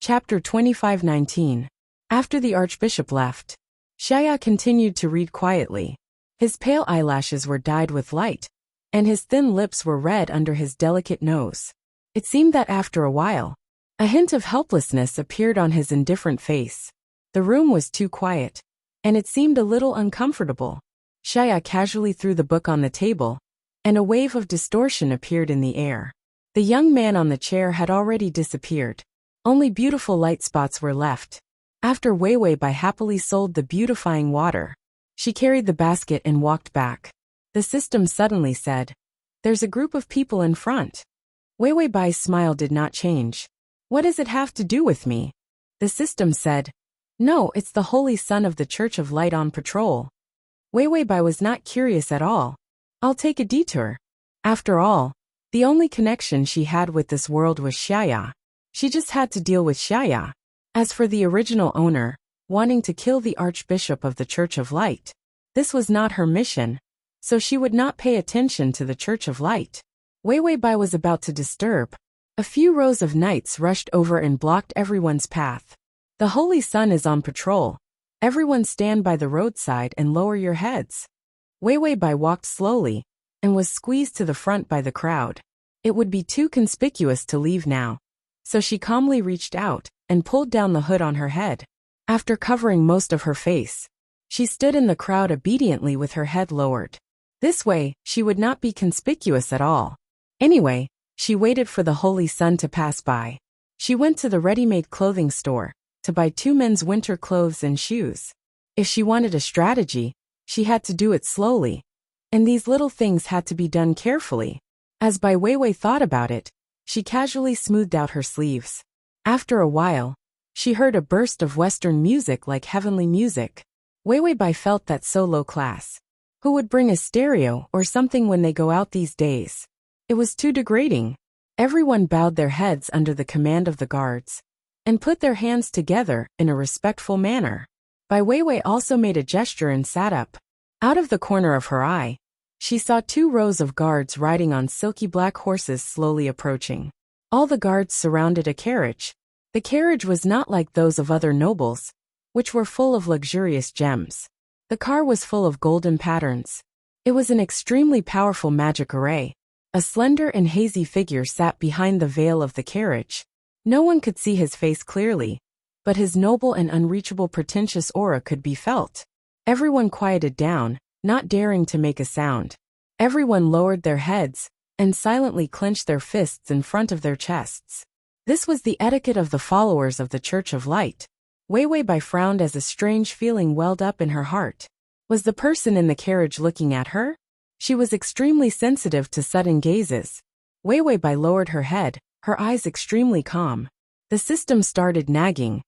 Chapter 25:19. After the Archbishop left, Shaya continued to read quietly. His pale eyelashes were dyed with light, and his thin lips were red under his delicate nose. It seemed that after a while, a hint of helplessness appeared on his indifferent face. The room was too quiet, and it seemed a little uncomfortable. Shaya casually threw the book on the table, and a wave of distortion appeared in the air. The young man on the chair had already disappeared. Only beautiful light spots were left. After Weiwei Bai happily sold the beautifying water, she carried the basket and walked back. The system suddenly said, "There's a group of people in front." Weiwei Bai's smile did not change. "What does it have to do with me?" The system said, "No, it's the Holy Son of the Church of Light on patrol." Weiwei Bai was not curious at all. "I'll take a detour." After all, the only connection she had with this world was Shaya. She just had to deal with Shaya. As for the original owner, wanting to kill the Archbishop of the Church of Light, this was not her mission, so she would not pay attention to the Church of Light. Weiwei Bai was about to disturb. A few rows of knights rushed over and blocked everyone's path. "The Holy Sun is on patrol. Everyone stand by the roadside and lower your heads." Weiwei Bai walked slowly, and was squeezed to the front by the crowd. It would be too conspicuous to leave now, so she calmly reached out and pulled down the hood on her head. After covering most of her face, she stood in the crowd obediently with her head lowered. This way, she would not be conspicuous at all. Anyway, she waited for the Holy Sun to pass by. She went to the ready-made clothing store to buy 2 men's winter clothes and shoes. If she wanted a strategy, she had to do it slowly, and these little things had to be done carefully. As Bai Weiwei thought about it, she casually smoothed out her sleeves. After a while, she heard a burst of Western music like heavenly music. Weiwei Bai felt that so low class. Who would bring a stereo or something when they go out these days? It was too degrading. Everyone bowed their heads under the command of the guards, and put their hands together in a respectful manner. Bai Weiwei also made a gesture and sat up. Out of the corner of her eye, she saw 2 rows of guards riding on silky black horses slowly approaching. All the guards surrounded a carriage. The carriage was not like those of other nobles, which were full of luxurious gems. The car was full of golden patterns. It was an extremely powerful magic array. A slender and hazy figure sat behind the veil of the carriage. No one could see his face clearly, but his noble and unreachable pretentious aura could be felt. Everyone quieted down, not daring to make a sound. Everyone lowered their heads and silently clenched their fists in front of their chests. This was the etiquette of the followers of the Church of Light. Weiwei Bai frowned as a strange feeling welled up in her heart. Was the person in the carriage looking at her? She was extremely sensitive to sudden gazes. Weiwei Bai lowered her head, her eyes extremely calm. The system started nagging.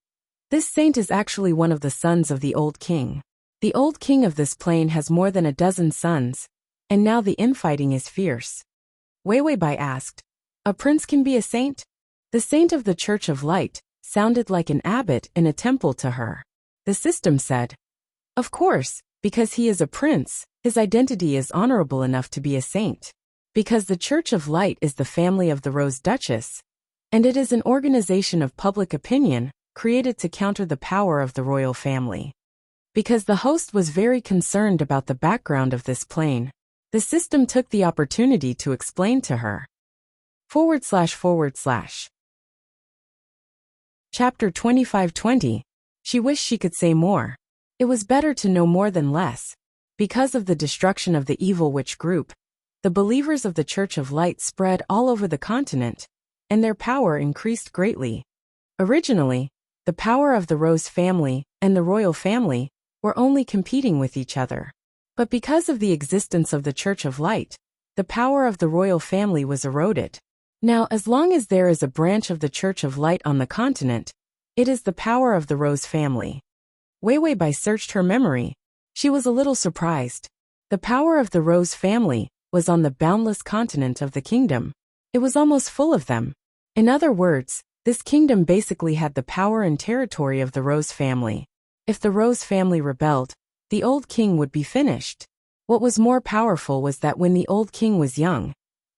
"This saint is actually one of the sons of the old king. The old king of this plane has more than a dozen sons, and now the infighting is fierce." Weiwei Bai asked, "A prince can be a saint?" The saint of the Church of Light sounded like an abbot in a temple to her. The system said, "Of course, because he is a prince, his identity is honorable enough to be a saint. Because the Church of Light is the family of the Rose Duchess, and it is an organization of public opinion created to counter the power of the royal family." Because the host was very concerned about the background of this plane, the system took the opportunity to explain to her. // Chapter 25:20. She wished she could say more. It was better to know more than less. Because of the destruction of the evil witch group, the believers of the Church of Light spread all over the continent, and their power increased greatly. Originally, the power of the Rose family and the royal family were only competing with each other. But because of the existence of the Church of Light, the power of the royal family was eroded. Now, as long as there is a branch of the Church of Light on the continent, it is the power of the Rose family. Weiwei Bai searched her memory. She was a little surprised. The power of the Rose family was on the boundless continent of the kingdom. It was almost full of them. In other words, this kingdom basically had the power and territory of the Rose family. If the Rose family rebelled, the old king would be finished. What was more powerful was that when the old king was young,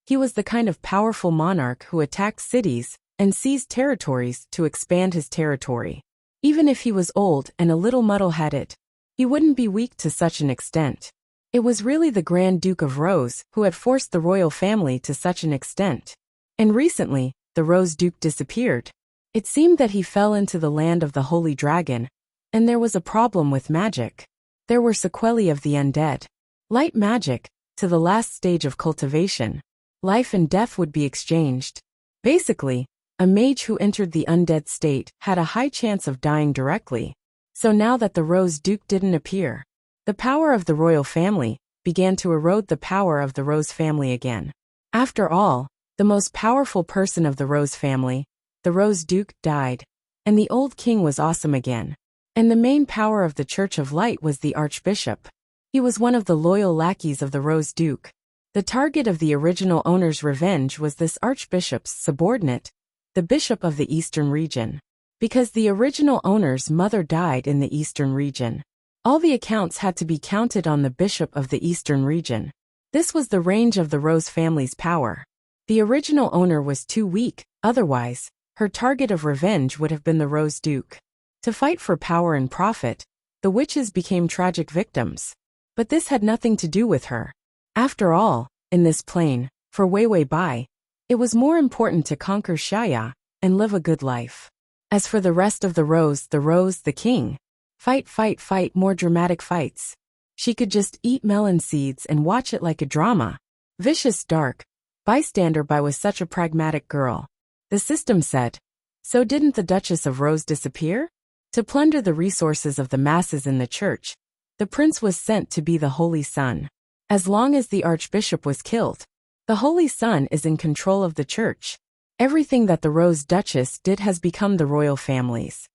he was the kind of powerful monarch who attacked cities and seized territories to expand his territory. Even if he was old and a little muddle-headed, he wouldn't be weak to such an extent. It was really the Grand Duke of Rose who had forced the royal family to such an extent. And recently, the Rose Duke disappeared. It seemed that he fell into the land of the Holy Dragon, and there was a problem with magic. There were sequelae of the undead. Light magic, to the last stage of cultivation. Life and death would be exchanged. Basically, a mage who entered the undead state had a high chance of dying directly. So now that the Rose Duke didn't appear, the power of the royal family began to erode the power of the Rose family again. After all, the most powerful person of the Rose family, the Rose Duke, died, and the old king was awesome again. And the main power of the Church of Light was the Archbishop. He was one of the loyal lackeys of the Rose Duke. The target of the original owner's revenge was this Archbishop's subordinate, the Bishop of the Eastern region. Because the original owner's mother died in the Eastern region, all the accounts had to be counted on the Bishop of the Eastern region. This was the range of the Rose family's power. The original owner was too weak, otherwise, her target of revenge would have been the Rose Duke. To fight for power and profit, the witches became tragic victims. But this had nothing to do with her. After all, in this plane, for Wei Bai, it was more important to conquer Shaya and live a good life. As for the rest of the Rose, the king, fight, more dramatic fights. She could just eat melon seeds and watch it like a drama. Vicious dark, bystander Bai was such a pragmatic girl. The system said, so didn't the Duchess of Rose disappear? To plunder the resources of the masses in the church, the prince was sent to be the Holy Sun. As long as the Archbishop was killed, the Holy Sun is in control of the church. Everything that the Rose Duchess did has become the royal family's.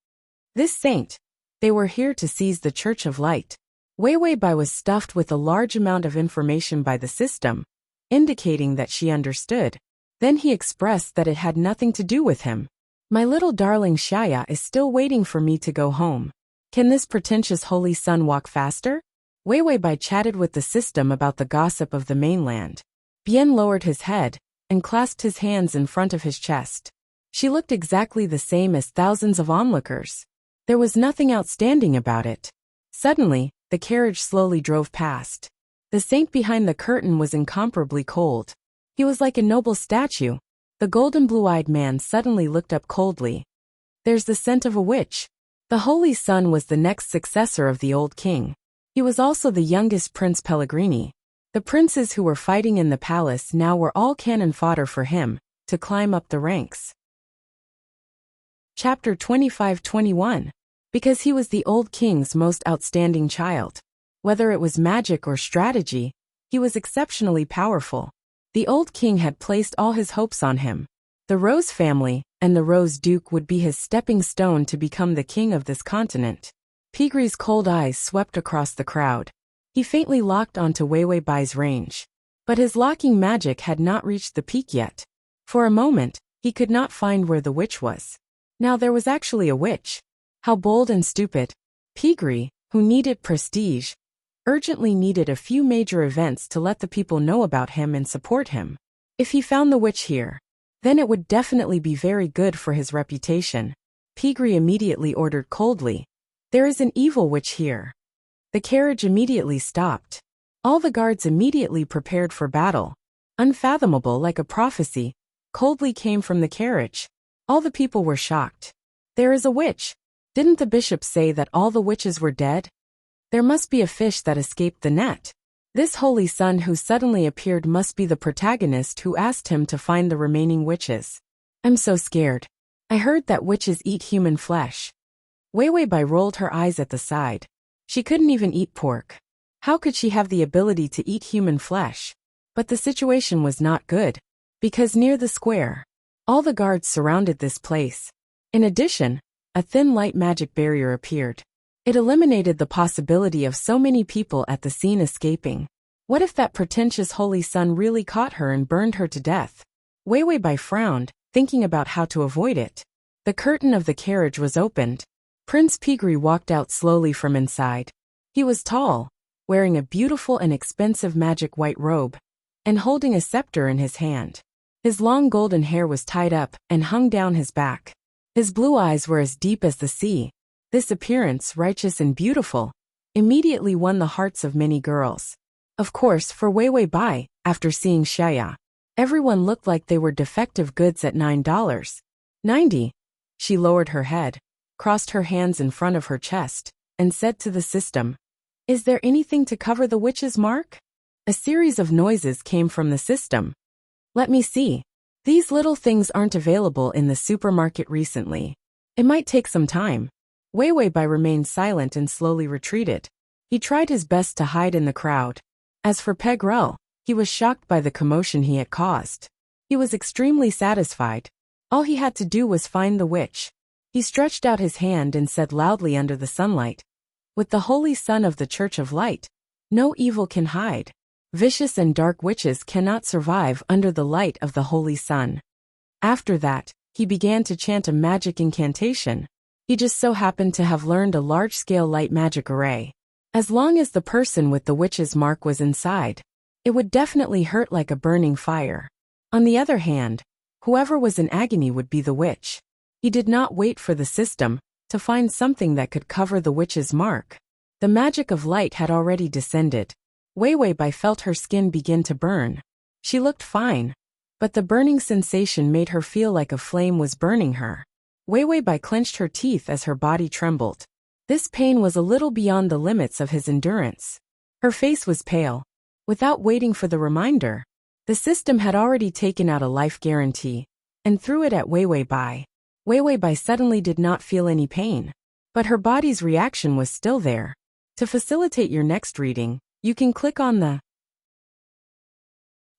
This saint, they were here to seize the Church of Light. Wei Bai was stuffed with a large amount of information by the system, indicating that she understood. Then he expressed that it had nothing to do with him. My little darling Shaya is still waiting for me to go home. Can this pretentious Holy Sun walk faster? Wei Bai chatted with the system about the gossip of the mainland. Bien lowered his head and clasped his hands in front of his chest. She looked exactly the same as thousands of onlookers. There was nothing outstanding about it. Suddenly, the carriage slowly drove past. The saint behind the curtain was incomparably cold. He was like a noble statue. The golden blue-eyed man suddenly looked up coldly. There's the scent of a witch. The Holy Sun was the next successor of the old king. He was also the youngest Prince Pellegrini. The princes who were fighting in the palace now were all cannon fodder for him, to climb up the ranks. Chapter 25-21. Because he was the old king's most outstanding child. Whether it was magic or strategy, he was exceptionally powerful. The old king had placed all his hopes on him. The Rose family and the Rose Duke would be his stepping stone to become the king of this continent. Pigri's cold eyes swept across the crowd. He faintly locked onto Wei Bai's range. But his locking magic had not reached the peak yet. For a moment, he could not find where the witch was. Now there was actually a witch. How bold and stupid. Pigri, who needed prestige, urgently needed a few major events to let the people know about him and support him. If he found the witch here, then it would definitely be very good for his reputation. Pigri immediately ordered coldly, "There is an evil witch here." The carriage immediately stopped. All the guards immediately prepared for battle. Unfathomable like a prophecy, coldly came from the carriage. All the people were shocked. There is a witch. Didn't the bishop say that all the witches were dead? There must be a fish that escaped the net. This Holy Sun who suddenly appeared must be the protagonist who asked him to find the remaining witches. I'm so scared. I heard that witches eat human flesh. Wei Bai rolled her eyes at the side. She couldn't even eat pork. How could she have the ability to eat human flesh? But the situation was not good. Because near the square, all the guards surrounded this place. In addition, a thin light magic barrier appeared. It eliminated the possibility of so many people at the scene escaping. What if that pretentious Holy Sun really caught her and burned her to death? Wei Bai frowned, thinking about how to avoid it. The curtain of the carriage was opened. Prince Pigri walked out slowly from inside. He was tall, wearing a beautiful and expensive magic white robe, and holding a scepter in his hand. His long golden hair was tied up and hung down his back. His blue eyes were as deep as the sea. This appearance, righteous and beautiful, immediately won the hearts of many girls. Of course, for Wei Wei Bai, after seeing Xiaya, everyone looked like they were defective goods at $9.90. She lowered her head, crossed her hands in front of her chest, and said to the system, "Is there anything to cover the witch's mark?" A series of noises came from the system. "Let me see. These little things aren't available in the supermarket recently. It might take some time." Wei Wei Bai remained silent and slowly retreated. He tried his best to hide in the crowd. As for Peg Rel, he was shocked by the commotion he had caused. He was extremely satisfied. All he had to do was find the witch. He stretched out his hand and said loudly under the sunlight, "With the holy sun of the Church of Light, no evil can hide. Vicious and dark witches cannot survive under the light of the holy sun." After that, he began to chant a magic incantation. He just so happened to have learned a large-scale light magic array. As long as the person with the witch's mark was inside, it would definitely hurt like a burning fire. On the other hand, whoever was in agony would be the witch. He did not wait for the system to find something that could cover the witch's mark. The magic of light had already descended. Wei Wei Bai felt her skin begin to burn. She looked fine, but the burning sensation made her feel like a flame was burning her. Wei Wei Bai clenched her teeth as her body trembled. This pain was a little beyond the limits of his endurance. Her face was pale. Without waiting for the reminder, the system had already taken out a life guarantee and threw it at Wei Wei Bai. Wei Wei Bai suddenly did not feel any pain, but her body's reaction was still there. To facilitate your next reading, you can click on the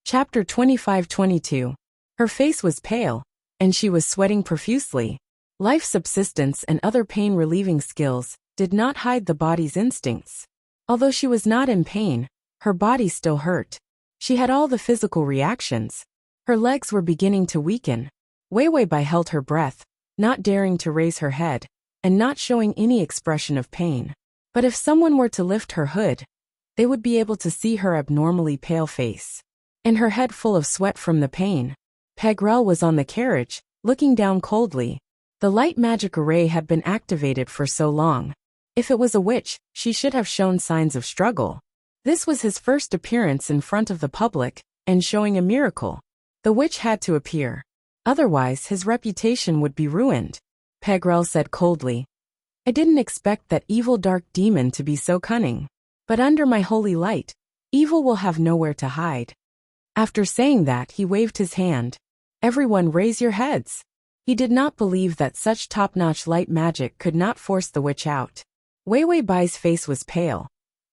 Chapter 25-22. Her face was pale, and she was sweating profusely. Life subsistence and other pain-relieving skills did not hide the body's instincts. Although she was not in pain, her body still hurt. She had all the physical reactions. Her legs were beginning to weaken. Wei Wei Bai held her breath, not daring to raise her head, and not showing any expression of pain. But if someone were to lift her hood, they would be able to see her abnormally pale face and her head full of sweat from the pain. Peg Rel was on the carriage, looking down coldly. The light magic array had been activated for so long. If it was a witch, she should have shown signs of struggle. This was his first appearance in front of the public, and showing a miracle. The witch had to appear. Otherwise, his reputation would be ruined. Peg Rel said coldly, "I didn't expect that evil dark demon to be so cunning. But under my holy light, evil will have nowhere to hide." After saying that, he waved his hand. "Everyone raise your heads." He did not believe that such top-notch light magic could not force the witch out. Wei Wei Bai's face was pale,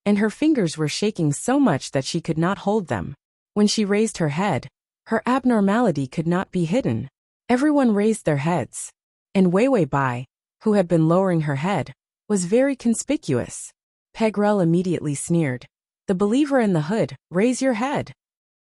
and her fingers were shaking so much that she could not hold them. When she raised her head, her abnormality could not be hidden. Everyone raised their heads, and Wei Wei Bai, who had been lowering her head, was very conspicuous. Peg Rel immediately sneered. "The believer in the hood, raise your head."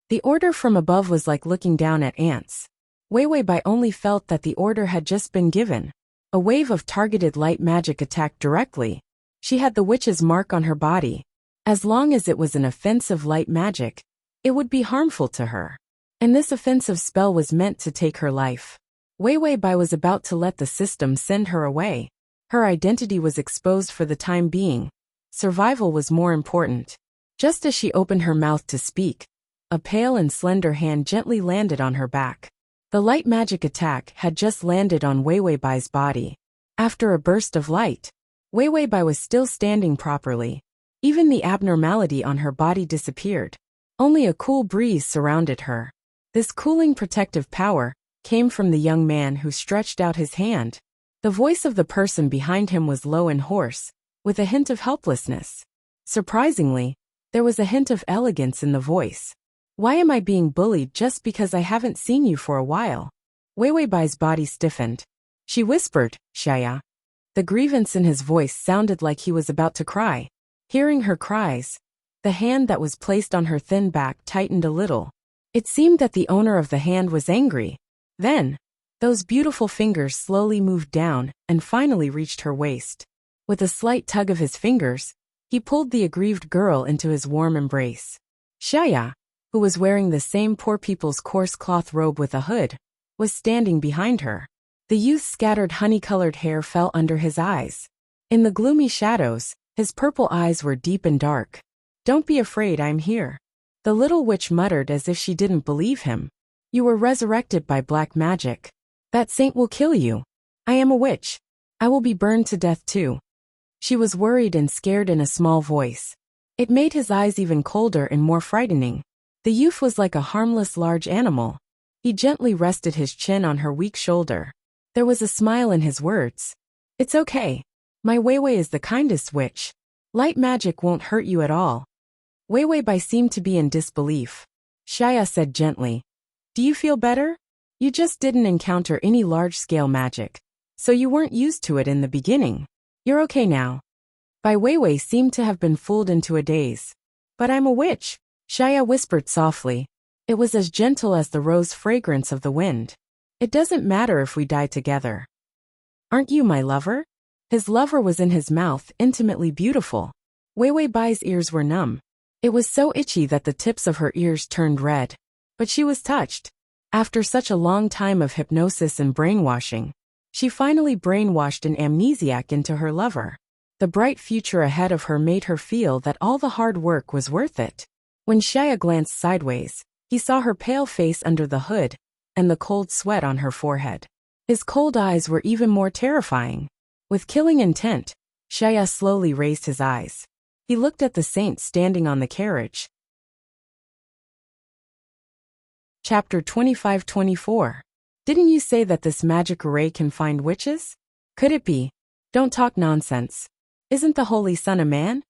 The order from above was like looking down at ants. Wei Wei Bai only felt that the order had just been given. A wave of targeted light magic attacked directly. She had the witch's mark on her body. As long as it was an offensive light magic, it would be harmful to her. And this offensive spell was meant to take her life. Wei Wei Bai was about to let the system send her away. Her identity was exposed for the time being. Survival was more important. Just as she opened her mouth to speak, a pale and slender hand gently landed on her back. The light magic attack had just landed on Wei Wei Bai's body. After a burst of light, Wei Wei Bai was still standing properly. Even the abnormality on her body disappeared. Only a cool breeze surrounded her. This cooling protective power came from the young man who stretched out his hand. The voice of the person behind him was low and hoarse, with a hint of helplessness. Surprisingly, there was a hint of elegance in the voice. "Why am I being bullied just because I haven't seen you for a while?" Wei Wei Bai's body stiffened. She whispered, "Xiaya." The grievance in his voice sounded like he was about to cry. Hearing her cries, the hand that was placed on her thin back tightened a little. It seemed that the owner of the hand was angry. Then, those beautiful fingers slowly moved down and finally reached her waist. With a slight tug of his fingers, he pulled the aggrieved girl into his warm embrace. "Xiaya, who was wearing the same poor people's coarse cloth robe with a hood, was standing behind her. The youth's scattered honey-colored hair fell under his eyes. In the gloomy shadows, his purple eyes were deep and dark. "Don't be afraid, I'm here," the little witch muttered as if she didn't believe him. "You were resurrected by black magic. That saint will kill you. I am a witch. I will be burned to death too." She was worried and scared in a small voice. It made his eyes even colder and more frightening. The youth was like a harmless large animal. He gently rested his chin on her weak shoulder. There was a smile in his words. "It's okay. My Weiwei is the kindest witch. Light magic won't hurt you at all." Weiwei Bai seemed to be in disbelief. Shaya said gently, "Do you feel better? You just didn't encounter any large-scale magic, so you weren't used to it in the beginning. You're okay now." Bai Weiwei seemed to have been fooled into a daze. "But I'm a witch," Shaya whispered softly. It was as gentle as the rose fragrance of the wind. "It doesn't matter if we die together. Aren't you my lover?" His lover was in his mouth, intimately beautiful. Weiwei Bai's ears were numb. It was so itchy that the tips of her ears turned red. But she was touched. After such a long time of hypnosis and brainwashing, she finally brainwashed an amnesiac into her lover. The bright future ahead of her made her feel that all the hard work was worth it. When Shaya glanced sideways, he saw her pale face under the hood and the cold sweat on her forehead. His cold eyes were even more terrifying. With killing intent, Shaya slowly raised his eyes. He looked at the saint standing on the carriage. Chapter 25-24. Didn't you say that this magic array can find witches? Could it be? Don't talk nonsense. Isn't the Holy Sun a man?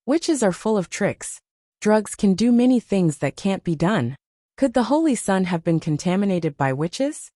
Witches are full of tricks. Drugs can do many things that can't be done. Could the Holy Sun have been contaminated by witches?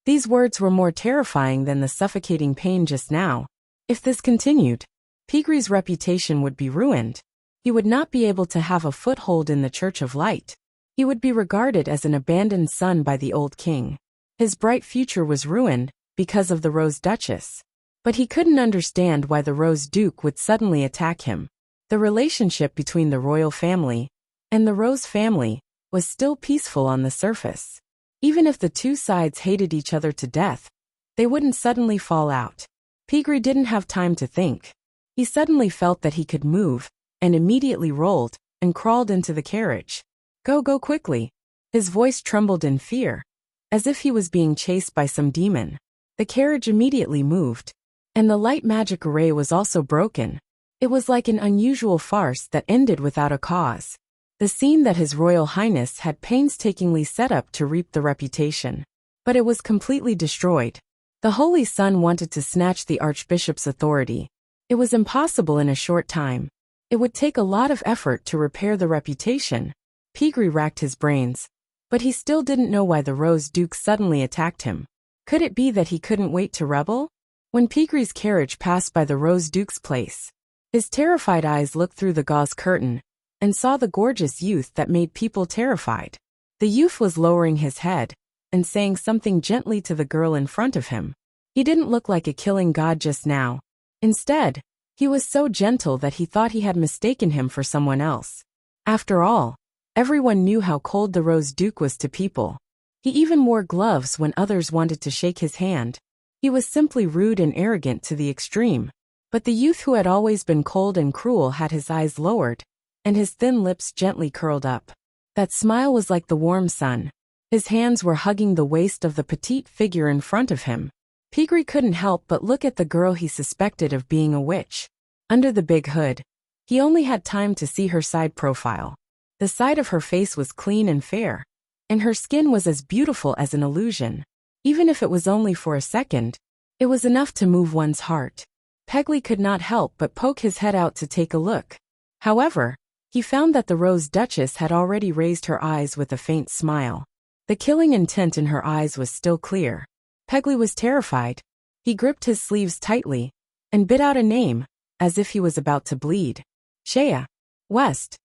These words were more terrifying than the suffocating pain just now. If this continued, Pigri's reputation would be ruined. He would not be able to have a foothold in the Church of Light. He would be regarded as an abandoned son by the old king. His bright future was ruined because of the Rose Duchess. But he couldn't understand why the Rose Duke would suddenly attack him. The relationship between the royal family and the Rose family was still peaceful on the surface. Even if the two sides hated each other to death, they wouldn't suddenly fall out. Pigri didn't have time to think. He suddenly felt that he could move, and immediately rolled and crawled into the carriage. Go quickly." His voice trembled in fear, as if he was being chased by some demon. The carriage immediately moved, and the light magic array was also broken. It was like an unusual farce that ended without a cause. The scene that His Royal Highness had painstakingly set up to reap the reputation. But it was completely destroyed. The Holy Sun wanted to snatch the Archbishop's authority. It was impossible in a short time. It would take a lot of effort to repair the reputation. Pigri racked his brains, but he still didn't know why the Rose Duke suddenly attacked him. Could it be that he couldn't wait to rebel? When Pigri's carriage passed by the Rose Duke's place, his terrified eyes looked through the gauze curtain and saw the gorgeous youth that made people terrified. The youth was lowering his head and saying something gently to the girl in front of him. He didn't look like a killing god just now. Instead, he was so gentle that he thought he had mistaken him for someone else. After all, everyone knew how cold the Rose Duke was to people. He even wore gloves when others wanted to shake his hand. He was simply rude and arrogant to the extreme. But the youth who had always been cold and cruel had his eyes lowered, and his thin lips gently curled up. That smile was like the warm sun. His hands were hugging the waist of the petite figure in front of him. Pigri couldn't help but look at the girl he suspected of being a witch. Under the big hood, he only had time to see her side profile. The side of her face was clean and fair, and her skin was as beautiful as an illusion. Even if it was only for a second, it was enough to move one's heart. Peggy could not help but poke his head out to take a look. However, he found that the Rose Duchess had already raised her eyes with a faint smile. The killing intent in her eyes was still clear. Peggy was terrified. He gripped his sleeves tightly and bit out a name, as if he was about to bleed. Shaya. West.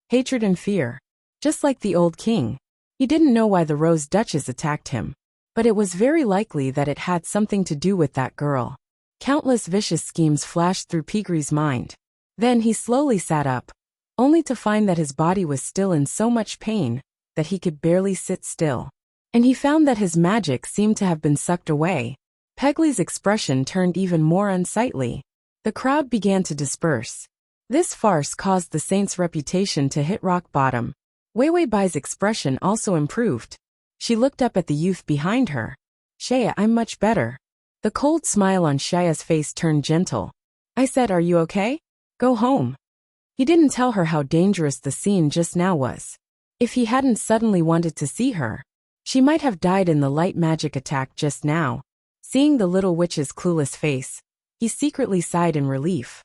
Hatred and fear. Just like the old king. He didn't know why the Rose Duchess attacked him, but it was very likely that it had something to do with that girl. Countless vicious schemes flashed through Pigri's mind. Then he slowly sat up, only to find that his body was still in so much pain that he could barely sit still. And he found that his magic seemed to have been sucked away. Peggley's expression turned even more unsightly. The crowd began to disperse. This farce caused the saint's reputation to hit rock bottom. Weiwei Bai's expression also improved. She looked up at the youth behind her. "Shaya, I'm much better." The cold smile on Shaya's face turned gentle. "I said, are you okay? Go home." He didn't tell her how dangerous the scene just now was. If he hadn't suddenly wanted to see her, she might have died in the light magic attack just now. Seeing the little witch's clueless face, he secretly sighed in relief.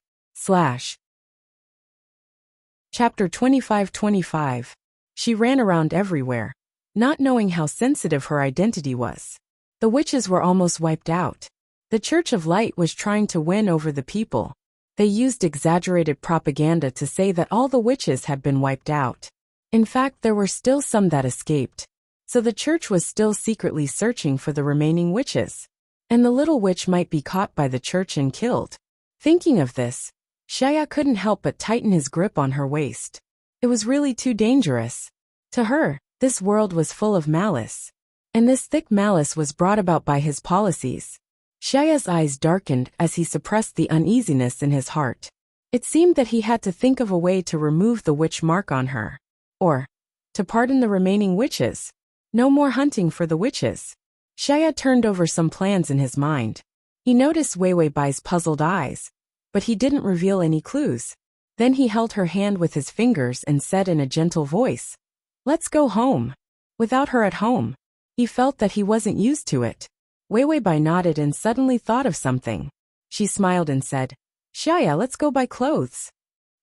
Chapter 25. She ran around everywhere, not knowing how sensitive her identity was. The witches were almost wiped out. The Church of Light was trying to win over the people. They used exaggerated propaganda to say that all the witches had been wiped out. In fact, there were still some that escaped. So the church was still secretly searching for the remaining witches. And the little witch might be caught by the church and killed. Thinking of this, Shaya couldn't help but tighten his grip on her waist. It was really too dangerous. To her, this world was full of malice. And this thick malice was brought about by his policies. Shaya's eyes darkened as he suppressed the uneasiness in his heart. It seemed that he had to think of a way to remove the witch mark on her. Or, to pardon the remaining witches. No more hunting for the witches. Shaya turned over some plans in his mind. He noticed Weiwei Bai's puzzled eyes, but he didn't reveal any clues. Then he held her hand with his fingers and said in a gentle voice, "Let's go home." Without her at home, he felt that he wasn't used to it. Weiwei Bai nodded and suddenly thought of something. She smiled and said, "Shaya, let's go buy clothes."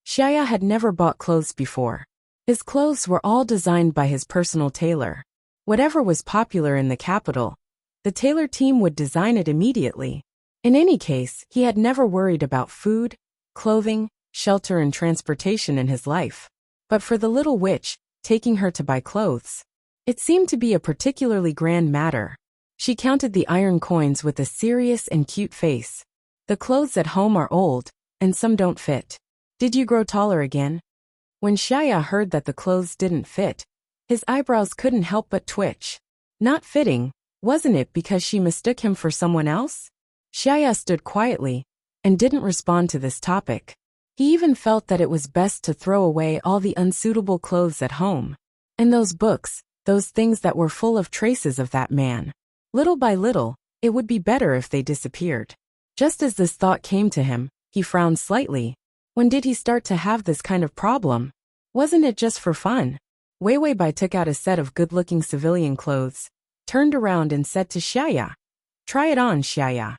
Shaya had never bought clothes before. His clothes were all designed by his personal tailor. Whatever was popular in the capital, the tailor team would design it immediately. In any case, he had never worried about food, clothing, shelter and transportation in his life. But for the little witch, taking her to buy clothes, it seemed to be a particularly grand matter. She counted the iron coins with a serious and cute face. "The clothes at home are old, and some don't fit. Did you grow taller again?" When Shaya heard that the clothes didn't fit, his eyebrows couldn't help but twitch. Not fitting, wasn't it because she mistook him for someone else? Shaya stood quietly and didn't respond to this topic. He even felt that it was best to throw away all the unsuitable clothes at home. And those books, those things that were full of traces of that man. Little by little, it would be better if they disappeared. Just as this thought came to him, he frowned slightly. When did he start to have this kind of problem? Wasn't it just for fun? Weiwei Bai took out a set of good-looking civilian clothes, turned around and said to Shaya, "Try it on, Shaya."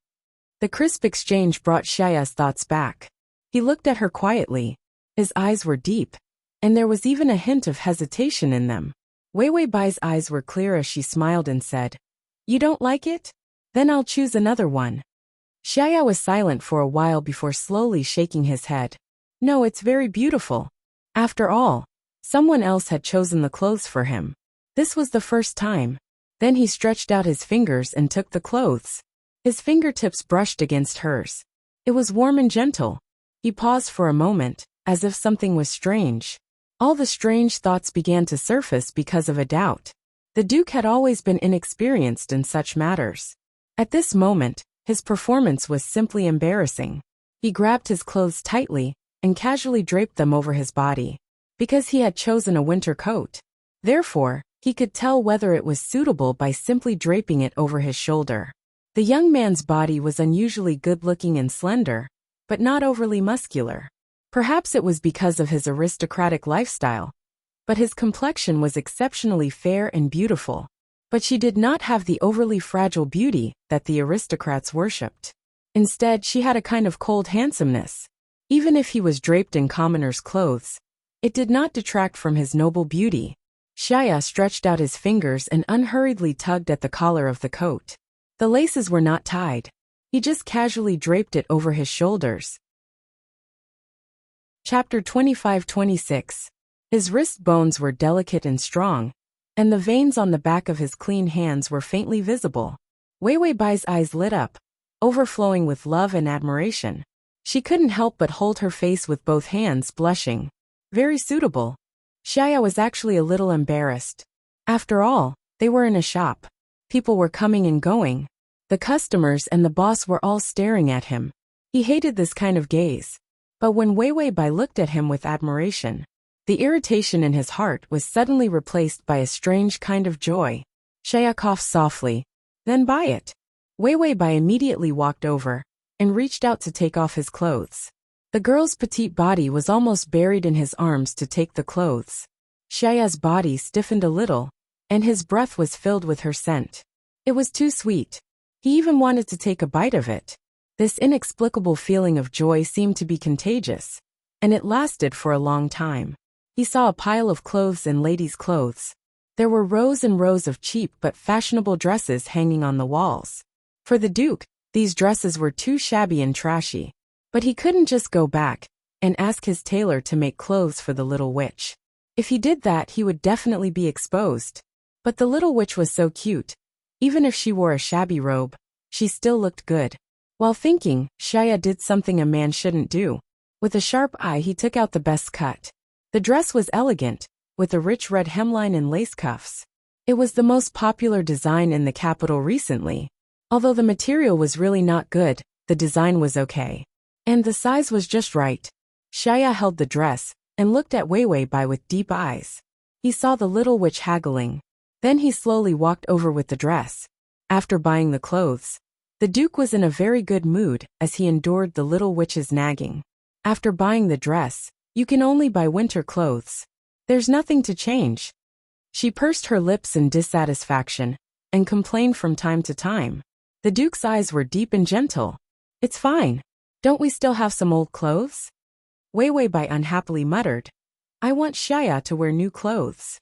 The crisp exchange brought Shaya's thoughts back. He looked at her quietly. His eyes were deep, and there was even a hint of hesitation in them. Weiwei Bai's eyes were clear as she smiled and said, "You don't like it? Then I'll choose another one." Shaya was silent for a while before slowly shaking his head. "No, it's very beautiful." After all, someone else had chosen the clothes for him. This was the first time. Then he stretched out his fingers and took the clothes. His fingertips brushed against hers. It was warm and gentle. He paused for a moment, as if something was strange. All the strange thoughts began to surface because of a doubt. The Duke had always been inexperienced in such matters. At this moment, his performance was simply embarrassing. He grabbed his clothes tightly and casually draped them over his body. Because he had chosen a winter coat. Therefore, he could tell whether it was suitable by simply draping it over his shoulder. The young man's body was unusually good-looking and slender, but not overly muscular. Perhaps it was because of his aristocratic lifestyle. But his complexion was exceptionally fair and beautiful. But she did not have the overly fragile beauty that the aristocrats worshipped. Instead, she had a kind of cold handsomeness. Even if he was draped in commoner's clothes, it did not detract from his noble beauty. Shaya stretched out his fingers and unhurriedly tugged at the collar of the coat. The laces were not tied. He just casually draped it over his shoulders. Chapter 25-26. His wrist bones were delicate and strong, and the veins on the back of his clean hands were faintly visible. Weiwei Bai's eyes lit up, overflowing with love and admiration. She couldn't help but hold her face with both hands, blushing. Very suitable. Shaya was actually a little embarrassed. After all, they were in a shop. People were coming and going. The customers and the boss were all staring at him. He hated this kind of gaze. But when Wei Wei Bai looked at him with admiration, the irritation in his heart was suddenly replaced by a strange kind of joy. Shaya coughed softly. Then buy it. Wei Wei Bai immediately walked over and reached out to take off his clothes. The girl's petite body was almost buried in his arms to take the clothes. Shaya's body stiffened a little, and his breath was filled with her scent. It was too sweet. He even wanted to take a bite of it. This inexplicable feeling of joy seemed to be contagious, and it lasted for a long time. He saw a pile of clothes and ladies' clothes. There were rows and rows of cheap but fashionable dresses hanging on the walls. For the Duke, these dresses were too shabby and trashy. But he couldn't just go back and ask his tailor to make clothes for the little witch. If he did that, he would definitely be exposed. But the little witch was so cute. Even if she wore a shabby robe, she still looked good. While thinking, Shaya did something a man shouldn't do. With a sharp eye, he took out the best cut. The dress was elegant, with a rich red hemline and lace cuffs. It was the most popular design in the capital recently. Although the material was really not good, the design was okay. And the size was just right. Shaya held the dress and looked at Wei Wei Bai with deep eyes. He saw the little witch haggling. Then he slowly walked over with the dress. After buying the clothes, the Duke was in a very good mood as he endured the little witch's nagging. After buying the dress, you can only buy winter clothes. There's nothing to change. She pursed her lips in dissatisfaction and complained from time to time. The Duke's eyes were deep and gentle. It's fine. Don't we still have some old clothes? Wei Wei Bai unhappily muttered. I want Shaya to wear new clothes.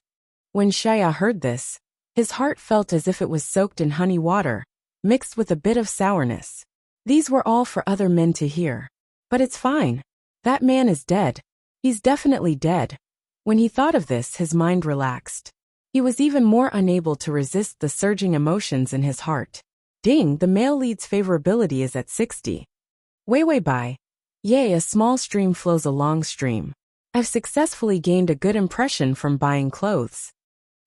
When Shaya heard this, his heart felt as if it was soaked in honey water, mixed with a bit of sourness. These were all for other men to hear. But it's fine. That man is dead. He's definitely dead. When he thought of this, his mind relaxed. He was even more unable to resist the surging emotions in his heart. Ding, the male lead's favorability is at 60. Wei Wei Bai. Yay, a small stream flows a long stream. I've successfully gained a good impression from buying clothes.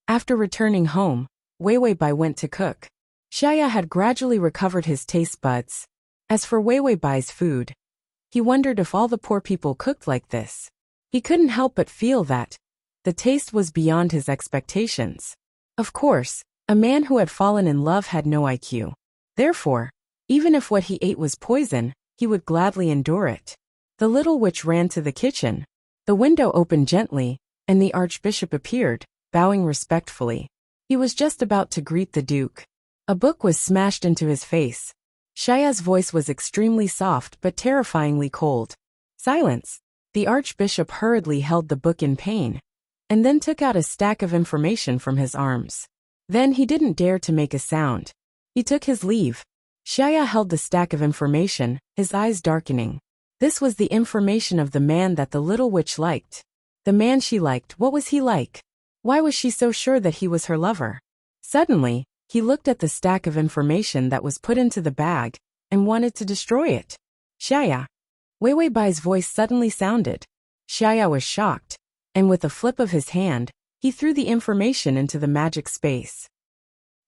After returning home, Wei Wei Bai went to cook. Shaya had gradually recovered his taste buds. As for Wei Wei Bai's food, he wondered if all the poor people cooked like this. He couldn't help but feel that the taste was beyond his expectations. Of course, a man who had fallen in love had no IQ. Therefore, even if what he ate was poison, he would gladly endure it. The little witch ran to the kitchen. The window opened gently, and the Archbishop appeared, bowing respectfully. He was just about to greet the Duke. A book was smashed into his face. Shaya's voice was extremely soft but terrifyingly cold. Silence. The Archbishop hurriedly held the book in pain, and then took out a stack of information from his arms. Then he didn't dare to make a sound. He took his leave. Shaya held the stack of information, his eyes darkening. This was the information of the man that the little witch liked. The man she liked, what was he like? Why was she so sure that he was her lover? Suddenly, he looked at the stack of information that was put into the bag and wanted to destroy it. Shaya. Wei Wei Bai's voice suddenly sounded. Shaya was shocked, and with a flip of his hand, he threw the information into the magic space.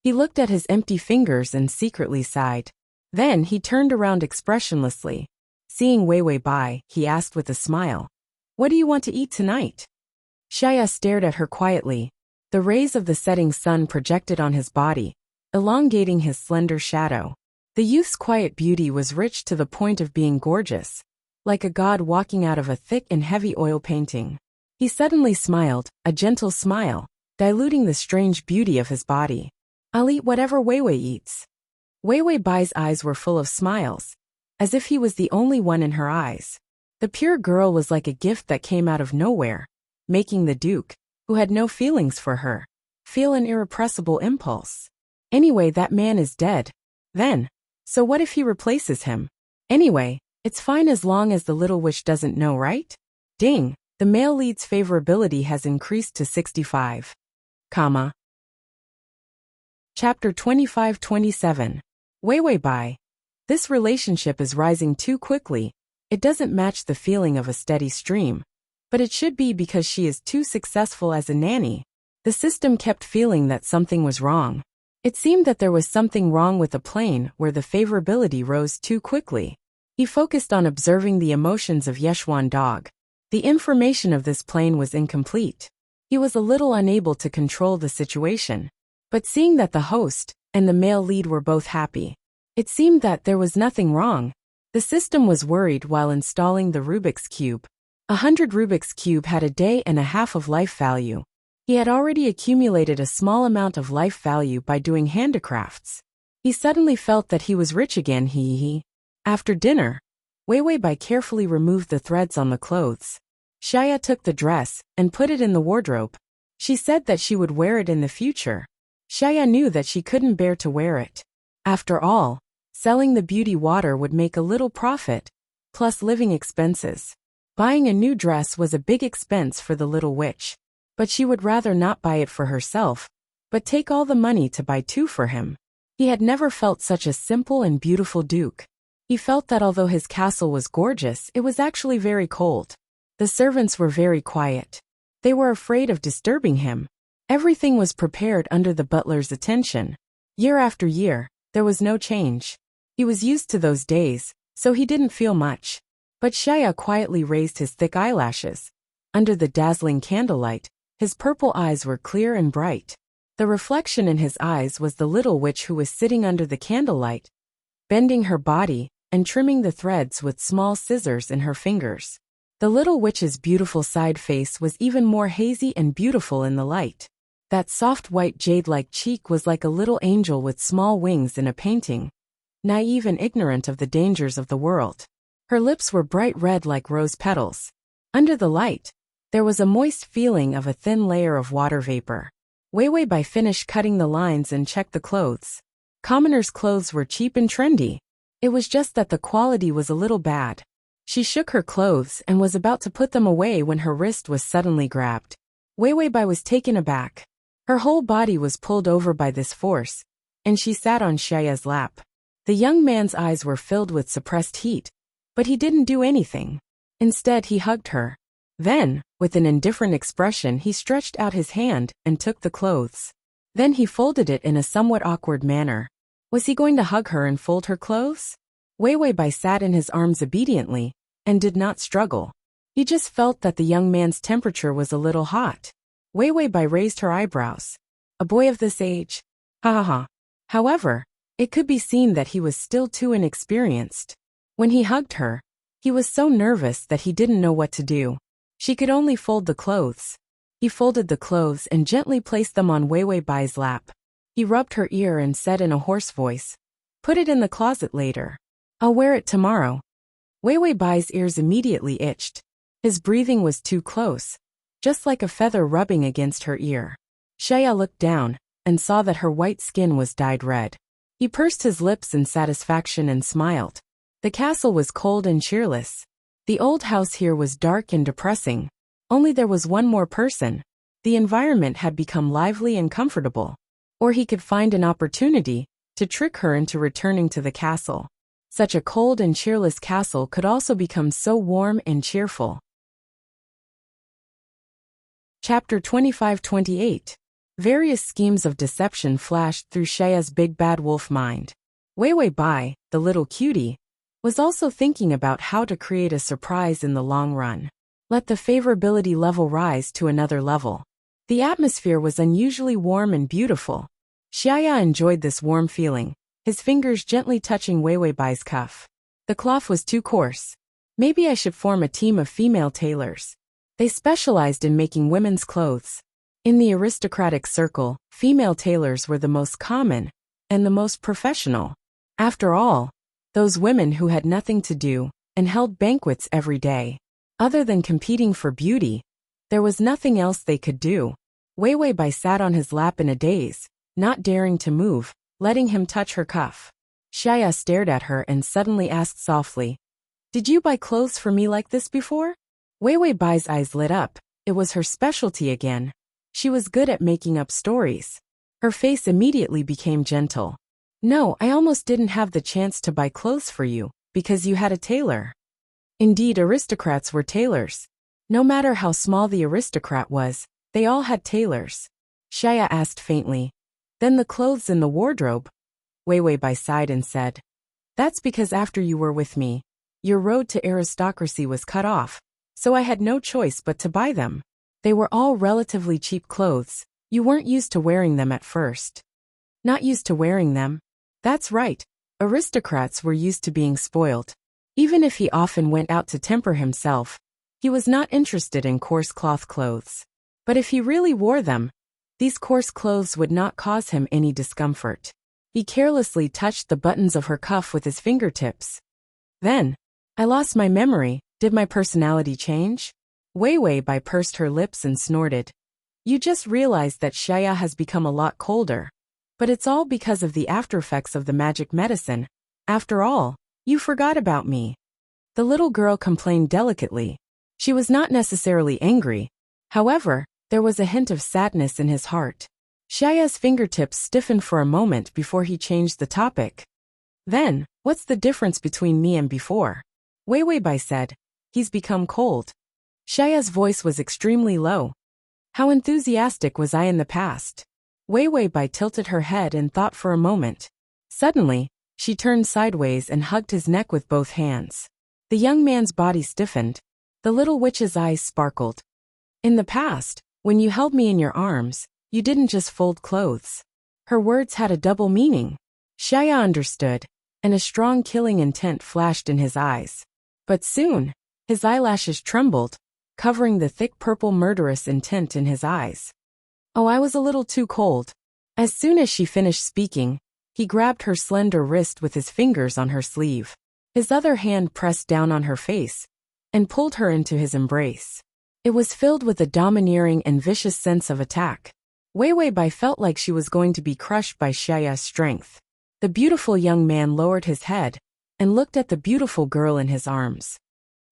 He looked at his empty fingers and secretly sighed. Then he turned around expressionlessly. Seeing Wei Wei Bai, he asked with a smile, "What do you want to eat tonight?" Shaya stared at her quietly. The rays of the setting sun projected on his body, elongating his slender shadow. The youth's quiet beauty was rich to the point of being gorgeous, like a god walking out of a thick and heavy oil painting. He suddenly smiled, a gentle smile, diluting the strange beauty of his body. I'll eat whatever Wei Wei eats. Wei Wei Bai's eyes were full of smiles, as if he was the only one in her eyes. The pure girl was like a gift that came out of nowhere, making the Duke, who had no feelings for her, feel an irrepressible impulse. Anyway, that man is dead. Then, so what if he replaces him? Anyway, it's fine as long as the little witch doesn't know, right? Ding, the male lead's favorability has increased to 65. Chapter 25-27. Wei Wei Bai. This relationship is rising too quickly. It doesn't match the feeling of a steady stream. But it should be because she is too successful as a nanny. The system kept feeling that something was wrong. It seemed that there was something wrong with the plane where the favorability rose too quickly. He focused on observing the emotions of Yeshuan Dog. The information of this plane was incomplete. He was a little unable to control the situation. But seeing that the host and the male lead were both happy, it seemed that there was nothing wrong. The system was worried while installing the Rubik's Cube. 100 Rubik's Cube had a day and a half of life value. He had already accumulated a small amount of life value by doing handicrafts. He suddenly felt that he was rich again. After dinner, Wei Bai carefully removed the threads on the clothes. Shaya took the dress and put it in the wardrobe. She said that she would wear it in the future. Shaya knew that she couldn't bear to wear it. After all, selling the beauty water would make a little profit, plus living expenses. Buying a new dress was a big expense for the little witch. But she would rather not buy it for herself, but take all the money to buy two for him. He had never felt such a simple and beautiful duke. He felt that although his castle was gorgeous, it was actually very cold. The servants were very quiet. They were afraid of disturbing him. Everything was prepared under the butler's attention. Year after year, there was no change. He was used to those days, so he didn't feel much. But Shaya quietly raised his thick eyelashes. Under the dazzling candlelight, his purple eyes were clear and bright. The reflection in his eyes was the little witch who was sitting under the candlelight, bending her body and trimming the threads with small scissors in her fingers. The little witch's beautiful side face was even more hazy and beautiful in the light. That soft white jade-like cheek was like a little angel with small wings in a painting, naive and ignorant of the dangers of the world. Her lips were bright red like rose petals. Under the light, there was a moist feeling of a thin layer of water vapor. Wei Bai finished cutting the lines and checked the clothes. Commoners' clothes were cheap and trendy. It was just that the quality was a little bad. She shook her clothes and was about to put them away when her wrist was suddenly grabbed. Wei Bai was taken aback. Her whole body was pulled over by this force, and she sat on Shaya's lap. The young man's eyes were filled with suppressed heat, but he didn't do anything. Instead, he hugged her. Then, with an indifferent expression, he stretched out his hand and took the clothes. Then he folded it in a somewhat awkward manner. Was he going to hug her and fold her clothes? Wei Bai sat in his arms obediently, and did not struggle. He just felt that the young man's temperature was a little hot. Wei Bai raised her eyebrows. A boy of this age? Ha ha ha. However, it could be seen that he was still too inexperienced. When he hugged her, he was so nervous that he didn't know what to do. She could only fold the clothes. He folded the clothes and gently placed them on Wei Bai's lap. He rubbed her ear and said in a hoarse voice, "Put it in the closet later. I'll wear it tomorrow." Wei Bai's ears immediately itched. His breathing was too close, just like a feather rubbing against her ear. Shaya looked down and saw that her white skin was dyed red. He pursed his lips in satisfaction and smiled. The castle was cold and cheerless. The old house here was dark and depressing. Only there was one more person. The environment had become lively and comfortable. Or he could find an opportunity to trick her into returning to the castle. Such a cold and cheerless castle could also become so warm and cheerful. Chapter 25-28. Various schemes of deception flashed through Shaya's big bad wolf mind. Wei Bai, the little cutie, was also thinking about how to create a surprise in the long run. Let the favorability level rise to another level. The atmosphere was unusually warm and beautiful. Shaya enjoyed this warm feeling, his fingers gently touching Wei Bai's cuff. The cloth was too coarse. Maybe I should form a team of female tailors. They specialized in making women's clothes. In the aristocratic circle, female tailors were the most common and the most professional. After all, those women who had nothing to do and held banquets every day. Other than competing for beauty, there was nothing else they could do. Wei Bai sat on his lap in a daze, not daring to move, letting him touch her cuff. Shaya stared at her and suddenly asked softly, "Did you buy clothes for me like this before?" Wei Bai's eyes lit up. It was her specialty again. She was good at making up stories. Her face immediately became gentle. "No, I almost didn't have the chance to buy clothes for you, because you had a tailor." Indeed, aristocrats were tailors. No matter how small the aristocrat was, they all had tailors. Shaya asked faintly. Then the clothes in the wardrobe. Wei Wei Bai sighed and said, that's because after you were with me, your road to aristocracy was cut off, so I had no choice but to buy them. They were all relatively cheap clothes. You weren't used to wearing them at first. Not used to wearing them? That's right. Aristocrats were used to being spoiled. Even if he often went out to temper himself, he was not interested in coarse cloth clothes. But if he really wore them, these coarse clothes would not cause him any discomfort. He carelessly touched the buttons of her cuff with his fingertips. Then, I lost my memory. Did my personality change? Wei Wei Bai pursed her lips and snorted. You just realized that Shaya has become a lot colder. But it's all because of the aftereffects of the magic medicine. After all, you forgot about me. The little girl complained delicately. She was not necessarily angry. However, there was a hint of sadness in his heart. Shaya's fingertips stiffened for a moment before he changed the topic. Then, what's the difference between me and before? Wei Wei Bai said. He's become cold. Shaya's voice was extremely low. How enthusiastic was I in the past? Wei Wei Bai tilted her head and thought for a moment. Suddenly, she turned sideways and hugged his neck with both hands. The young man's body stiffened. The little witch's eyes sparkled. In the past, when you held me in your arms, you didn't just fold clothes. Her words had a double meaning. Shaya understood, and a strong killing intent flashed in his eyes. But soon, his eyelashes trembled, covering the thick purple murderous intent in his eyes. Oh, I was a little too cold. As soon as she finished speaking, he grabbed her slender wrist with his fingers on her sleeve. His other hand pressed down on her face and pulled her into his embrace. It was filled with a domineering and vicious sense of attack. Wei Wei Bai felt like she was going to be crushed by Shaya's strength. The beautiful young man lowered his head and looked at the beautiful girl in his arms.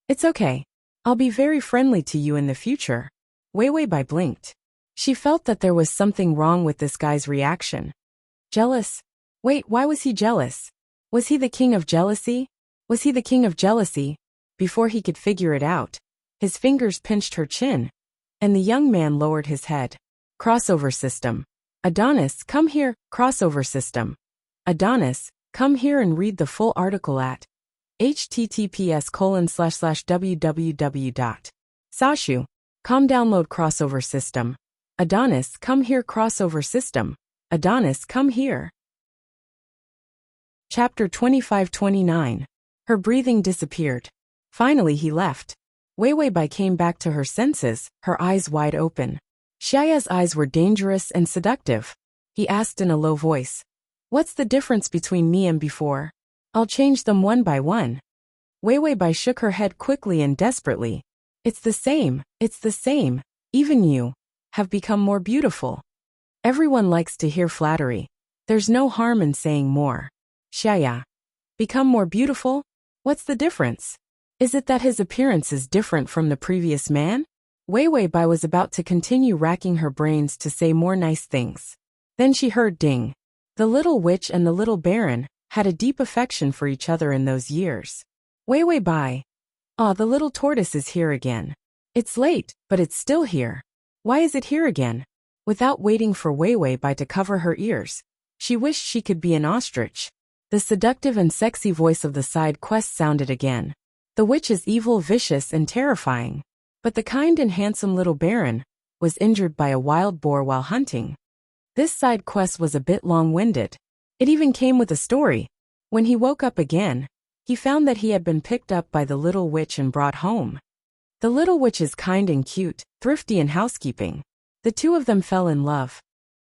It's okay. I'll be very friendly to you in the future. Wei Wei Bai blinked. She felt that there was something wrong with this guy's reaction. Jealous? Wait, why was he jealous? Was he the king of jealousy? Was he the king of jealousy? Before he could figure it out, his fingers pinched her chin, and the young man lowered his head. Crossover system. Adonis, come here. Crossover system. Adonis, come here and read the full article at https://www.sashu.com. Download crossover system. Adonis, come here. Crossover system. Adonis, come here. Chapter 25-29. Her breathing disappeared. Finally he left. Wei Wei Bai came back to her senses, her eyes wide open. Shaya's eyes were dangerous and seductive. He asked in a low voice. What's the difference between me and before? I'll change them one by one. Wei Wei Bai shook her head quickly and desperately. It's the same, even you have become more beautiful. Everyone likes to hear flattery. There's no harm in saying more. Shaya. Become more beautiful? What's the difference? Is it that his appearance is different from the previous man? Wei Wei Bai was about to continue racking her brains to say more nice things. Then she heard ding. The little witch and the little baron had a deep affection for each other in those years. Wei Wei Bai. Ah, the little tortoise is here again. It's late, but it's still here. Why is it here again? Without waiting for Wei Wei Bai to cover her ears, she wished she could be an ostrich. The seductive and sexy voice of the side quest sounded again. The witch is evil, vicious, and terrifying. But the kind and handsome little baron was injured by a wild boar while hunting. This side quest was a bit long-winded. It even came with a story. When he woke up again, he found that he had been picked up by the little witch and brought home. The little witch is kind and cute, thrifty and housekeeping. The two of them fell in love.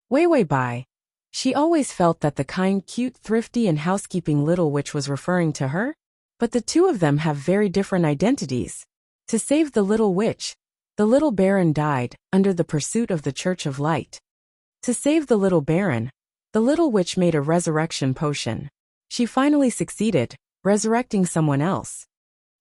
Wei Wei Bai. She always felt that the kind, cute, thrifty and housekeeping little witch was referring to her. But the two of them have very different identities. To save the little witch, the little baron died under the pursuit of the Church of Light. To save the little baron, the little witch made a resurrection potion. She finally succeeded, resurrecting someone else.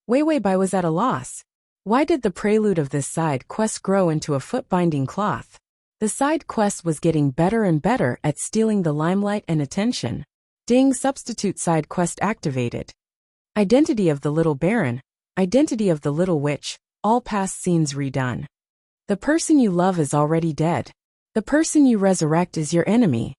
Wei Wei Bai was at a loss. Why did the prelude of this side quest grow into a foot-binding cloth? The side quest was getting better and better at stealing the limelight and attention. Ding, substitute side quest activated. Identity of the little baron, identity of the little witch, all past scenes redone. The person you love is already dead. The person you resurrect is your enemy.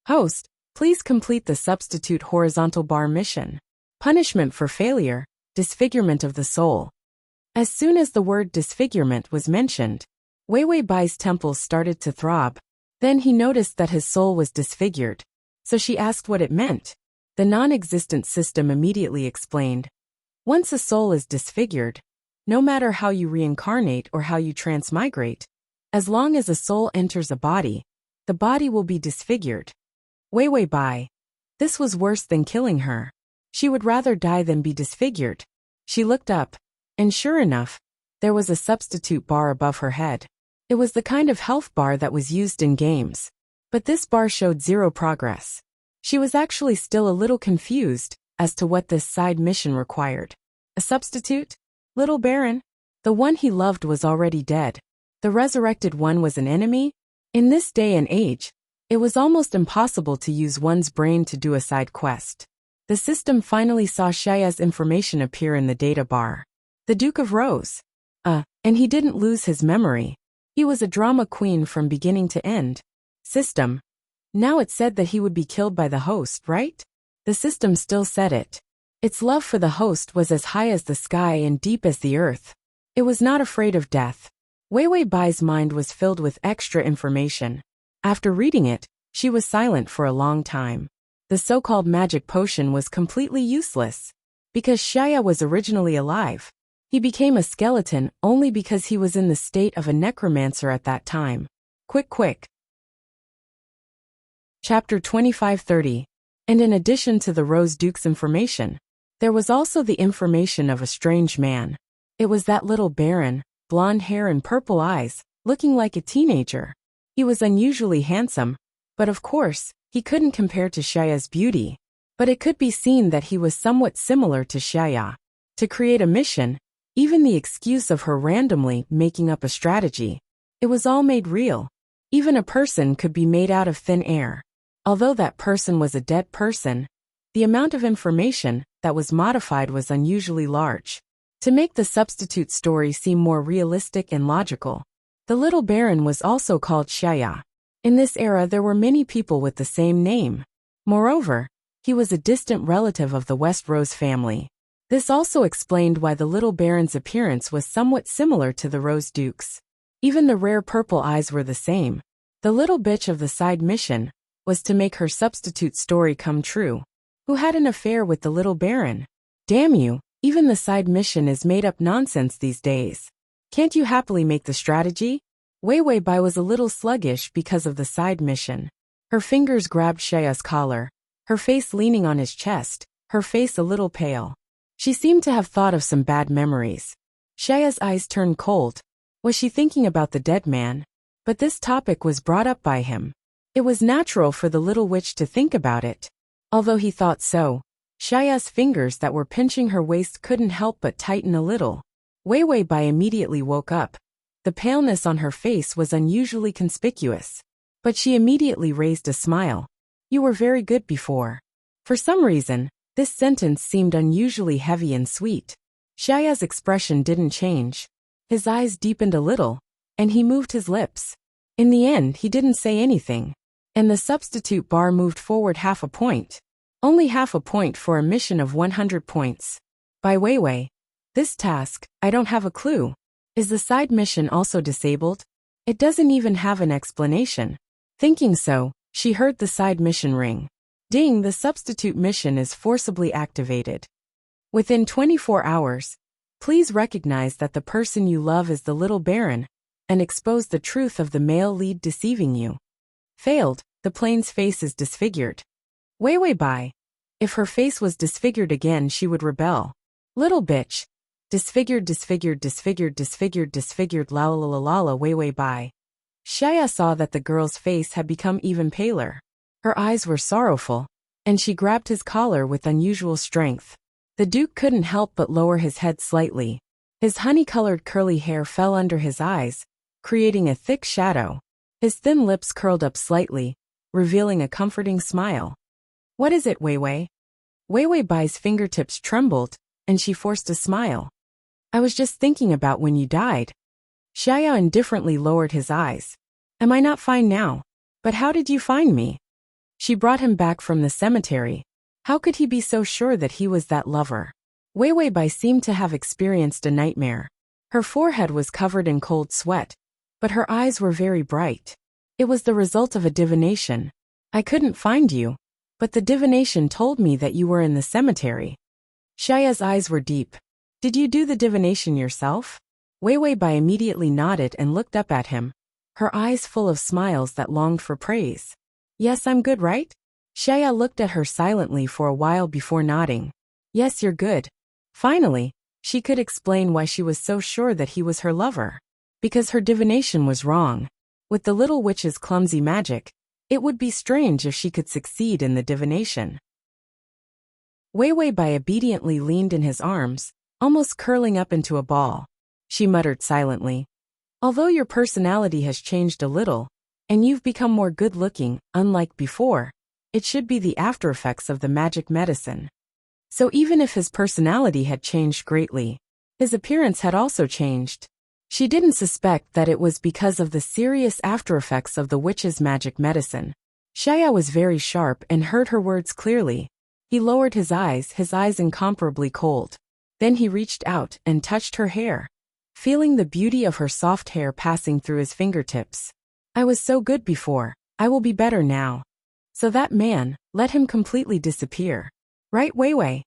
Host, please complete the substitute horizontal bar mission. Punishment for failure, disfigurement of the soul. As soon as the word disfigurement was mentioned, Wei Wei Bai's temples started to throb. Then he noticed that his soul was disfigured. So she asked what it meant. The non-existent system immediately explained. Once a soul is disfigured, no matter how you reincarnate or how you transmigrate, as long as a soul enters a body, the body will be disfigured. Wei Wei Bai. This was worse than killing her. She would rather die than be disfigured. She looked up, and sure enough, there was a substitute bar above her head. It was the kind of health bar that was used in games. But this bar showed zero progress. She was actually still a little confused as to what this side mission required. A substitute? Little Baron? The one he loved was already dead. The resurrected one was an enemy? In this day and age, it was almost impossible to use one's brain to do a side quest. The system finally saw Shaya's information appear in the data bar. The Duke of Rose. And he didn't lose his memory. He was a drama queen from beginning to end. System. Now it said that he would be killed by the host, right? The system still said it. Its love for the host was as high as the sky and deep as the earth. It was not afraid of death. Wei Wei Bai's mind was filled with extra information. After reading it, she was silent for a long time. The so-called magic potion was completely useless. Because Shaya was originally alive, he became a skeleton only because he was in the state of a necromancer at that time. Quick. Chapter 2530. And in addition to the Rose Duke's information, there was also the information of a strange man. It was that little Baron, blonde hair and purple eyes, looking like a teenager. He was unusually handsome, but of course, he couldn't compare to Shaya's beauty. But it could be seen that he was somewhat similar to Shaya. To create a mission, even the excuse of her randomly making up a strategy, it was all made real. Even a person could be made out of thin air. Although that person was a dead person, the amount of information that was modified was unusually large. To make the substitute story seem more realistic and logical, the little Baron was also called Shaya. In this era there were many people with the same name. Moreover, he was a distant relative of the West Rose family. This also explained why the little Baron's appearance was somewhat similar to the Rose Duke's. Even the rare purple eyes were the same. The little bitch of the side mission was to make her substitute story come true. Who had an affair with the little Baron? Damn you, even the side mission is made up nonsense these days. Can't you happily make the strategy? Wei Wei Bai was a little sluggish because of the side mission. Her fingers grabbed Shaya's collar, her face leaning on his chest, her face a little pale. She seemed to have thought of some bad memories. Shaya's eyes turned cold. Was she thinking about the dead man? But this topic was brought up by him. It was natural for the little witch to think about it. Although he thought so, Shaya's fingers that were pinching her waist couldn't help but tighten a little. Wei Wei Bai immediately woke up. The paleness on her face was unusually conspicuous. But she immediately raised a smile. You were very good before. For some reason, this sentence seemed unusually heavy and sweet. Shaya's expression didn't change. His eyes deepened a little, and he moved his lips. In the end, he didn't say anything. And the substitute bar moved forward half a point. Only half a point for a mission of 100 points. By Wei Wei. This task, I don't have a clue. Is the side mission also disabled? It doesn't even have an explanation. Thinking so, she heard the side mission ring. Ding, the substitute mission is forcibly activated. Within 24 hours, please recognize that the person you love is the little Baron, and expose the truth of the male lead deceiving you. Failed, the plane's face is disfigured. Wei Wei Bai. If her face was disfigured again she would rebel. Little bitch. Disfigured, disfigured, disfigured, disfigured, disfigured, la la la la la Wei Wei Bai. Shaya saw that the girl's face had become even paler. Her eyes were sorrowful, and she grabbed his collar with unusual strength. The Duke couldn't help but lower his head slightly. His honey-colored curly hair fell under his eyes, creating a thick shadow. His thin lips curled up slightly, revealing a comforting smile. What is it, Wei Wei? Wei Wei Bai's fingertips trembled, and she forced a smile. I was just thinking about when you died. Shaya indifferently lowered his eyes. Am I not fine now? But how did you find me? She brought him back from the cemetery. How could he be so sure that he was that lover? Wei Wei Bai seemed to have experienced a nightmare. Her forehead was covered in cold sweat, but her eyes were very bright. It was the result of a divination. I couldn't find you, but the divination told me that you were in the cemetery. Xiaoya's eyes were deep. Did you do the divination yourself? Wei Wei Bai immediately nodded and looked up at him, her eyes full of smiles that longed for praise. Yes, I'm good, right? Xiaoya looked at her silently for a while before nodding. Yes, you're good. Finally, she could explain why she was so sure that he was her lover. Because her divination was wrong. With the little witch's clumsy magic, it would be strange if she could succeed in the divination. Wei Wei Bai obediently leaned in his arms, almost curling up into a ball. She muttered silently. Although your personality has changed a little, and you've become more good-looking, unlike before, it should be the aftereffects of the magic medicine. So even if his personality had changed greatly, his appearance had also changed. She didn't suspect that it was because of the serious aftereffects of the witch's magic medicine. Xiaoya was very sharp and heard her words clearly. He lowered his eyes incomparably cold. Then he reached out and touched her hair, feeling the beauty of her soft hair passing through his fingertips. I was so good before, I will be better now. So that man, let him completely disappear. Right, Wei Wei?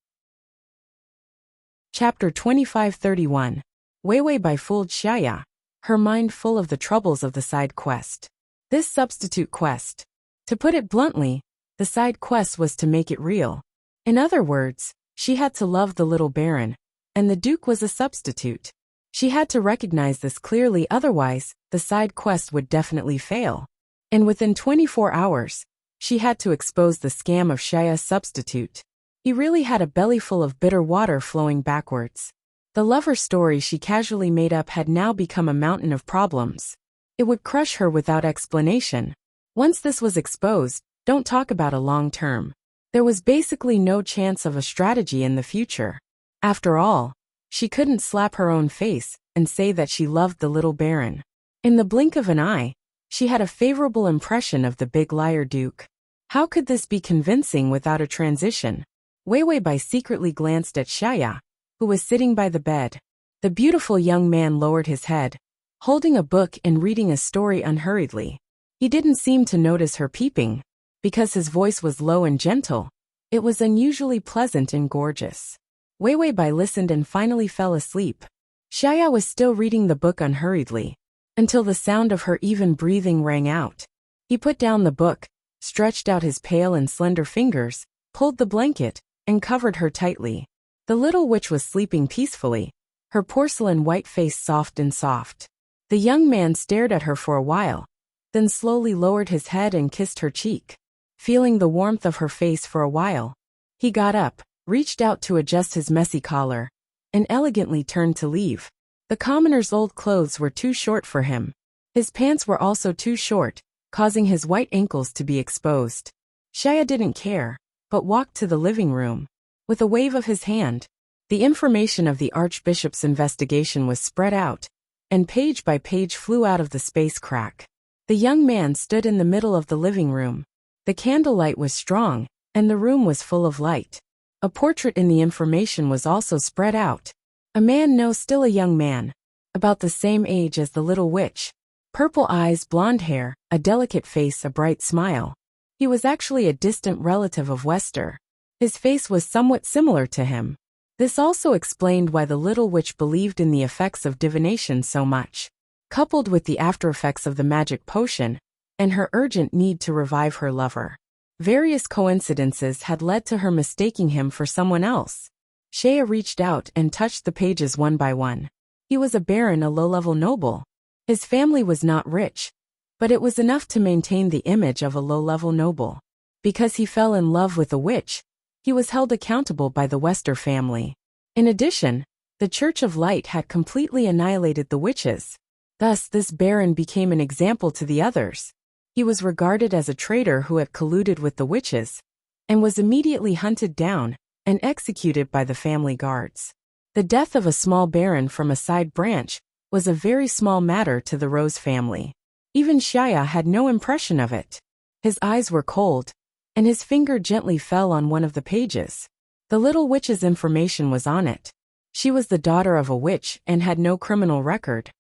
Chapter 2531. Wei Wei Bai fooled Xiaoya, her mind full of the troubles of the side quest. This substitute quest. To put it bluntly, the side quest was to make it real. In other words, she had to love the little baron, and the duke was a substitute. She had to recognize this clearly, otherwise, the side quest would definitely fail. And within 24 hours, she had to expose the scam of Xiaoya's substitute. He really had a belly full of bitter water flowing backwards. The lover story she casually made up had now become a mountain of problems. It would crush her without explanation. Once this was exposed, don't talk about a long term. There was basically no chance of a strategy in the future. After all, she couldn't slap her own face and say that she loved the little baron. In the blink of an eye, she had a favorable impression of the big liar duke. How could this be convincing without a transition? Wei Wei Bai secretly glanced at Xiaoya, who was sitting by the bed. The beautiful young man lowered his head, holding a book and reading a story unhurriedly. He didn't seem to notice her peeping. Because his voice was low and gentle, it was unusually pleasant and gorgeous. Wei Wei Bai listened and finally fell asleep. Xiaoya was still reading the book unhurriedly, until the sound of her even breathing rang out. He put down the book, stretched out his pale and slender fingers, pulled the blanket, and covered her tightly. The little witch was sleeping peacefully, her porcelain white face soft and soft. The young man stared at her for a while, then slowly lowered his head and kissed her cheek. Feeling the warmth of her face for a while, he got up, reached out to adjust his messy collar, and elegantly turned to leave. The commoner's old clothes were too short for him. His pants were also too short, causing his white ankles to be exposed. Xiaoya didn't care, but walked to the living room. With a wave of his hand, the information of the Archbishop's investigation was spread out, and page by page flew out of the space crack. The young man stood in the middle of the living room. The candlelight was strong, and the room was full of light. A portrait in the information was also spread out. A man, no, still a young man, about the same age as the little witch. Purple eyes, blonde hair, a delicate face, a bright smile. He was actually a distant relative of Wester. His face was somewhat similar to him. This also explained why the little witch believed in the effects of divination so much. Coupled with the aftereffects of the magic potion, and her urgent need to revive her lover. Various coincidences had led to her mistaking him for someone else. Xiaoya reached out and touched the pages one by one. He was a baron, a low-level noble. His family was not rich, but it was enough to maintain the image of a low-level noble. Because he fell in love with a witch, he was held accountable by the Wester family. In addition, the Church of Light had completely annihilated the witches. Thus, this baron became an example to the others. He was regarded as a traitor who had colluded with the witches, and was immediately hunted down and executed by the family guards. The death of a small baron from a side branch was a very small matter to the Rose family. Even Shia had no impression of it. His eyes were cold, and his finger gently fell on one of the pages. The little witch's information was on it. She was the daughter of a witch and had no criminal record.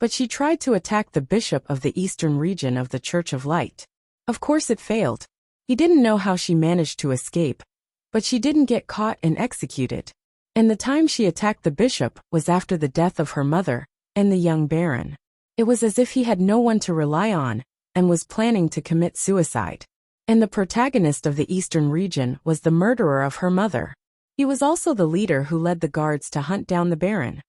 But she tried to attack the bishop of the eastern region of the Church of Light. Of course it failed. He didn't know how she managed to escape, but she didn't get caught and executed. And the time she attacked the bishop was after the death of her mother and the young baron. It was as if he had no one to rely on and was planning to commit suicide. And the protagonist of the eastern region was the murderer of her mother. He was also the leader who led the guards to hunt down the baron.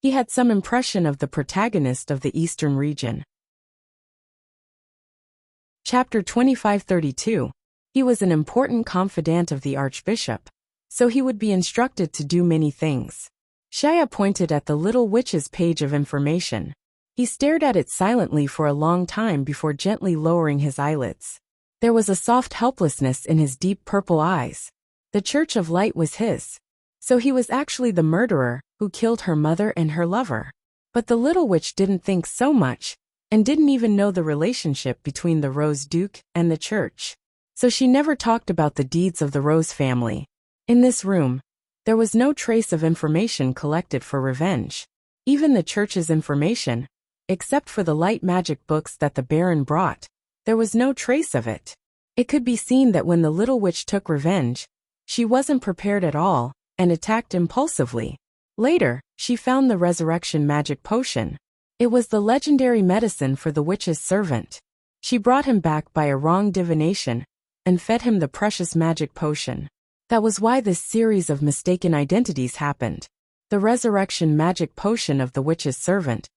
He had some impression of the protagonist of the eastern region. Chapter 2532. He was an important confidant of the archbishop, so he would be instructed to do many things. Shia pointed at the little witch's page of information. He stared at it silently for a long time before gently lowering his eyelids. There was a soft helplessness in his deep purple eyes. The Church of Light was his. So he was actually the murderer who killed her mother and her lover. But the little witch didn't think so much, and didn't even know the relationship between the Rose Duke and the church. So she never talked about the deeds of the Rose family. In this room, there was no trace of information collected for revenge. Even the church's information, except for the light magic books that the Baron brought, there was no trace of it. It could be seen that when the little witch took revenge, she wasn't prepared at all, and attacked impulsively. Later, she found the resurrection magic potion. It was the legendary medicine for the witch's servant. She brought him back by a wrong divination, and fed him the precious magic potion. That was why this series of mistaken identities happened. The resurrection magic potion of the witch's servant.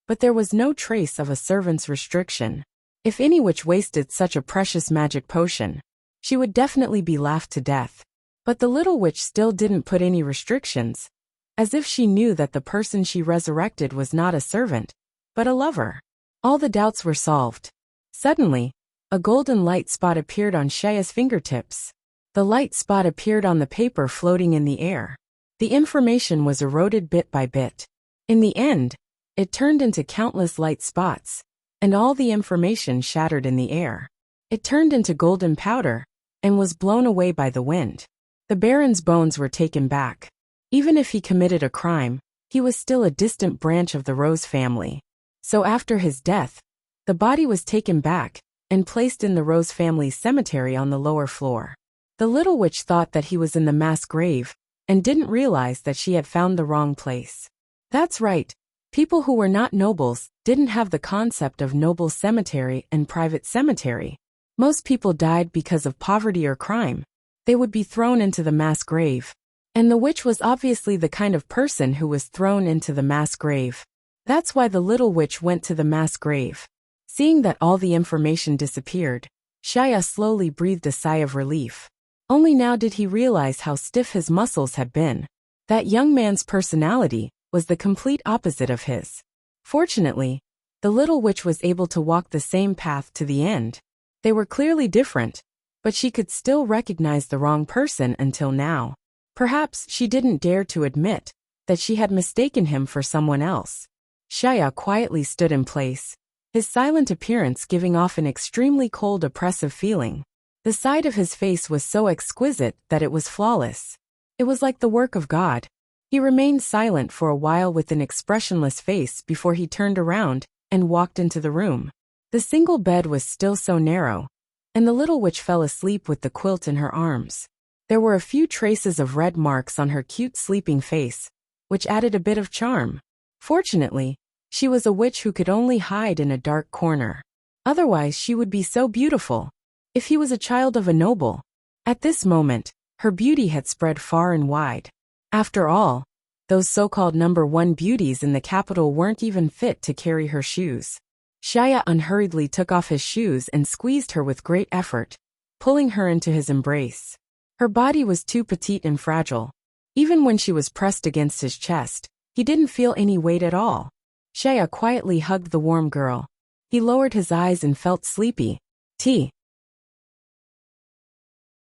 But there was no trace of a servant's restriction. If any witch wasted such a precious magic potion, she would definitely be laughed to death. But the little witch still didn't put any restrictions, as if she knew that the person she resurrected was not a servant, but a lover. All the doubts were solved. Suddenly, a golden light spot appeared on Shia's fingertips. The light spot appeared on the paper floating in the air. The information was eroded bit by bit. In the end, it turned into countless light spots, and all the information shattered in the air. It turned into golden powder, and was blown away by the wind. The Baron's bones were taken back. Even if he committed a crime, he was still a distant branch of the Rose family. So after his death, the body was taken back, and placed in the Rose family's cemetery on the lower floor. The little witch thought that he was in the mass grave, and didn't realize that she had found the wrong place. That's right. People who were not nobles didn't have the concept of noble cemetery and private cemetery. Most people died because of poverty or crime. They would be thrown into the mass grave. And the witch was obviously the kind of person who was thrown into the mass grave. That's why the little witch went to the mass grave. Seeing that all the information disappeared, Shia slowly breathed a sigh of relief. Only now did he realize how stiff his muscles had been. That young man's personality was the complete opposite of his. Fortunately, the little witch was able to walk the same path to the end. They were clearly different, but she could still recognize the wrong person until now. Perhaps she didn't dare to admit that she had mistaken him for someone else. Shia quietly stood in place, his silent appearance giving off an extremely cold, oppressive feeling. The side of his face was so exquisite that it was flawless. It was like the work of God. He remained silent for a while with an expressionless face before he turned around and walked into the room. The single bed was still so narrow, and the little witch fell asleep with the quilt in her arms. There were a few traces of red marks on her cute sleeping face, which added a bit of charm. Fortunately, she was a witch who could only hide in a dark corner. Otherwise she would be so beautiful. If he was a child of a noble. At this moment, her beauty had spread far and wide. After all, those so-called number one beauties in the capital weren't even fit to carry her shoes. Shia unhurriedly took off his shoes and squeezed her with great effort, pulling her into his embrace. Her body was too petite and fragile. Even when she was pressed against his chest, he didn't feel any weight at all. Shia quietly hugged the warm girl. He lowered his eyes and felt sleepy.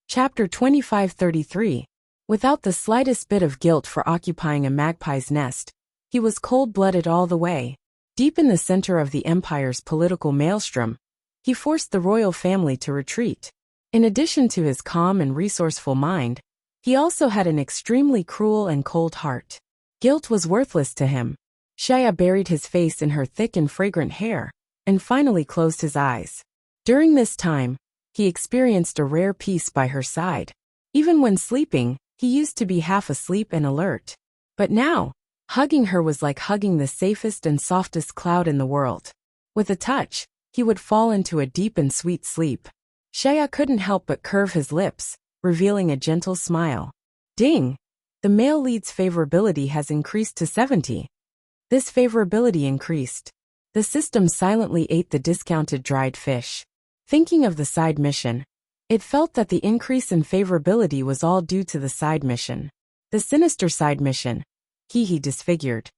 Chapter 2533. Without the slightest bit of guilt for occupying a magpie's nest, he was cold-blooded all the way. Deep in the center of the empire's political maelstrom, he forced the royal family to retreat. In addition to his calm and resourceful mind, he also had an extremely cruel and cold heart. Guilt was worthless to him. Shaya buried his face in her thick and fragrant hair, and finally closed his eyes. During this time, he experienced a rare peace by her side. Even when sleeping, he used to be half asleep and alert. But now, hugging her was like hugging the safest and softest cloud in the world. With a touch, he would fall into a deep and sweet sleep. Shaya couldn't help but curve his lips, revealing a gentle smile. Ding! The male lead's favorability has increased to 70. This favorability increased. The system silently ate the discounted dried fish. Thinking of the side mission, it felt that the increase in favorability was all due to the side mission. The sinister side mission. He disfigured.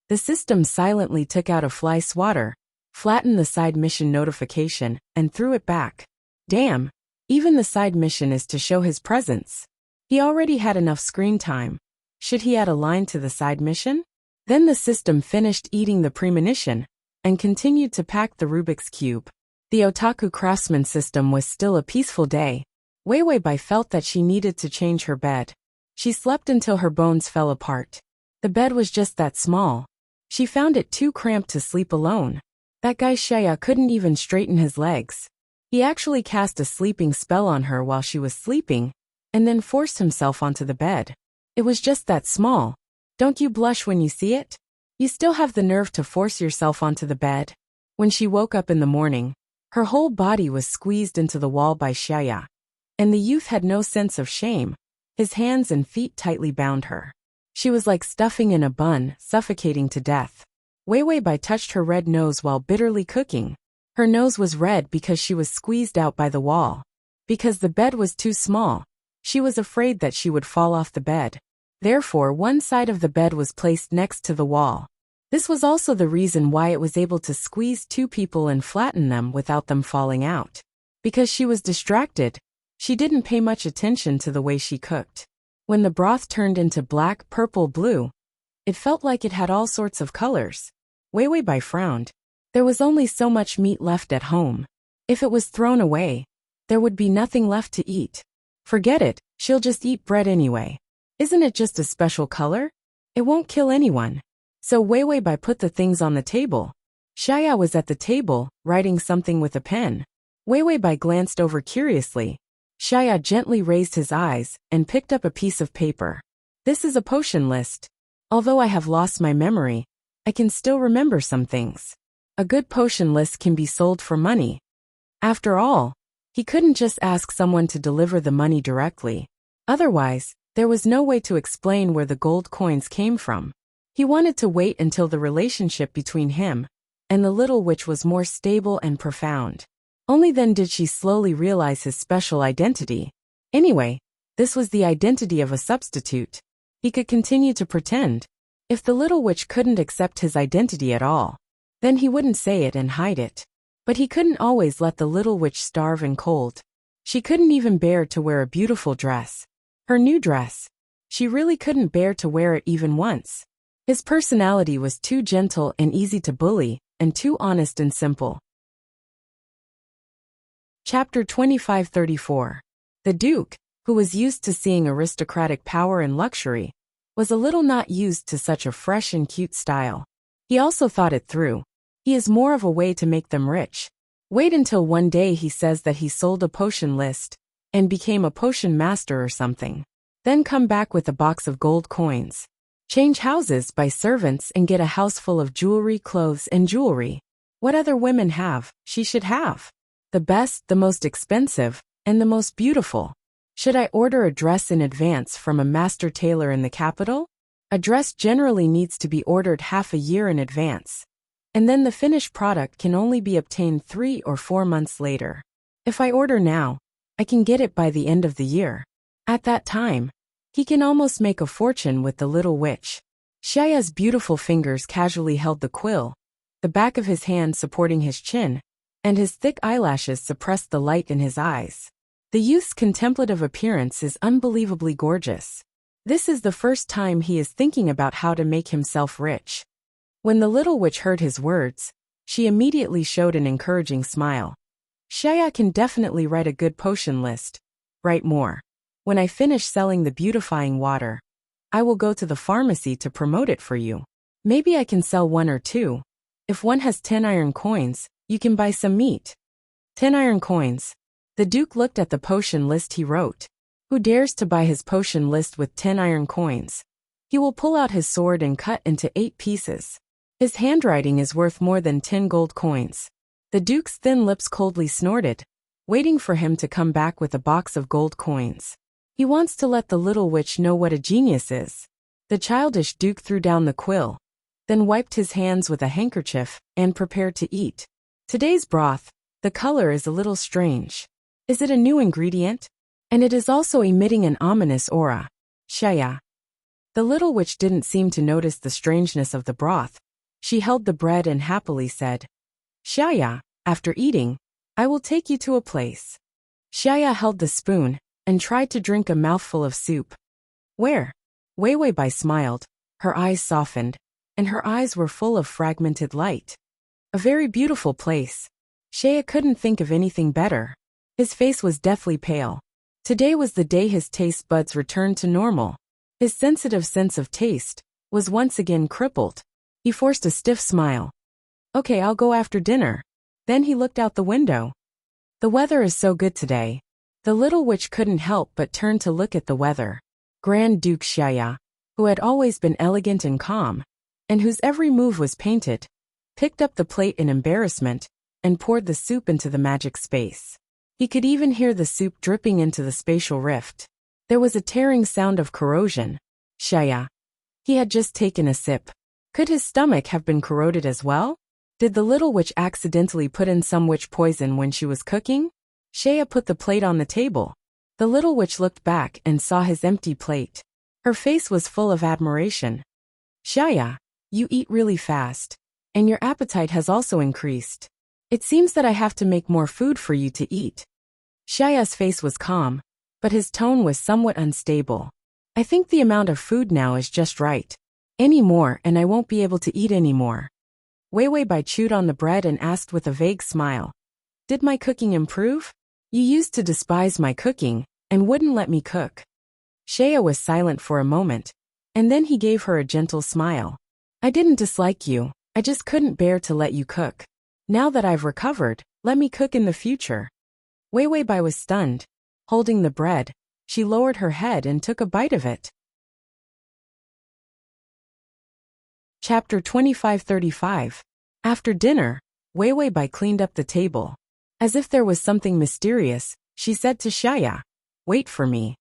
The system silently took out a fly swatter, flattened the side mission notification, and threw it back. Damn, even the side mission is to show his presence. He already had enough screen time. Should he add a line to the side mission? Then the system finished eating the premonition, and continued to pack the Rubik's Cube. The otaku craftsman system was still a peaceful day. Weiwei felt that she needed to change her bed. She slept until her bones fell apart. The bed was just that small. She found it too cramped to sleep alone. That guy Shaya couldn't even straighten his legs. He actually cast a sleeping spell on her while she was sleeping, and then forced himself onto the bed. It was just that small. Don't you blush when you see it? You still have the nerve to force yourself onto the bed? When she woke up in the morning, her whole body was squeezed into the wall by Shaya. And the youth had no sense of shame. His hands and feet tightly bound her. She was like stuffing in a bun, suffocating to death. Weiwei touched her red nose while bitterly cooking. Her nose was red because she was squeezed out by the wall. Because the bed was too small, she was afraid that she would fall off the bed. Therefore, one side of the bed was placed next to the wall. This was also the reason why it was able to squeeze two people and flatten them without them falling out. Because she was distracted, she didn't pay much attention to the way she cooked. When the broth turned into black, purple, blue, it felt like it had all sorts of colors. Weiwei frowned. There was only so much meat left at home. If it was thrown away, there would be nothing left to eat. Forget it, she'll just eat bread anyway. Isn't it just a special color? It won't kill anyone. So Weiwei put the things on the table. Shaya was at the table, writing something with a pen. Weiwei glanced over curiously. Shaya gently raised his eyes and picked up a piece of paper. This is a potion list. Although I have lost my memory, I can still remember some things. A good potion list can be sold for money. After all, he couldn't just ask someone to deliver the money directly. Otherwise, there was no way to explain where the gold coins came from. He wanted to wait until the relationship between him and the little witch was more stable and profound. Only then did she slowly realize his special identity. Anyway, this was the identity of a substitute. He could continue to pretend. If the little witch couldn't accept his identity at all, then he wouldn't say it and hide it. But he couldn't always let the little witch starve in cold. She couldn't even bear to wear a beautiful dress. Her new dress. She really couldn't bear to wear it even once. His personality was too gentle and easy to bully, and too honest and simple. Chapter 2534. The Duke, who was used to seeing aristocratic power and luxury, was a little not used to such a fresh and cute style. He also thought it through. He is more of a way to make them rich. Wait until one day he says that he sold a potion list and became a potion master or something. Then come back with a box of gold coins. Change houses, buy servants, and get a house full of jewelry, clothes, and jewelry. What other women have, she should have. The best, the most expensive, and the most beautiful. Should I order a dress in advance from a master tailor in the capital? A dress generally needs to be ordered half a year in advance. And then the finished product can only be obtained 3 or 4 months later. If I order now, I can get it by the end of the year. At that time, he can almost make a fortune with the little witch. Shaya's beautiful fingers casually held the quill, the back of his hand supporting his chin, and his thick eyelashes suppressed the light in his eyes. The youth's contemplative appearance is unbelievably gorgeous. This is the first time he is thinking about how to make himself rich. When the little witch heard his words, she immediately showed an encouraging smile. Shaya can definitely write a good potion list. Write more. When I finish selling the beautifying water, I will go to the pharmacy to promote it for you. Maybe I can sell 1 or 2. If one has 10 iron coins, you can buy some meat. 10 iron coins. The Duke looked at the potion list he wrote. Who dares to buy his potion list with 10 iron coins? He will pull out his sword and cut into 8 pieces. His handwriting is worth more than 10 gold coins. The Duke's thin lips coldly snorted, waiting for him to come back with a box of gold coins. He wants to let the little witch know what a genius is. The childish Duke threw down the quill, then wiped his hands with a handkerchief and prepared to eat. Today's broth, the color is a little strange. Is it a new ingredient? And it is also emitting an ominous aura. Shaya. The little witch didn't seem to notice the strangeness of the broth. She held the bread and happily said, Shaya, after eating, I will take you to a place. Shaya held the spoon and tried to drink a mouthful of soup. Where? Wei Wei Bai smiled, her eyes softened, and her eyes were full of fragmented light. A very beautiful place. Shaya couldn't think of anything better. His face was deathly pale. Today was the day his taste buds returned to normal. His sensitive sense of taste was once again crippled. He forced a stiff smile. Okay, I'll go after dinner. Then he looked out the window. The weather is so good today. The little witch couldn't help but turn to look at the weather. Grand Duke Shaya, who had always been elegant and calm, and whose every move was painted, picked up the plate in embarrassment and poured the soup into the magic space. He could even hear the soup dripping into the spatial rift. There was a tearing sound of corrosion. Shaya. He had just taken a sip. Could his stomach have been corroded as well? Did the little witch accidentally put in some witch poison when she was cooking? Shaya put the plate on the table. The little witch looked back and saw his empty plate. Her face was full of admiration. Shaya, you eat really fast. And your appetite has also increased. It seems that I have to make more food for you to eat. Shaya's face was calm, but his tone was somewhat unstable. I think the amount of food now is just right. Any more and I won't be able to eat anymore. Wei Wei Bai chewed on the bread and asked with a vague smile. Did my cooking improve? You used to despise my cooking and wouldn't let me cook. Shaya was silent for a moment, and then he gave her a gentle smile. I didn't dislike you, I just couldn't bear to let you cook. Now that I've recovered, let me cook in the future. Wei Wei Bai was stunned. Holding the bread, she lowered her head and took a bite of it. Chapter 2535. After dinner, Wei Wei Bai cleaned up the table. As if there was something mysterious, she said to Shaya, Wait for me.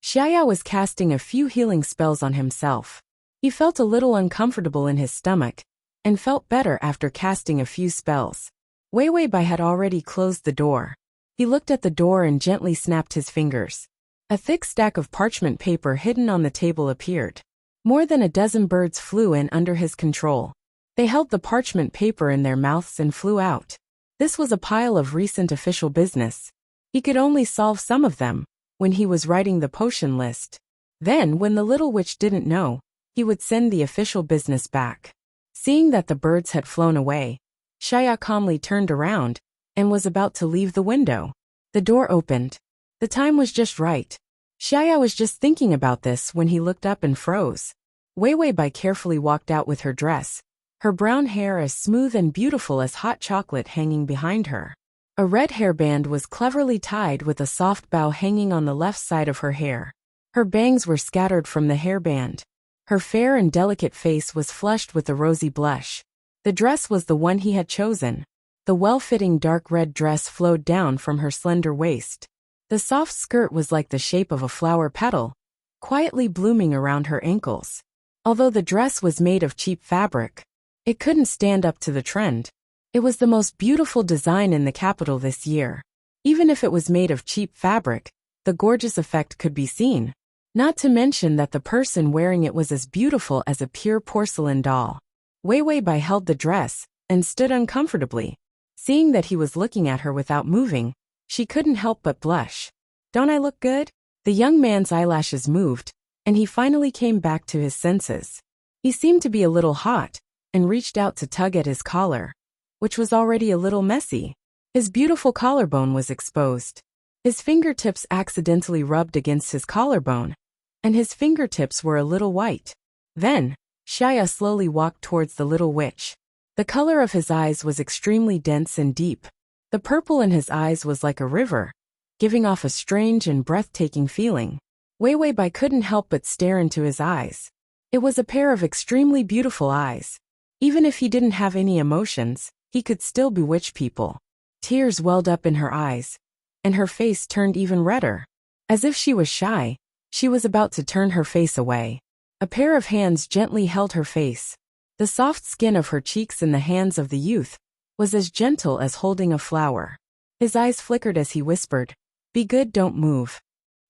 Shaya was casting a few healing spells on himself. He felt a little uncomfortable in his stomach, and felt better after casting a few spells. Wei Wei Bai had already closed the door. He looked at the door and gently snapped his fingers. A thick stack of parchment paper hidden on the table appeared. More than a dozen birds flew in under his control. They held the parchment paper in their mouths and flew out. This was a pile of recent official business. He could only solve some of them when he was writing the potion list. Then, when the little witch didn't know, he would send the official business back. Seeing that the birds had flown away, Shaya calmly turned around and was about to leave the window. The door opened. The time was just right. Shaya was just thinking about this when he looked up and froze. Wei Wei Bai carefully walked out with her dress, her brown hair as smooth and beautiful as hot chocolate hanging behind her. A red hairband was cleverly tied with a soft bow hanging on the left side of her hair. Her bangs were scattered from the hairband. Her fair and delicate face was flushed with a rosy blush. The dress was the one he had chosen. The well-fitting dark red dress flowed down from her slender waist. The soft skirt was like the shape of a flower petal, quietly blooming around her ankles. Although the dress was made of cheap fabric, it couldn't stand up to the trend. It was the most beautiful design in the capital this year. Even if it was made of cheap fabric, the gorgeous effect could be seen. Not to mention that the person wearing it was as beautiful as a pure porcelain doll. Wei Wei Bai held the dress and stood uncomfortably. Seeing that he was looking at her without moving, she couldn't help but blush. Don't I look good? The young man's eyelashes moved, and he finally came back to his senses. He seemed to be a little hot, and reached out to tug at his collar, which was already a little messy. His beautiful collarbone was exposed. His fingertips accidentally rubbed against his collarbone, and his fingertips were a little white. Then, Shia slowly walked towards the little witch. The color of his eyes was extremely dense and deep. The purple in his eyes was like a river, giving off a strange and breathtaking feeling. Wei Wei Bai couldn't help but stare into his eyes. It was a pair of extremely beautiful eyes. Even if he didn't have any emotions, he could still bewitch people. Tears welled up in her eyes, and her face turned even redder. As if she was shy, she was about to turn her face away. A pair of hands gently held her face. The soft skin of her cheeks in the hands of the youth was as gentle as holding a flower. His eyes flickered as he whispered, "Be good, don't move."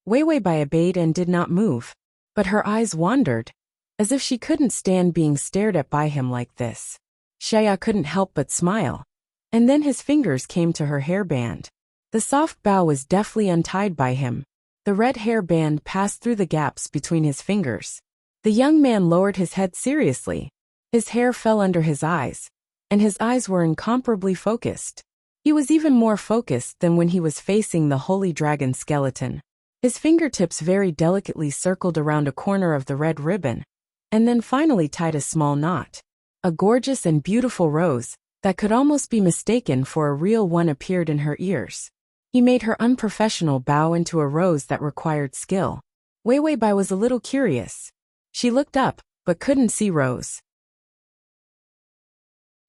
Wei Wei Bai obeyed and did not move, but her eyes wandered, as if she couldn't stand being stared at by him like this. Shia couldn't help but smile, and then his fingers came to her hairband. The soft bow was deftly untied by him. The red hairband passed through the gaps between his fingers. The young man lowered his head seriously. His hair fell under his eyes, and his eyes were incomparably focused. He was even more focused than when he was facing the holy dragon skeleton. His fingertips very delicately circled around a corner of the red ribbon, and then finally tied a small knot. A gorgeous and beautiful rose, that could almost be mistaken for a real one, appeared in her ears. He made her unprofessional bow into a rose that required skill. Wei Wei Bai was a little curious. She looked up, but couldn't see Rose.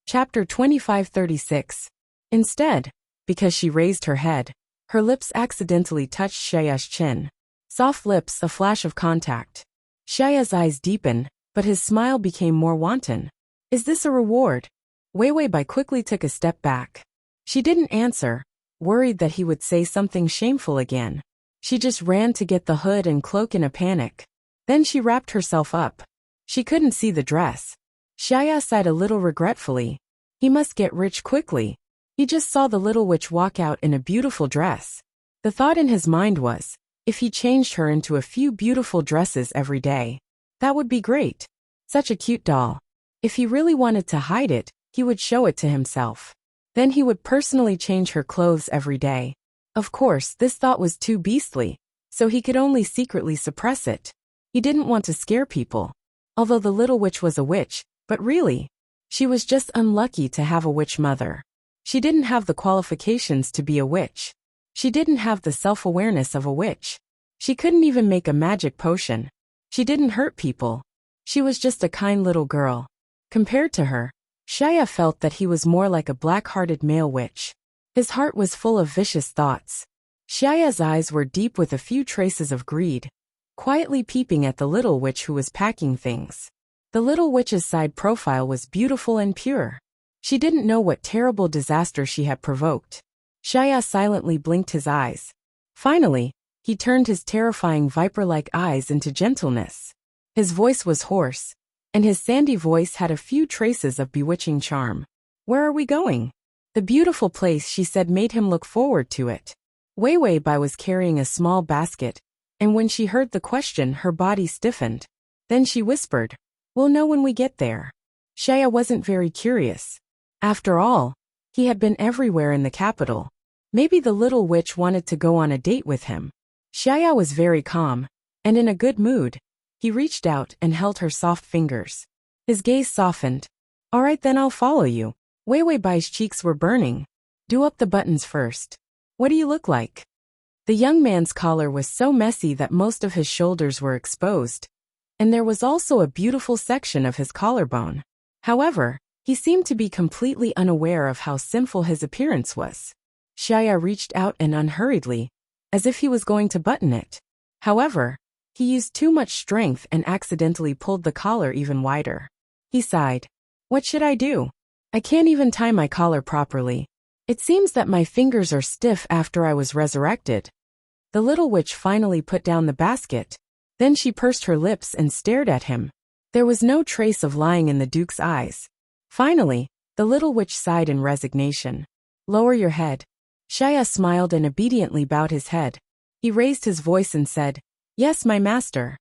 Chapter 2536. Instead, because she raised her head, her lips accidentally touched Shaya's chin. Soft lips, a flash of contact. Shaya's eyes deepened, but his smile became more wanton. Is this a reward? Wei Wei Bai quickly took a step back. She didn't answer, worried that he would say something shameful again. She just ran to get the hood and cloak in a panic. Then she wrapped herself up. She couldn't see the dress. Shia sighed a little regretfully. He must get rich quickly. He just saw the little witch walk out in a beautiful dress. The thought in his mind was, if he changed her into a few beautiful dresses every day, that would be great. Such a cute doll. If he really wanted to hide it, he would show it to himself. Then he would personally change her clothes every day. Of course, this thought was too beastly, so he could only secretly suppress it. He didn't want to scare people. Although the little witch was a witch, but really, she was just unlucky to have a witch mother. She didn't have the qualifications to be a witch. She didn't have the self-awareness of a witch. She couldn't even make a magic potion. She didn't hurt people. She was just a kind little girl. Compared to her, Shia felt that he was more like a black-hearted male witch. His heart was full of vicious thoughts. Shia's eyes were deep with a few traces of greed, quietly peeping at the little witch who was packing things. The little witch's side profile was beautiful and pure. She didn't know what terrible disaster she had provoked. Shia silently blinked his eyes. Finally, he turned his terrifying viper-like eyes into gentleness. His voice was hoarse, and his sandy voice had a few traces of bewitching charm. "Where are we going?" The beautiful place she said made him look forward to it. Wei Wei Bai was carrying a small basket, and when she heard the question her body stiffened. Then she whispered, "We'll know when we get there." Shia wasn't very curious. After all, he had been everywhere in the capital. Maybe the little witch wanted to go on a date with him. Shia was very calm, and in a good mood. He reached out and held her soft fingers. His gaze softened. "All right then, I'll follow you." Wei Wei Bai's cheeks were burning. "Do up the buttons first. What do you look like?" The young man's collar was so messy that most of his shoulders were exposed, and there was also a beautiful section of his collarbone. However, he seemed to be completely unaware of how sinful his appearance was. Shia reached out and unhurriedly, as if he was going to button it. However, he used too much strength and accidentally pulled the collar even wider. He sighed. "What should I do? I can't even tie my collar properly. It seems that my fingers are stiff after I was resurrected." The little witch finally put down the basket. Then she pursed her lips and stared at him. There was no trace of lying in the Duke's eyes. Finally, the little witch sighed in resignation. "Lower your head." Shia smiled and obediently bowed his head. He raised his voice and said, "Yes, my master."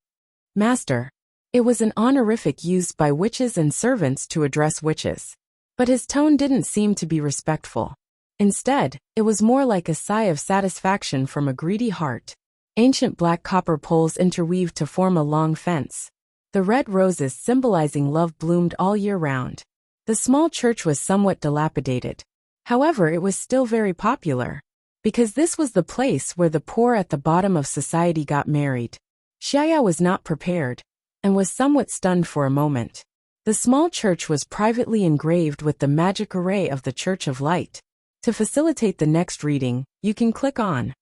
"Master." It was an honorific used by witches and servants to address witches. But his tone didn't seem to be respectful. Instead, it was more like a sigh of satisfaction from a greedy heart. Ancient black copper poles interweaved to form a long fence. The red roses symbolizing love bloomed all year round. The small church was somewhat dilapidated. However, it was still very popular. Because this was the place where the poor at the bottom of society got married. Xiaya was not prepared, and was somewhat stunned for a moment. The small church was privately engraved with the magic array of the Church of Light. To facilitate the next reading, you can click on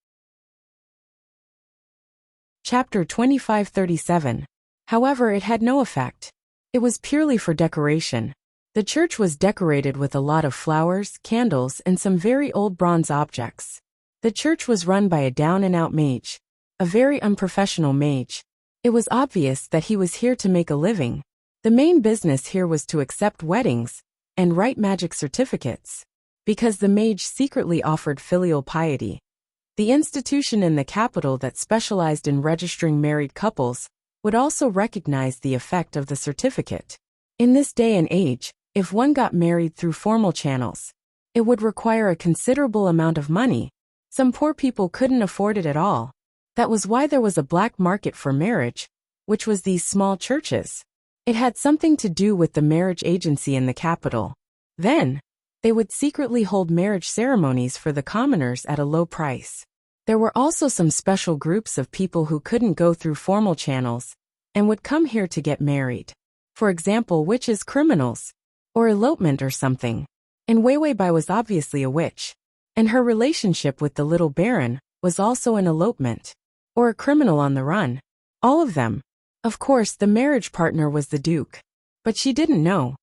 Chapter 2537. However, it had no effect. It was purely for decoration. The church was decorated with a lot of flowers, candles, and some very old bronze objects. The church was run by a down-and-out mage. A very unprofessional mage. It was obvious that he was here to make a living. The main business here was to accept weddings and write magic certificates. Because the mage secretly offered filial piety. The institution in the capital that specialized in registering married couples would also recognize the effect of the certificate. In this day and age, if one got married through formal channels, it would require a considerable amount of money. Some poor people couldn't afford it at all. That was why there was a black market for marriage, which was these small churches. It had something to do with the marriage agency in the capital. Then, they would secretly hold marriage ceremonies for the commoners at a low price. There were also some special groups of people who couldn't go through formal channels and would come here to get married. For example, witches, criminals, or elopement or something. And Wei Bai was obviously a witch. And her relationship with the little baron was also an elopement. Or a criminal on the run. All of them. Of course, the marriage partner was the duke. But she didn't know.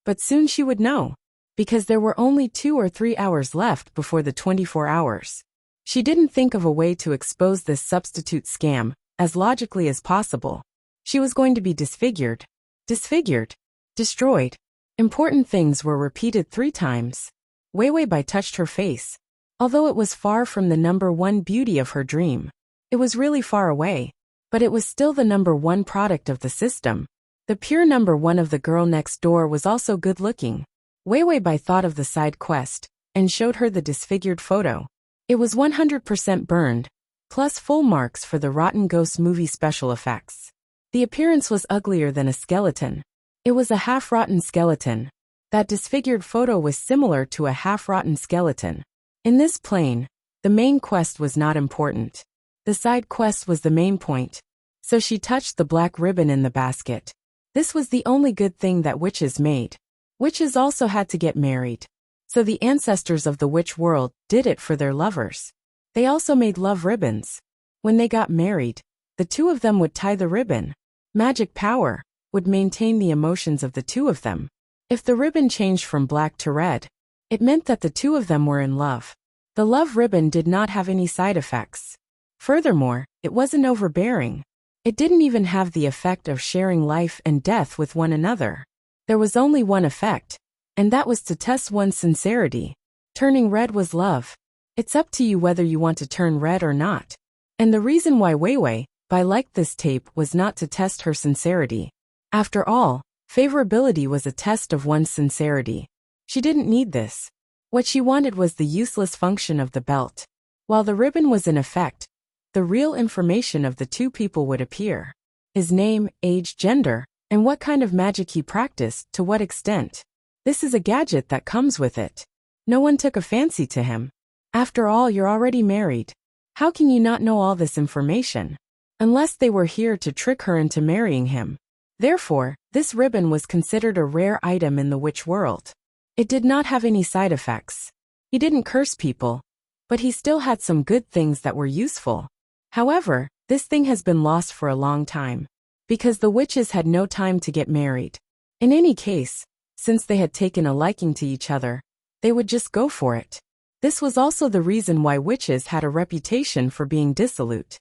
But soon she would know. Because there were only 2 or 3 hours left before the 24 hours. She didn't think of a way to expose this substitute scam as logically as possible. She was going to be disfigured. Destroyed. Important things were repeated 3 times. Wei Bai touched her face. Although it was far from the #1 beauty of her dream. It was really far away. But it was still the #1 product of the system. The pure #1 of the girl next door was also good looking. Wei Bai thought of the side quest, and showed her the disfigured photo. It was 100% burned, plus full marks for the Rotten Ghost movie special effects. The appearance was uglier than a skeleton. It was a half-rotten skeleton. That disfigured photo was similar to a half-rotten skeleton. In this plane, the main quest was not important. The side quest was the main point. So she touched the black ribbon in the basket. This was the only good thing that witches made. Witches also had to get married. So the ancestors of the witch world did it for their lovers. They also made love ribbons. When they got married, the 2 of them would tie the ribbon. Magic power would maintain the emotions of the 2 of them. If the ribbon changed from black to red, it meant that the 2 of them were in love. The love ribbon did not have any side effects. Furthermore, it wasn't overbearing. It didn't even have the effect of sharing life and death with one another. There was only one effect, and that was to test one's sincerity. Turning red was love. It's up to you whether you want to turn red or not. And the reason why Wei Bai liked this tape was not to test her sincerity. After all, favorability was a test of one's sincerity. She didn't need this. What she wanted was the useless function of the belt. While the ribbon was in effect, the real information of the 2 people would appear. His name, age, gender, and what kind of magic he practiced, to what extent. This is a gadget that comes with it. No one took a fancy to him. After all, you're already married. How can you not know all this information? Unless they were here to trick her into marrying him. Therefore, this ribbon was considered a rare item in the witch world. It did not have any side effects. He didn't curse people, but he still had some good things that were useful. However, this thing has been lost for a long time. Because the witches had no time to get married. In any case, since they had taken a liking to each other, they would just go for it. This was also the reason why witches had a reputation for being dissolute.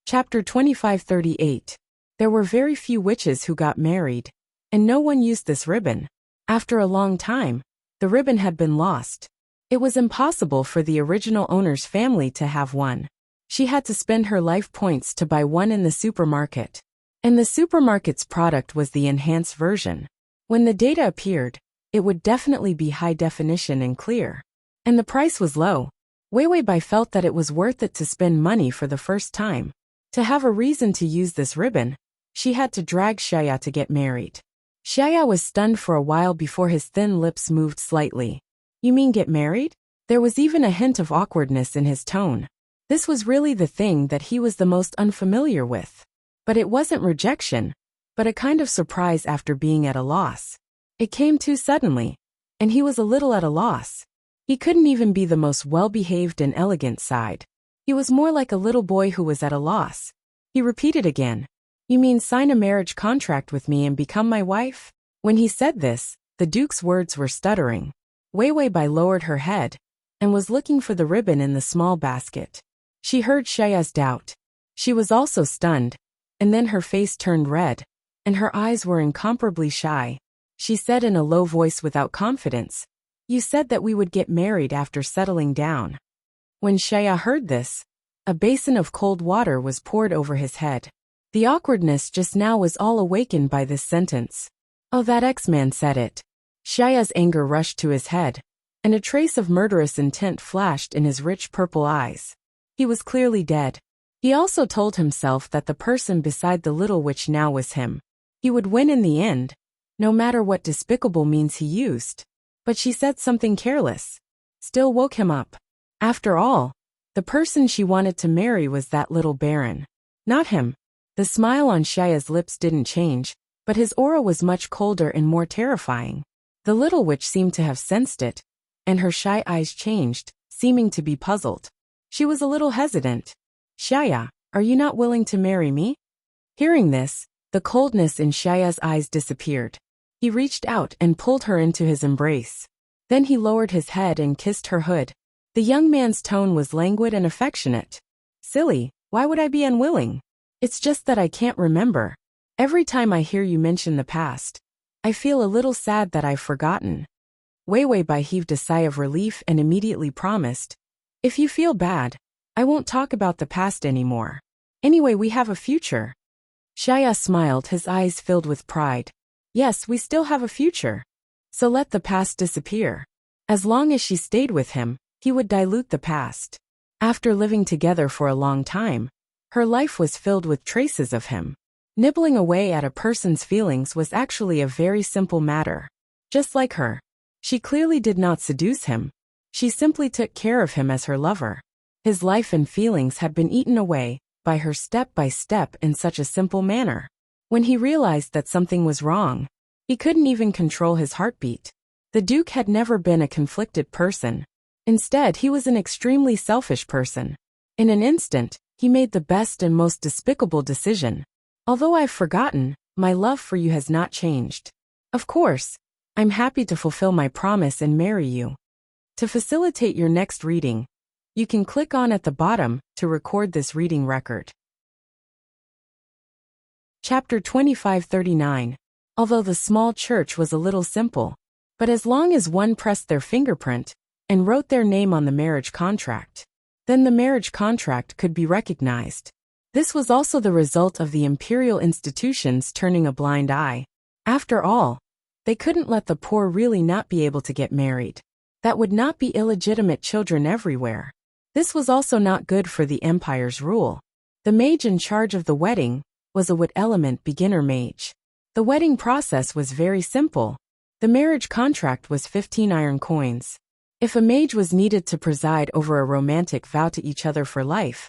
Chapter 2538. There were very few witches who got married, and no one used this ribbon. After a long time, the ribbon had been lost. It was impossible for the original owner's family to have one. She had to spend her life points to buy one in the supermarket. And the supermarket's product was the enhanced version. When the data appeared, it would definitely be high definition and clear. And the price was low. Wei Bai felt that it was worth it to spend money for the first time. To have a reason to use this ribbon, she had to drag Xiaya to get married. Xiaya was stunned for a while before his thin lips moved slightly. You mean get married? There was even a hint of awkwardness in his tone. This was really the thing that he was the most unfamiliar with. But it wasn't rejection, but a kind of surprise after being at a loss. It came too suddenly, and he was a little at a loss. He couldn't even be the most well-behaved and elegant side. He was more like a little boy who was at a loss. He repeated again, "You mean sign a marriage contract with me and become my wife?" When he said this, the Duke's words were stuttering. Wei Bai lowered her head and was looking for the ribbon in the small basket. She heard Xiaya's doubt. She was also stunned, and then her face turned red, and her eyes were incomparably shy. She said in a low voice without confidence, "You said that we would get married after settling down." When Xiaya heard this, a basin of cold water was poured over his head. The awkwardness just now was all awakened by this sentence. Oh, that X-man said it. Xiaya's anger rushed to his head, and a trace of murderous intent flashed in his rich purple eyes. He was clearly dead. He also told himself that the person beside the little witch now was him. He would win in the end, no matter what despicable means he used. But she said something careless. Still woke him up. After all, the person she wanted to marry was that little baron. Not him. The smile on Xiaya's lips didn't change, but his aura was much colder and more terrifying. The little witch seemed to have sensed it, and her shy eyes changed, seeming to be puzzled. She was a little hesitant. "Xiaya, are you not willing to marry me?" Hearing this, the coldness in Xiaya's eyes disappeared. He reached out and pulled her into his embrace. Then he lowered his head and kissed her hood. The young man's tone was languid and affectionate. "Silly, why would I be unwilling? It's just that I can't remember. Every time I hear you mention the past, I feel a little sad that I've forgotten." Wei Bai heaved a sigh of relief and immediately promised, "If you feel bad, I won't talk about the past anymore. Anyway, we have a future." Xiaya smiled, his eyes filled with pride. Yes, we still have a future. So let the past disappear. As long as she stayed with him, he would dilute the past. After living together for a long time, her life was filled with traces of him. Nibbling away at a person's feelings was actually a very simple matter. Just like her. She clearly did not seduce him. She simply took care of him as her lover. His life and feelings had been eaten away by her step by step in such a simple manner. When he realized that something was wrong, he couldn't even control his heartbeat. The Duke had never been a conflicted person. Instead, he was an extremely selfish person. In an instant, he made the best and most despicable decision. "Although I've forgotten, my love for you has not changed. Of course, I'm happy to fulfill my promise and marry you." To facilitate your next reading, you can click on at the bottom to record this reading record. Chapter 2539. Although the small church was a little simple, but as long as one pressed their fingerprint and wrote their name on the marriage contract, then the marriage contract could be recognized. This was also the result of the imperial institutions turning a blind eye. After all, they couldn't let the poor really not be able to get married. That would not be illegitimate children everywhere. This was also not good for the empire's rule. The mage in charge of the wedding was a wood element beginner mage. The wedding process was very simple. The marriage contract was 15 iron coins. If a mage was needed to preside over a romantic vow to each other for life,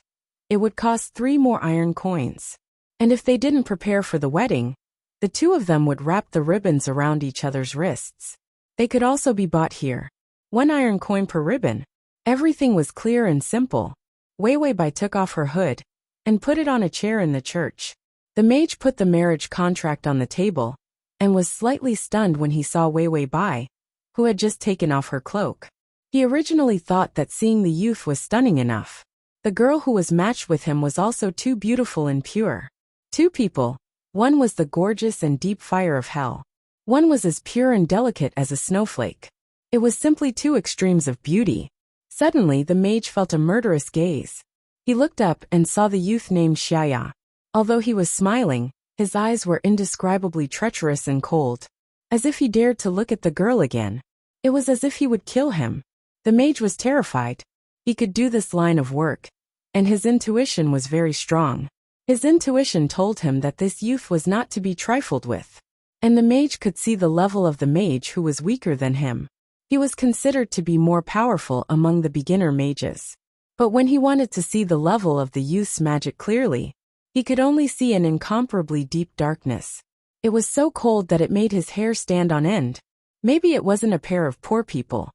it would cost 3 more iron coins. And if they didn't prepare for the wedding, the two of them would wrap the ribbons around each other's wrists. They could also be bought here. 1 iron coin per ribbon. Everything was clear and simple. Wei Bai took off her hood and put it on a chair in the church. The mage put the marriage contract on the table and was slightly stunned when he saw Wei Bai, who had just taken off her cloak. He originally thought that seeing the youth was stunning enough. The girl who was matched with him was also too beautiful and pure. 2 people. One was the gorgeous and deep fire of hell. One was as pure and delicate as a snowflake. It was simply 2 extremes of beauty. Suddenly the mage felt a murderous gaze. He looked up and saw the youth named Xiaya. Although he was smiling, His eyes were indescribably treacherous and cold. As if he dared to look at the girl again. It was as if he would kill him. The mage was terrified. He could do this line of work. And his intuition was very strong. His intuition told him that this youth was not to be trifled with. And the mage could see the level of the mage who was weaker than him. He was considered to be more powerful among the beginner mages. But when he wanted to see the level of the youth's magic clearly, he could only see an incomparably deep darkness. It was so cold that it made his hair stand on end. Maybe it wasn't a pair of poor people,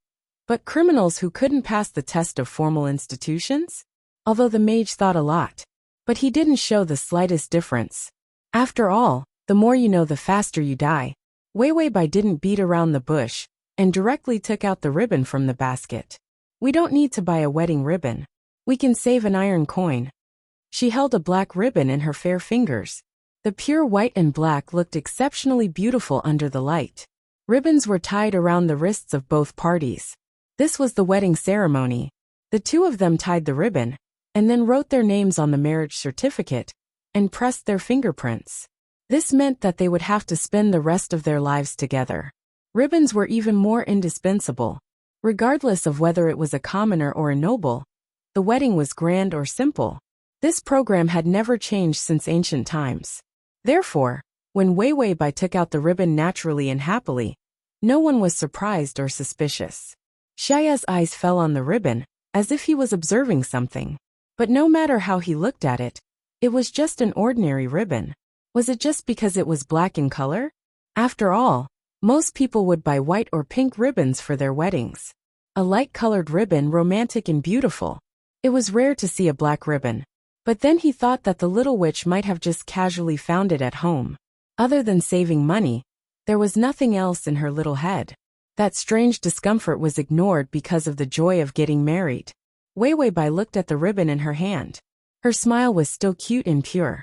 but criminals who couldn't pass the test of formal institutions? Although the mage thought a lot. But he didn't show the slightest difference. After all, the more you know the faster you die. Wei Weibai didn't beat around the bush, and directly took out the ribbon from the basket. We don't need to buy a wedding ribbon. We can save an iron coin. She held a black ribbon in her fair fingers. The pure white and black looked exceptionally beautiful under the light. Ribbons were tied around the wrists of both parties. This was the wedding ceremony. The two of them tied the ribbon, and then wrote their names on the marriage certificate, and pressed their fingerprints. This meant that they would have to spend the rest of their lives together. Ribbons were even more indispensable. Regardless of whether it was a commoner or a noble, the wedding was grand or simple. This program had never changed since ancient times. Therefore, when Wei Weibai took out the ribbon naturally and happily, no one was surprised or suspicious. Xiaoya's eyes fell on the ribbon, as if he was observing something. But no matter how he looked at it, it was just an ordinary ribbon. Was it just because it was black in color? After all, most people would buy white or pink ribbons for their weddings. A light-colored ribbon, romantic and beautiful. It was rare to see a black ribbon. But then he thought that the little witch might have just casually found it at home. Other than saving money, there was nothing else in her little head. That strange discomfort was ignored because of the joy of getting married. Wei Weibai looked at the ribbon in her hand. Her smile was still cute and pure.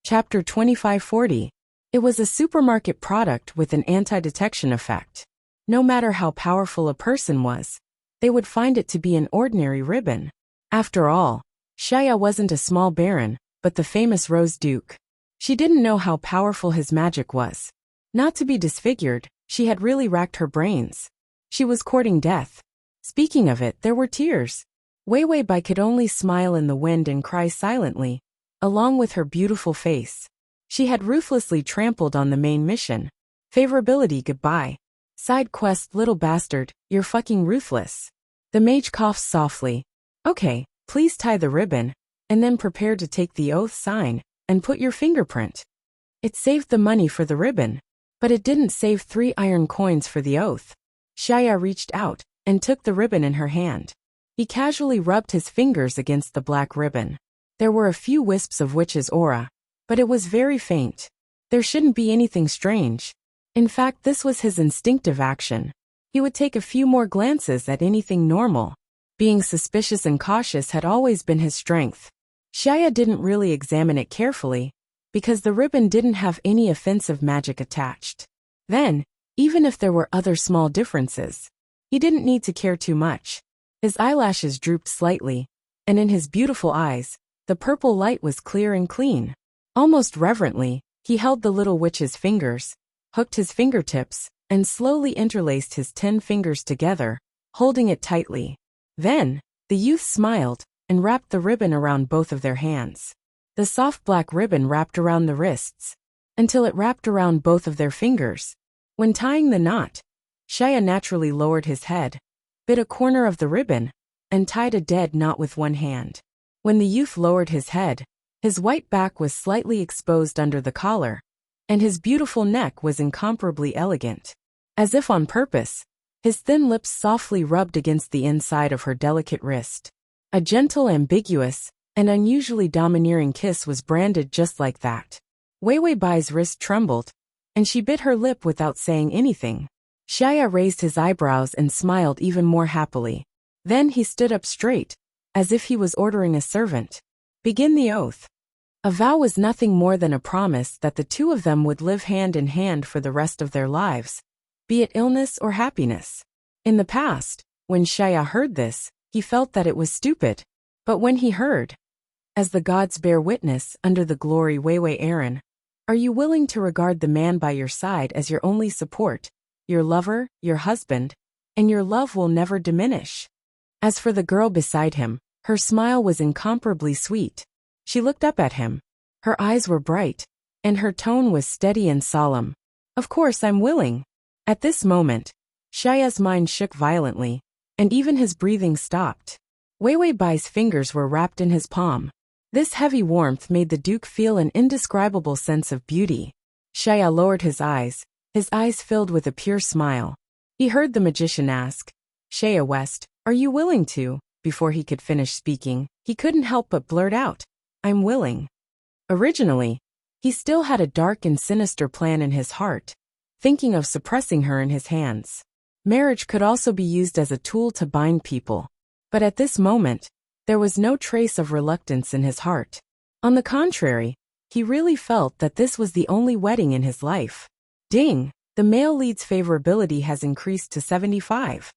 Chapter 2540. It was a supermarket product with an anti-detection effect. No matter how powerful a person was, they would find it to be an ordinary ribbon. After all, Xiaoya wasn't a small baron, but the famous Rose Duke. She didn't know how powerful his magic was. Not to be disfigured, she had really racked her brains. She was courting death. Speaking of it, there were tears. Wei Weibai could only smile in the wind and cry silently, along with her beautiful face. She had ruthlessly trampled on the main mission. Favorability goodbye. Side quest little bastard, you're fucking ruthless. The mage coughed softly. Okay, please tie the ribbon, and then prepare to take the oath sign, and put your fingerprint. It saved the money for the ribbon, but it didn't save 3 iron coins for the oath. Xiaoya reached out, and took the ribbon in her hand. He casually rubbed his fingers against the black ribbon. There were a few wisps of witch's aura, but it was very faint. There shouldn't be anything strange. In fact, this was his instinctive action. He would take a few more glances at anything normal. Being suspicious and cautious had always been his strength. Xiaoya didn't really examine it carefully, because the ribbon didn't have any offensive magic attached. Then, even if there were other small differences, he didn't need to care too much. His eyelashes drooped slightly, and in his beautiful eyes, the purple light was clear and clean. Almost reverently, he held the little witch's fingers, hooked his fingertips, and slowly interlaced his 10 fingers together, holding it tightly. Then, the youth smiled, and wrapped the ribbon around both of their hands. The soft black ribbon wrapped around the wrists, until it wrapped around both of their fingers. When tying the knot, Xiaoya naturally lowered his head, bit a corner of the ribbon, and tied a dead knot with one hand. When the youth lowered his head, his white back was slightly exposed under the collar, and his beautiful neck was incomparably elegant. As if on purpose, his thin lips softly rubbed against the inside of her delicate wrist. A gentle, ambiguous, and unusually domineering kiss was branded just like that. Wei Weibai's wrist trembled, and she bit her lip without saying anything. Xiaoya raised his eyebrows and smiled even more happily. Then he stood up straight, as if he was ordering a servant. Begin the oath. A vow was nothing more than a promise that the two of them would live hand in hand for the rest of their lives, be it illness or happiness. In the past, when Xiaoya heard this, he felt that it was stupid. But when he heard As the gods bear witness, under the glory Weiwei Aaron, are you willing to regard the man by your side as your only support, your lover, your husband, and your love will never diminish? As for the girl beside him, her smile was incomparably sweet. She looked up at him. Her eyes were bright, and her tone was steady and solemn. Of course I'm willing. At this moment, Xiaoya's mind shook violently, and even his breathing stopped. Weiwei Bai's fingers were wrapped in his palm. This heavy warmth made the Duke feel an indescribable sense of beauty. Xiaoya lowered his eyes filled with a pure smile. He heard the magician ask, "Xiaoya West, are you willing to?" Before he could finish speaking, he couldn't help but blurt out, "I'm willing." Originally, he still had a dark and sinister plan in his heart, thinking of suppressing her in his hands. Marriage could also be used as a tool to bind people. But at this moment, there was no trace of reluctance in his heart. On the contrary, he really felt that this was the only wedding in his life. Ding! The male lead's favorability has increased to 75.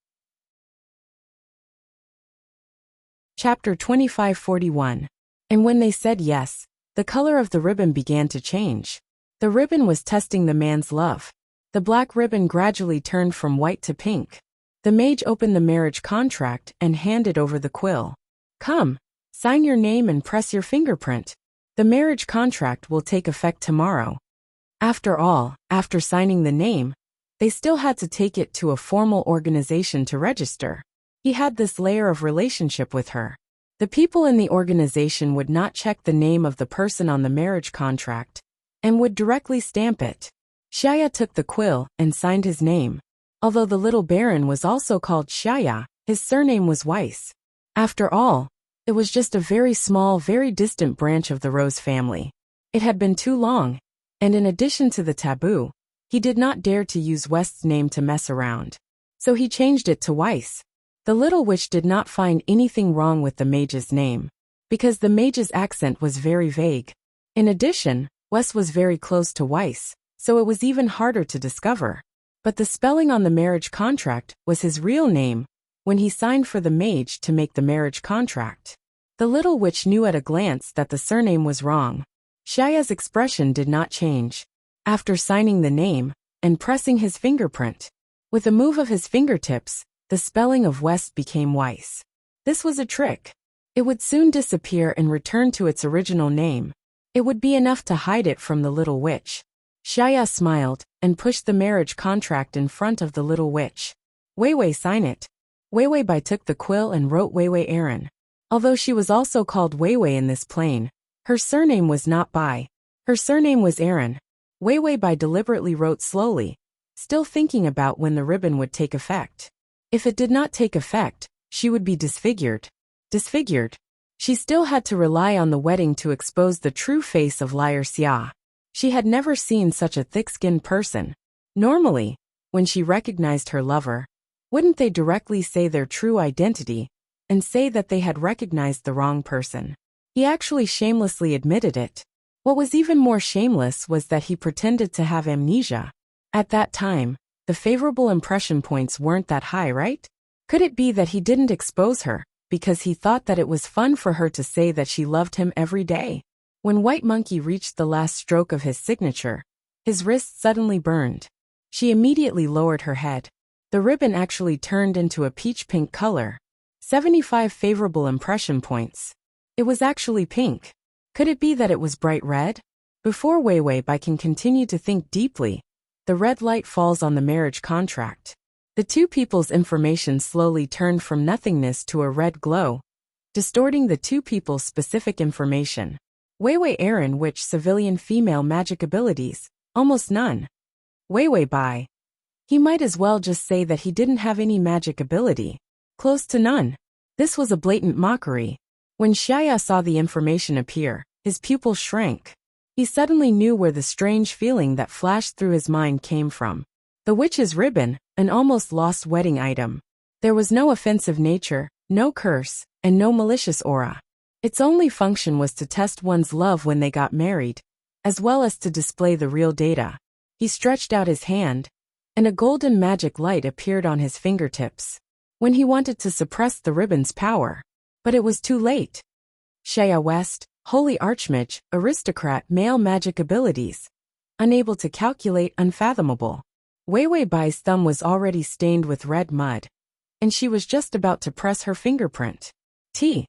Chapter 2541. And when they said yes, the color of the ribbon began to change. The ribbon was testing the man's love. The black ribbon gradually turned from white to pink. The mage opened the marriage contract and handed over the quill. "Come, sign your name and press your fingerprint. The marriage contract will take effect tomorrow." After all, after signing the name, they still had to take it to a formal organization to register. He had this layer of relationship with her. The people in the organization would not check the name of the person on the marriage contract and would directly stamp it. Xiaoya took the quill and signed his name. Although the little baron was also called Xiaoya, his surname was Weiss. After all, it was just a very small, very distant branch of the Rose family. It had been too long, and in addition to the taboo, he did not dare to use West's name to mess around. So he changed it to Weiss. The little witch did not find anything wrong with the mage's name, because the mage's accent was very vague. In addition, West was very close to Weiss, so it was even harder to discover. But the spelling on the marriage contract was his real name when he signed for the mage to make the marriage contract. The little witch knew at a glance that the surname was wrong. Xiaoya's expression did not change. After signing the name and pressing his fingerprint, with a move of his fingertips, the spelling of West became Weiss. This was a trick. It would soon disappear and return to its original name. It would be enough to hide it from the little witch. Xiaoya smiled and pushed the marriage contract in front of the little witch. "Weiwei, sign it." Weiwei Bai took the quill and wrote Weiwei Aaron. Although she was also called Weiwei in this plane, her surname was not Bai. Her surname was Aaron. Weiwei Bai deliberately wrote slowly, still thinking about when the ribbon would take effect. If it did not take effect, she would be disfigured. Disfigured. She still had to rely on the wedding to expose the true face of Liar Xia. She had never seen such a thick-skinned person. Normally, when she recognized her lover, wouldn't they directly say their true identity and say that they had recognized the wrong person? He actually shamelessly admitted it. What was even more shameless was that he pretended to have amnesia. At that time, the favorable impression points weren't that high, right? Could it be that he didn't expose her because he thought that it was fun for her to say that she loved him every day? When White Monkey reached the last stroke of his signature, his wrist suddenly burned. She immediately lowered her head. The ribbon actually turned into a peach-pink color. 75 favorable impression points. It was actually pink. Could it be that it was bright red? Before Weiwei Bai can continue to think deeply, the red light falls on the marriage contract. The two people's information slowly turned from nothingness to a red glow, distorting the two people's specific information. Weiwei Aaron, which civilian female magic abilities? Almost none. Weiwei Bai. He might as well just say that he didn't have any magic ability. Close to none. This was a blatant mockery. When Xiaoya saw the information appear, his pupil shrank. He suddenly knew where the strange feeling that flashed through his mind came from. The witch's ribbon, an almost lost wedding item. There was no offensive nature, no curse, and no malicious aura. Its only function was to test one's love when they got married, as well as to display the real data. He stretched out his hand, and a golden magic light appeared on his fingertips. When he wanted to suppress the ribbon's power. But it was too late. Xiaoya West, Holy Archmage, aristocrat, male magic abilities. Unable to calculate, unfathomable. Wei Wei Bai's thumb was already stained with red mud, and she was just about to press her fingerprint. T.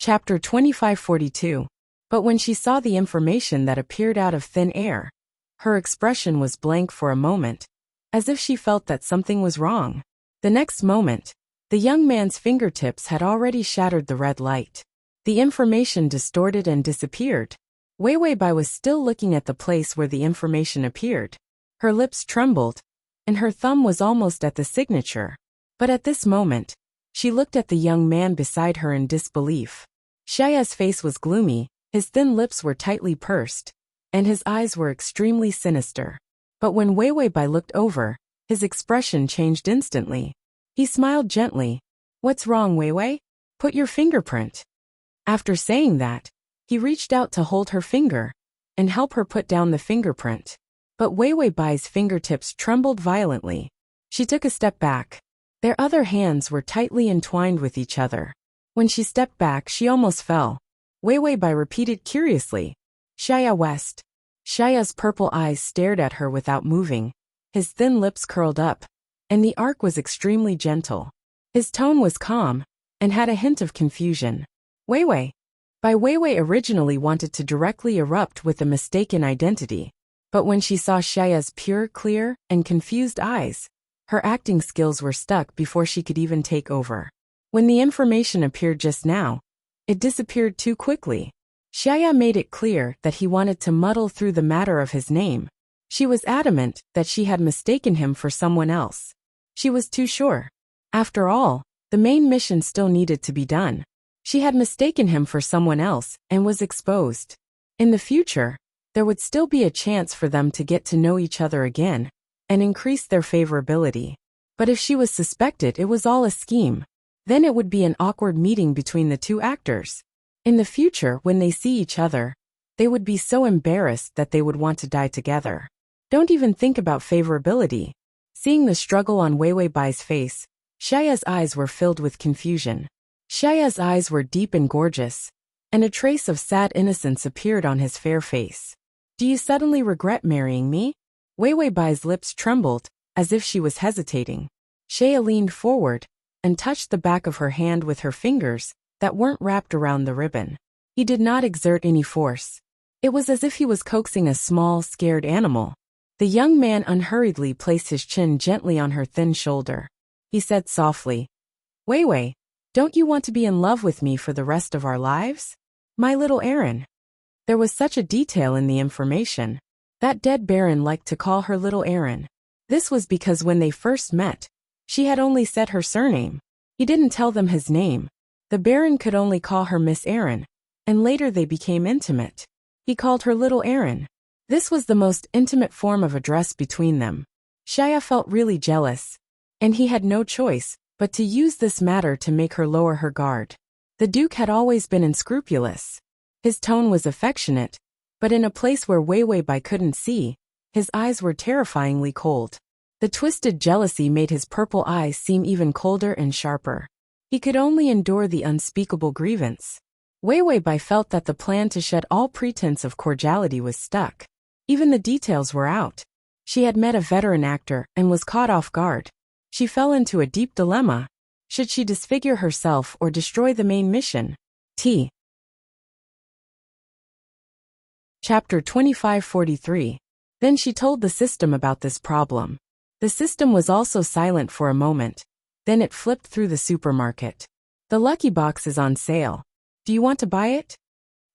Chapter 2542. But when she saw the information that appeared out of thin air, her expression was blank for a moment, as if she felt that something was wrong. The next moment, the young man's fingertips had already shattered the red light. The information distorted and disappeared. Wei Wei Bai was still looking at the place where the information appeared. Her lips trembled, and her thumb was almost at the signature. But at this moment, she looked at the young man beside her in disbelief. Xiaoya's face was gloomy, his thin lips were tightly pursed, and his eyes were extremely sinister. But when Wei Wei Bai looked over, his expression changed instantly. He smiled gently. "What's wrong, Wei Wei? Put your fingerprint." After saying that, he reached out to hold her finger and help her put down the fingerprint. But Wei Wei Bai's fingertips trembled violently. She took a step back. Their other hands were tightly entwined with each other. When she stepped back, she almost fell. Wei Wei Bai repeated curiously, "Xiaoya West." Xiaoya's purple eyes stared at her without moving. His thin lips curled up, and the arc was extremely gentle. His tone was calm, and had a hint of confusion. Wei Wei Bai originally wanted to directly erupt with a mistaken identity, but when she saw Xiaoya's pure, clear, and confused eyes, her acting skills were stuck before she could even take over. When the information appeared just now, it disappeared too quickly. Xiaoya made it clear that he wanted to muddle through the matter of his name. She was adamant that she had mistaken him for someone else. She was too sure. After all, the main mission still needed to be done. She had mistaken him for someone else and was exposed. In the future, there would still be a chance for them to get to know each other again and increase their favorability. But if she was suspected, it was all a scheme. Then it would be an awkward meeting between the two actors. In the future, when they see each other, they would be so embarrassed that they would want to die together. Don't even think about favorability. Seeing the struggle on Wei Wei Bai's face, Xiaoya's eyes were filled with confusion. Xiaoya's eyes were deep and gorgeous, and a trace of sad innocence appeared on his fair face. "Do you suddenly regret marrying me?" Wei Wei Bai's lips trembled, as if she was hesitating. Xiaoya leaned forward and touched the back of her hand with her fingers that weren't wrapped around the ribbon. He did not exert any force. It was as if he was coaxing a small, scared animal. The young man unhurriedly placed his chin gently on her thin shoulder. He said softly, "Wei Wei, don't you want to be in love with me for the rest of our lives? My little Erin." There was such a detail in the information. That dead baron liked to call her little Erin. This was because when they first met, she had only said her surname. He didn't tell them his name. The baron could only call her Miss Erin, and later they became intimate. He called her little Erin. This was the most intimate form of address between them. Xiaoya felt really jealous, and he had no choice but to use this matter to make her lower her guard. The Duke had always been unscrupulous. His tone was affectionate, but in a place where Wei Wei Bai couldn't see, his eyes were terrifyingly cold. The twisted jealousy made his purple eyes seem even colder and sharper. He could only endure the unspeakable grievance. Wei Wei Bai felt that the plan to shed all pretense of cordiality was stuck. Even the details were out. She had met a veteran actor and was caught off guard. She fell into a deep dilemma. Should she disfigure herself or destroy the main mission? T. Chapter 2543. Then she told the system about this problem. The system was also silent for a moment. Then it flipped through the supermarket. "The lucky box is on sale. Do you want to buy it?"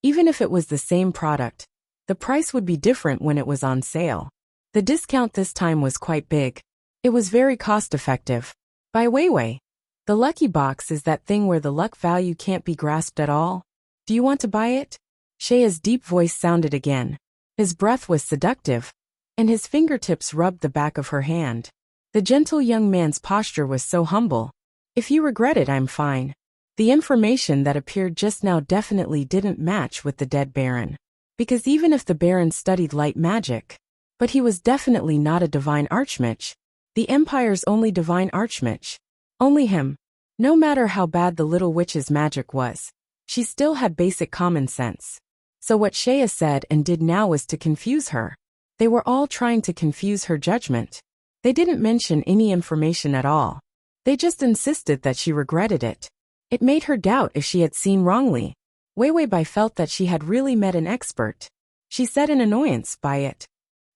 Even if it was the same product, the price would be different when it was on sale. The discount this time was quite big. It was very cost-effective. By Wei Wei. The lucky box is that thing where the luck value can't be grasped at all. Do you want to buy it? Xiaoya's deep voice sounded again. His breath was seductive, and his fingertips rubbed the back of her hand. The gentle young man's posture was so humble. "If you regret it, I'm fine." The information that appeared just now definitely didn't match with the dead baron. Because even if the baron studied light magic, but he was definitely not a divine archmage, the Empire's only divine archmage. Only him. No matter how bad the little witch's magic was, She still had basic common sense. So what Shaya said and did now was to confuse her. They were all trying to confuse her judgment. They didn't mention any information at all. They just insisted that she regretted it. It made her doubt if she had seen wrongly. Wei Bai felt that she had really met an expert. She said in annoyance by it.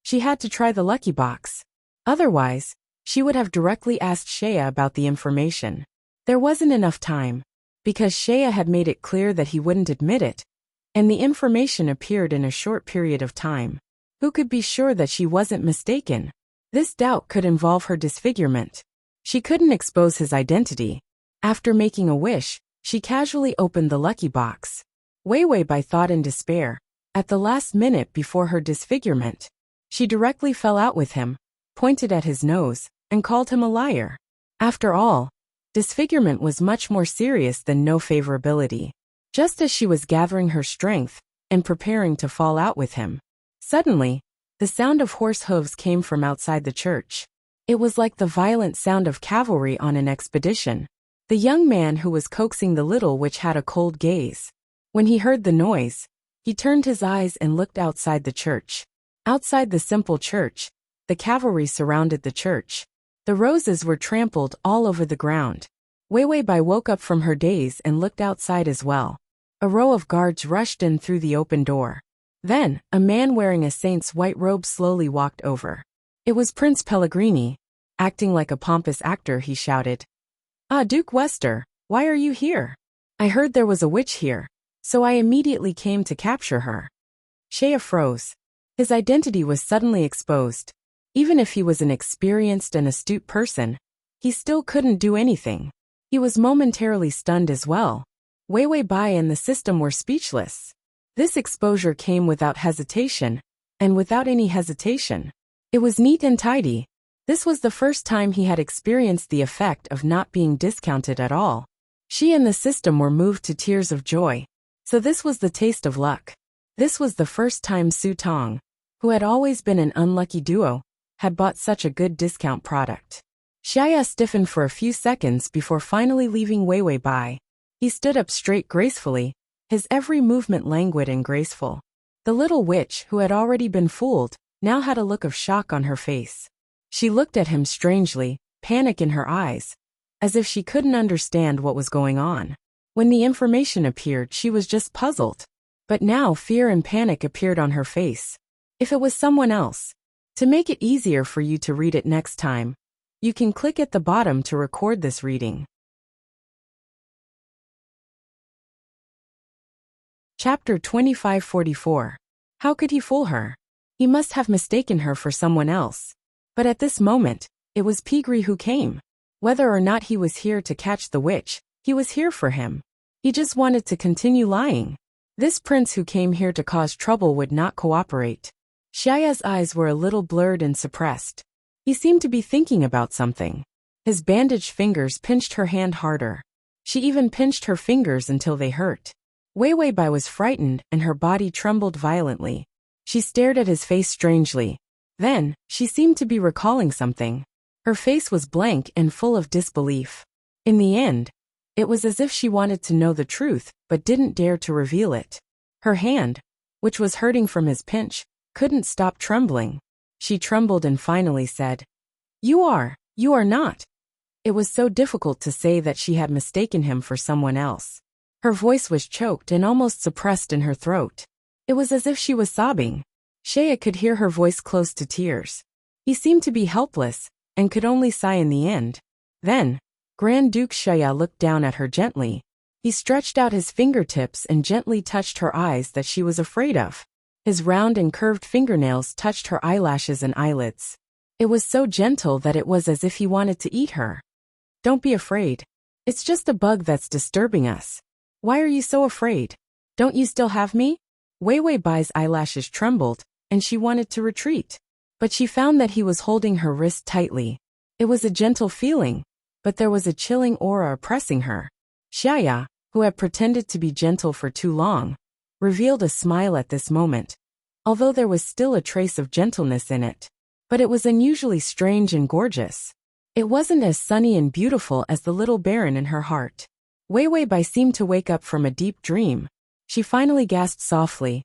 She had to try the lucky box. Otherwise, she would have directly asked Shaya about the information. There wasn't enough time, because Shaya had made it clear that he wouldn't admit it, and the information appeared in a short period of time. Who could be sure that she wasn't mistaken? This doubt could involve her disfigurement. She couldn't expose his identity. After making a wish, she casually opened the lucky box. Wei Bai thought in despair. At the last minute before her disfigurement, she directly fell out with him, pointed at his nose, and called him a liar. After all, disfigurement was much more serious than no favorability. Just as she was gathering her strength and preparing to fall out with him, suddenly, the sound of horse hooves came from outside the church. It was like the violent sound of cavalry on an expedition. The young man who was coaxing the little witch had a cold gaze. When he heard the noise, he turned his eyes and looked outside the church. Outside the simple church, the cavalry surrounded the church. The roses were trampled all over the ground. Wei Bai woke up from her daze and looked outside as well. A row of guards rushed in through the open door. Then, a man wearing a saint's white robe slowly walked over. It was Prince Pellegrini. Acting like a pompous actor, he shouted, "Ah, Duke Wester, why are you here? I heard there was a witch here, so I immediately came to capture her." Shaya froze. His identity was suddenly exposed. Even if he was an experienced and astute person, he still couldn't do anything. He was momentarily stunned as well. Wei Bai and the system were speechless. This exposure came without hesitation, and without any hesitation. It was neat and tidy. This was the first time he had experienced the effect of not being discounted at all. She and the system were moved to tears of joy. So this was the taste of luck. This was the first time Su Tong, who had always been an unlucky duo, had bought such a good discount product. Shaya stiffened for a few seconds before finally leaving Wei Bai. He stood up straight gracefully, his every movement languid and graceful. The little witch, who had already been fooled, now had a look of shock on her face. She looked at him strangely, panic in her eyes, as if she couldn't understand what was going on. When the information appeared, she was just puzzled. But now fear and panic appeared on her face. If it was someone else. To make it easier for you to read it next time, you can click at the bottom to record this reading. Chapter 2544. How could he fool her? He must have mistaken her for someone else. But at this moment, it was Pigri who came. Whether or not he was here to catch the witch, he was here for him. He just wanted to continue lying. This prince who came here to cause trouble would not cooperate. Shaya's eyes were a little blurred and suppressed. He seemed to be thinking about something. His bandaged fingers pinched her hand harder. She even pinched her fingers until they hurt. Wei Bai was frightened and her body trembled violently. She stared at his face strangely. Then, she seemed to be recalling something. Her face was blank and full of disbelief. In the end, it was as if she wanted to know the truth but didn't dare to reveal it. Her hand, which was hurting from his pinch, couldn't stop trembling. She trembled and finally said, You are not." It was so difficult to say that she had mistaken him for someone else. Her voice was choked and almost suppressed in her throat. It was as if she was sobbing. Shaya could hear her voice close to tears. He seemed to be helpless, and could only sigh in the end. Then, Grand Duke Shaya looked down at her gently. He stretched out his fingertips and gently touched her eyes that she was afraid of. His round and curved fingernails touched her eyelashes and eyelids. It was so gentle that it was as if he wanted to eat her. "Don't be afraid. It's just a bug that's disturbing us. Why are you so afraid? Don't you still have me?" Wei Bai's eyelashes trembled, and she wanted to retreat. But she found that he was holding her wrist tightly. It was a gentle feeling, but there was a chilling aura oppressing her. Shaya, who had pretended to be gentle for too long, revealed a smile at this moment, although there was still a trace of gentleness in it. But it was unusually strange and gorgeous. It wasn't as sunny and beautiful as the little baron in her heart. Wei Wei Bai seemed to wake up from a deep dream. She finally gasped softly.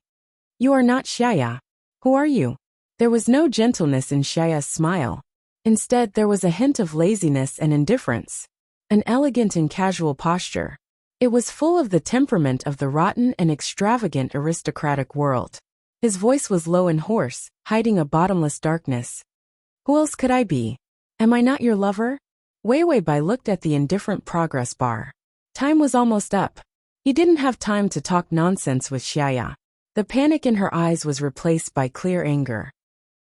You are not Xiaya. Who are you? There was no gentleness in Xiaya's smile. Instead, there was a hint of laziness and indifference. An elegant and casual posture. It was full of the temperament of the rotten and extravagant aristocratic world. His voice was low and hoarse, hiding a bottomless darkness. Who else could I be? Am I not your lover? Wei Wei Bai looked at the indifferent progress bar. Time was almost up. He didn't have time to talk nonsense with Xiaya. The panic in her eyes was replaced by clear anger.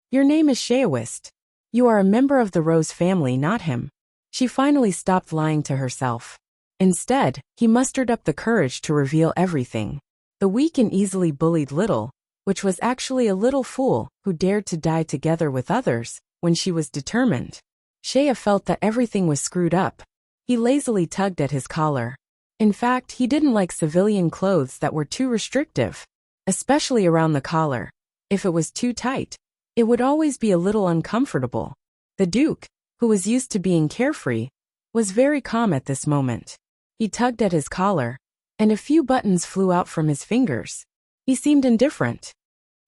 Your name is Xiaoist. You are a member of the Rose family, not him. She finally stopped lying to herself. Instead, he mustered up the courage to reveal everything. The weak and easily bullied little, which was actually a little fool who dared to die together with others when she was determined. Xiaya felt that everything was screwed up. He lazily tugged at his collar. In fact, he didn't like civilian clothes that were too restrictive, especially around the collar. If it was too tight, it would always be a little uncomfortable. The Duke, who was used to being carefree, was very calm at this moment. He tugged at his collar, and a few buttons flew out from his fingers. He seemed indifferent.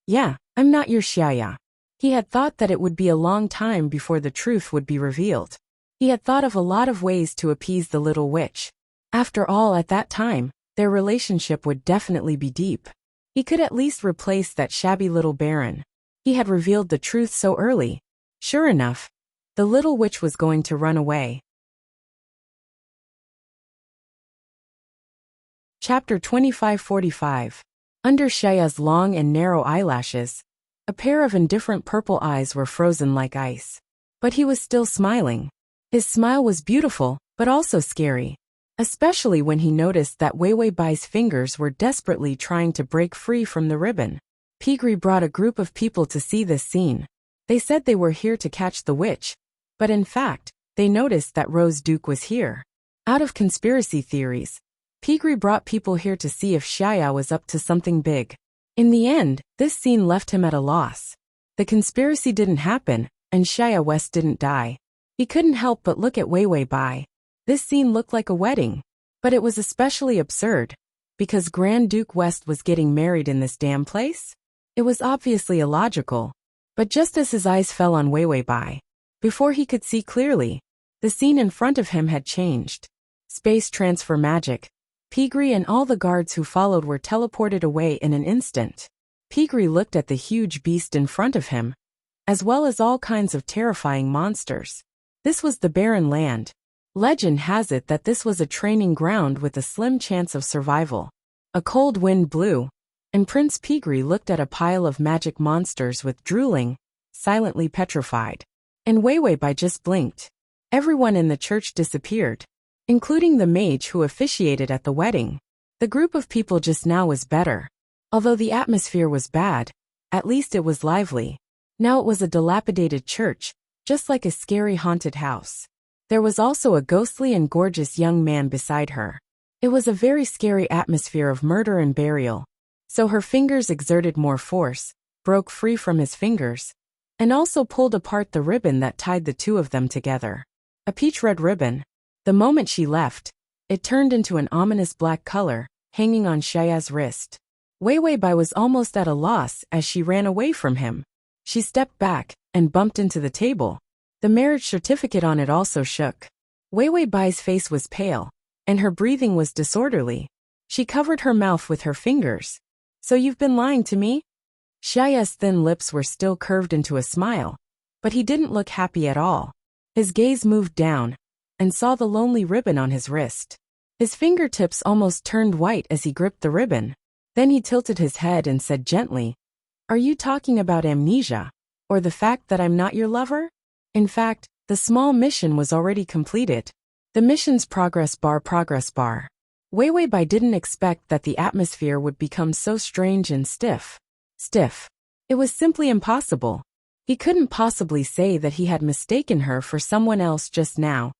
Yeah, I'm not your Xiaya. He had thought that it would be a long time before the truth would be revealed. He had thought of a lot of ways to appease the little witch. After all, at that time, their relationship would definitely be deep. He could at least replace that shabby little baron. He had revealed the truth so early. Sure enough, the little witch was going to run away. Chapter 2545. Under Xiaya's long and narrow eyelashes, a pair of indifferent purple eyes were frozen like ice. But he was still smiling. His smile was beautiful, but also scary. Especially when he noticed that Wei Wei Bai's fingers were desperately trying to break free from the ribbon. Pigri brought a group of people to see this scene. They said they were here to catch the witch, but in fact, they noticed that Rose Duke was here. Out of conspiracy theories, Pigri brought people here to see if Xiaya was up to something big. In the end, this scene left him at a loss. The conspiracy didn't happen, and Xiaya West didn't die. He couldn't help but look at Wei Wei Bai. This scene looked like a wedding, but it was especially absurd, because Grand Duke West was getting married in this damn place? It was obviously illogical, but just as his eyes fell on Wei Wei Bai, before he could see clearly, the scene in front of him had changed. Space transfer magic. Pigri and all the guards who followed were teleported away in an instant. Pigri looked at the huge beast in front of him, as well as all kinds of terrifying monsters. This was the barren land. Legend has it that this was a training ground with a slim chance of survival. A cold wind blew, and Prince Pigri looked at a pile of magic monsters with drooling, silently petrified. And Wei Wei Bai just blinked. Everyone in the church disappeared, including the mage who officiated at the wedding. The group of people just now was better. Although the atmosphere was bad, at least it was lively. Now it was a dilapidated church, just like a scary haunted house. There was also a ghostly and gorgeous young man beside her. It was a very scary atmosphere of murder and burial. So her fingers exerted more force, broke free from his fingers, and also pulled apart the ribbon that tied the two of them together. A peach red ribbon. The moment she left, it turned into an ominous black color, hanging on Xiaya's wrist. Wei Wei Bai was almost at a loss as she ran away from him. She stepped back and bumped into the table. The marriage certificate on it also shook. Wei Wei Bai's face was pale, and her breathing was disorderly. She covered her mouth with her fingers. So you've been lying to me? Xiaya's thin lips were still curved into a smile, but he didn't look happy at all. His gaze moved down, and saw the lonely ribbon on his wrist. His fingertips almost turned white as he gripped the ribbon. Then he tilted his head and said gently, "Are you talking about amnesia, or the fact that I'm not your lover?" In fact, the small mission was already completed. The mission's progress bar. Wei Wei Bai didn't expect that the atmosphere would become so strange and stiff. It was simply impossible. He couldn't possibly say that he had mistaken her for someone else just now,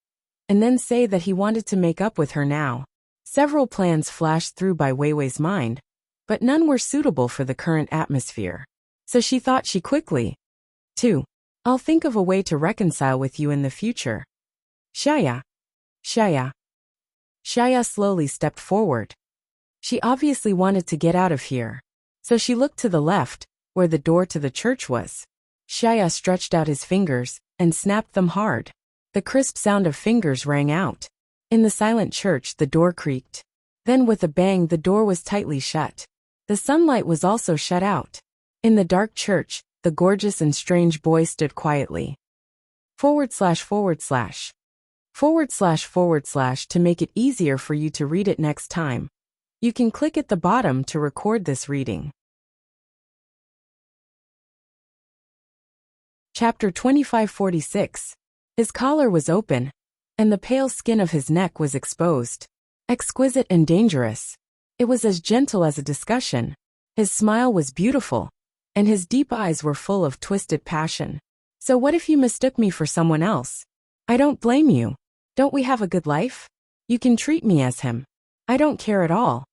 and then say that he wanted to make up with her now. Several plans flashed through by Wei Wei's mind, but none were suitable for the current atmosphere. So she thought she quickly. 2. I'll think of a way to reconcile with you in the future. Xiaya. Shaya slowly stepped forward. She obviously wanted to get out of here. So she looked to the left, where the door to the church was. Shaya stretched out his fingers and snapped them hard. The crisp sound of fingers rang out. In the silent church, the door creaked. Then with a bang, the door was tightly shut. The sunlight was also shut out. In the dark church, the gorgeous and strange boy stood quietly. / to make it easier for you to read it next time. You can click at the bottom to record this reading. Chapter 2546. His collar was open, and the pale skin of his neck was exposed. Exquisite and dangerous. It was as gentle as a discussion. His smile was beautiful, and his deep eyes were full of twisted passion. So what if you mistook me for someone else? I don't blame you. Don't we have a good life? You can treat me as him. I don't care at all.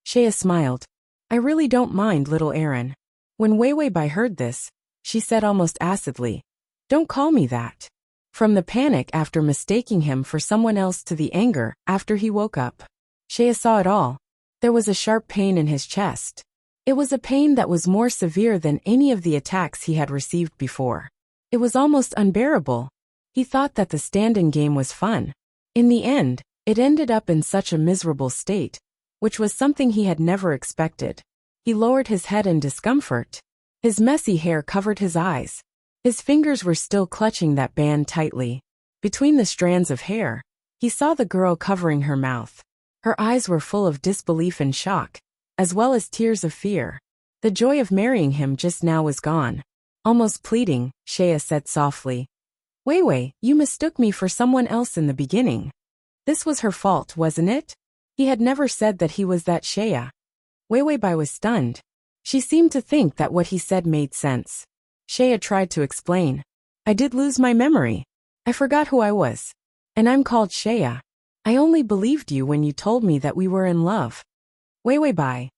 Shaya smiled. I really don't mind, little Aaron. When Weiwei heard this, she said almost acidly, don't call me that. From the panic after mistaking him for someone else to the anger after he woke up, Shaya saw it all. There was a sharp pain in his chest. It was a pain that was more severe than any of the attacks he had received before. It was almost unbearable. He thought that the stand-in game was fun. In the end, it ended up in such a miserable state, which was something he had never expected. He lowered his head in discomfort. His messy hair covered his eyes. His fingers were still clutching that band tightly. Between the strands of hair, he saw the girl covering her mouth. Her eyes were full of disbelief and shock, as well as tears of fear. The joy of marrying him just now was gone. Almost pleading, Shaya said softly, Weiwei, you mistook me for someone else in the beginning. This was her fault, wasn't it? He had never said that he was that Shaya. Weiwei was stunned. She seemed to think that what he said made sense. Shaya tried to explain. I did lose my memory. I forgot who I was. And I'm called Shaya. I only believed you when you told me that we were in love. Weiwei.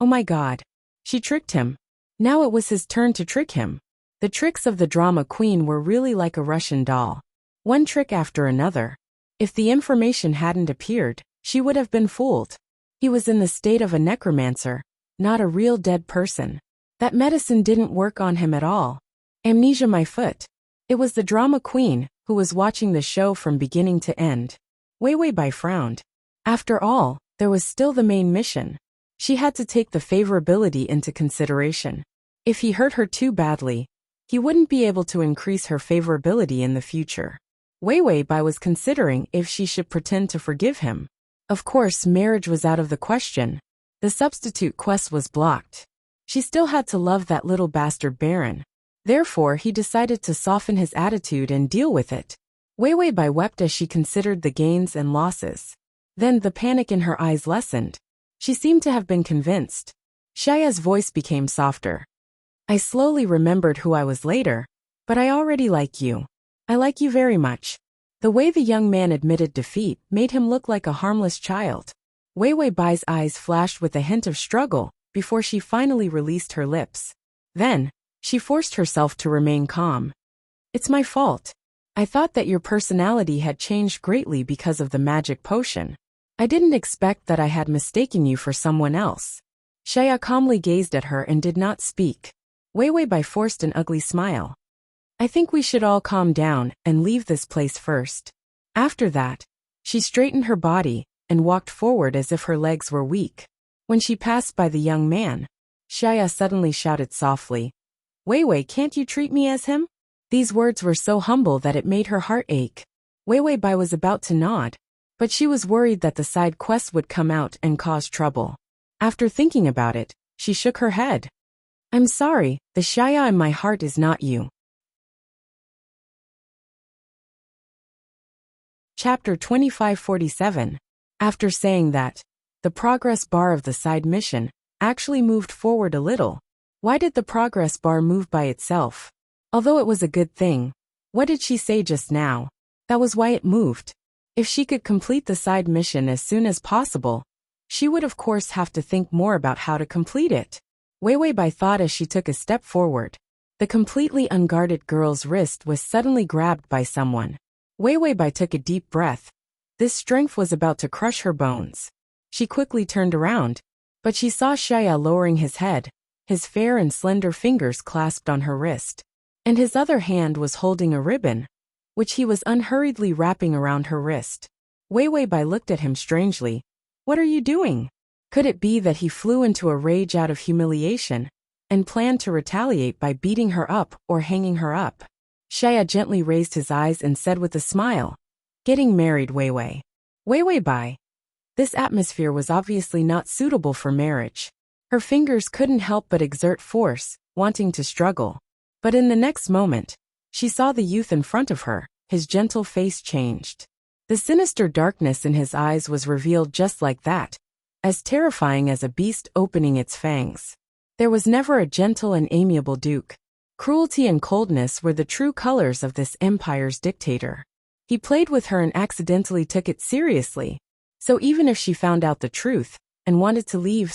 Oh my God. She tricked him. Now it was his turn to trick him. The tricks of the drama queen were really like a Russian doll. One trick after another. If the information hadn't appeared, she would have been fooled. He was in the state of a necromancer, not a real dead person. That medicine didn't work on him at all. Amnesia my foot. It was the drama queen, who was watching the show from beginning to end. Weiwei frowned. After all, there was still the main mission. She had to take the favorability into consideration. If he hurt her too badly, he wouldn't be able to increase her favorability in the future. Weiwei was considering if she should pretend to forgive him. Of course, marriage was out of the question. The substitute quest was blocked. She still had to love that little bastard Baron. Therefore, he decided to soften his attitude and deal with it. Weiwei wept as she considered the gains and losses. Then the panic in her eyes lessened. She seemed to have been convinced. Shaya's voice became softer. I slowly remembered who I was later, but I already like you. I like you very much. The way the young man admitted defeat made him look like a harmless child. Weiwei's eyes flashed with a hint of struggle before she finally released her lips. Then, she forced herself to remain calm. It's my fault. I thought that your personality had changed greatly because of the magic potion. I didn't expect that I had mistaken you for someone else. Shaya calmly gazed at her and did not speak. Weiwei forced an ugly smile. I think we should all calm down and leave this place first. After that, she straightened her body and walked forward as if her legs were weak. When she passed by the young man, Shaya suddenly shouted softly, Weiwei, can't you treat me as him? These words were so humble that it made her heart ache. Weiwei was about to nod, but she was worried that the side quest would come out and cause trouble. After thinking about it, she shook her head. I'm sorry, the Shaya in my heart is not you. Chapter 2547. After saying that, the progress bar of the side mission actually moved forward a little. Why did the progress bar move by itself? Although it was a good thing. What did she say just now? That was why it moved. If she could complete the side mission as soon as possible, she would of course have to think more about how to complete it. Weiwei thought as she took a step forward. The completely unguarded girl's wrist was suddenly grabbed by someone. Weiwei took a deep breath. This strength was about to crush her bones. She quickly turned around, but she saw Shaya lowering his head, his fair and slender fingers clasped on her wrist, and his other hand was holding a ribbon, which he was unhurriedly wrapping around her wrist. Wei Weibai looked at him strangely. What are you doing? Could it be that he flew into a rage out of humiliation and planned to retaliate by beating her up or hanging her up? Shaya gently raised his eyes and said with a smile, "Getting married, Wei Wei." Wei Weibai. This atmosphere was obviously not suitable for marriage. Her fingers couldn't help but exert force, wanting to struggle. But in the next moment, she saw the youth in front of her. His gentle face changed. The sinister darkness in his eyes was revealed just like that, as terrifying as a beast opening its fangs. There was never a gentle and amiable duke. Cruelty and coldness were the true colors of this empire's dictator. He played with her and accidentally took it seriously. So even if she found out the truth and wanted to leave,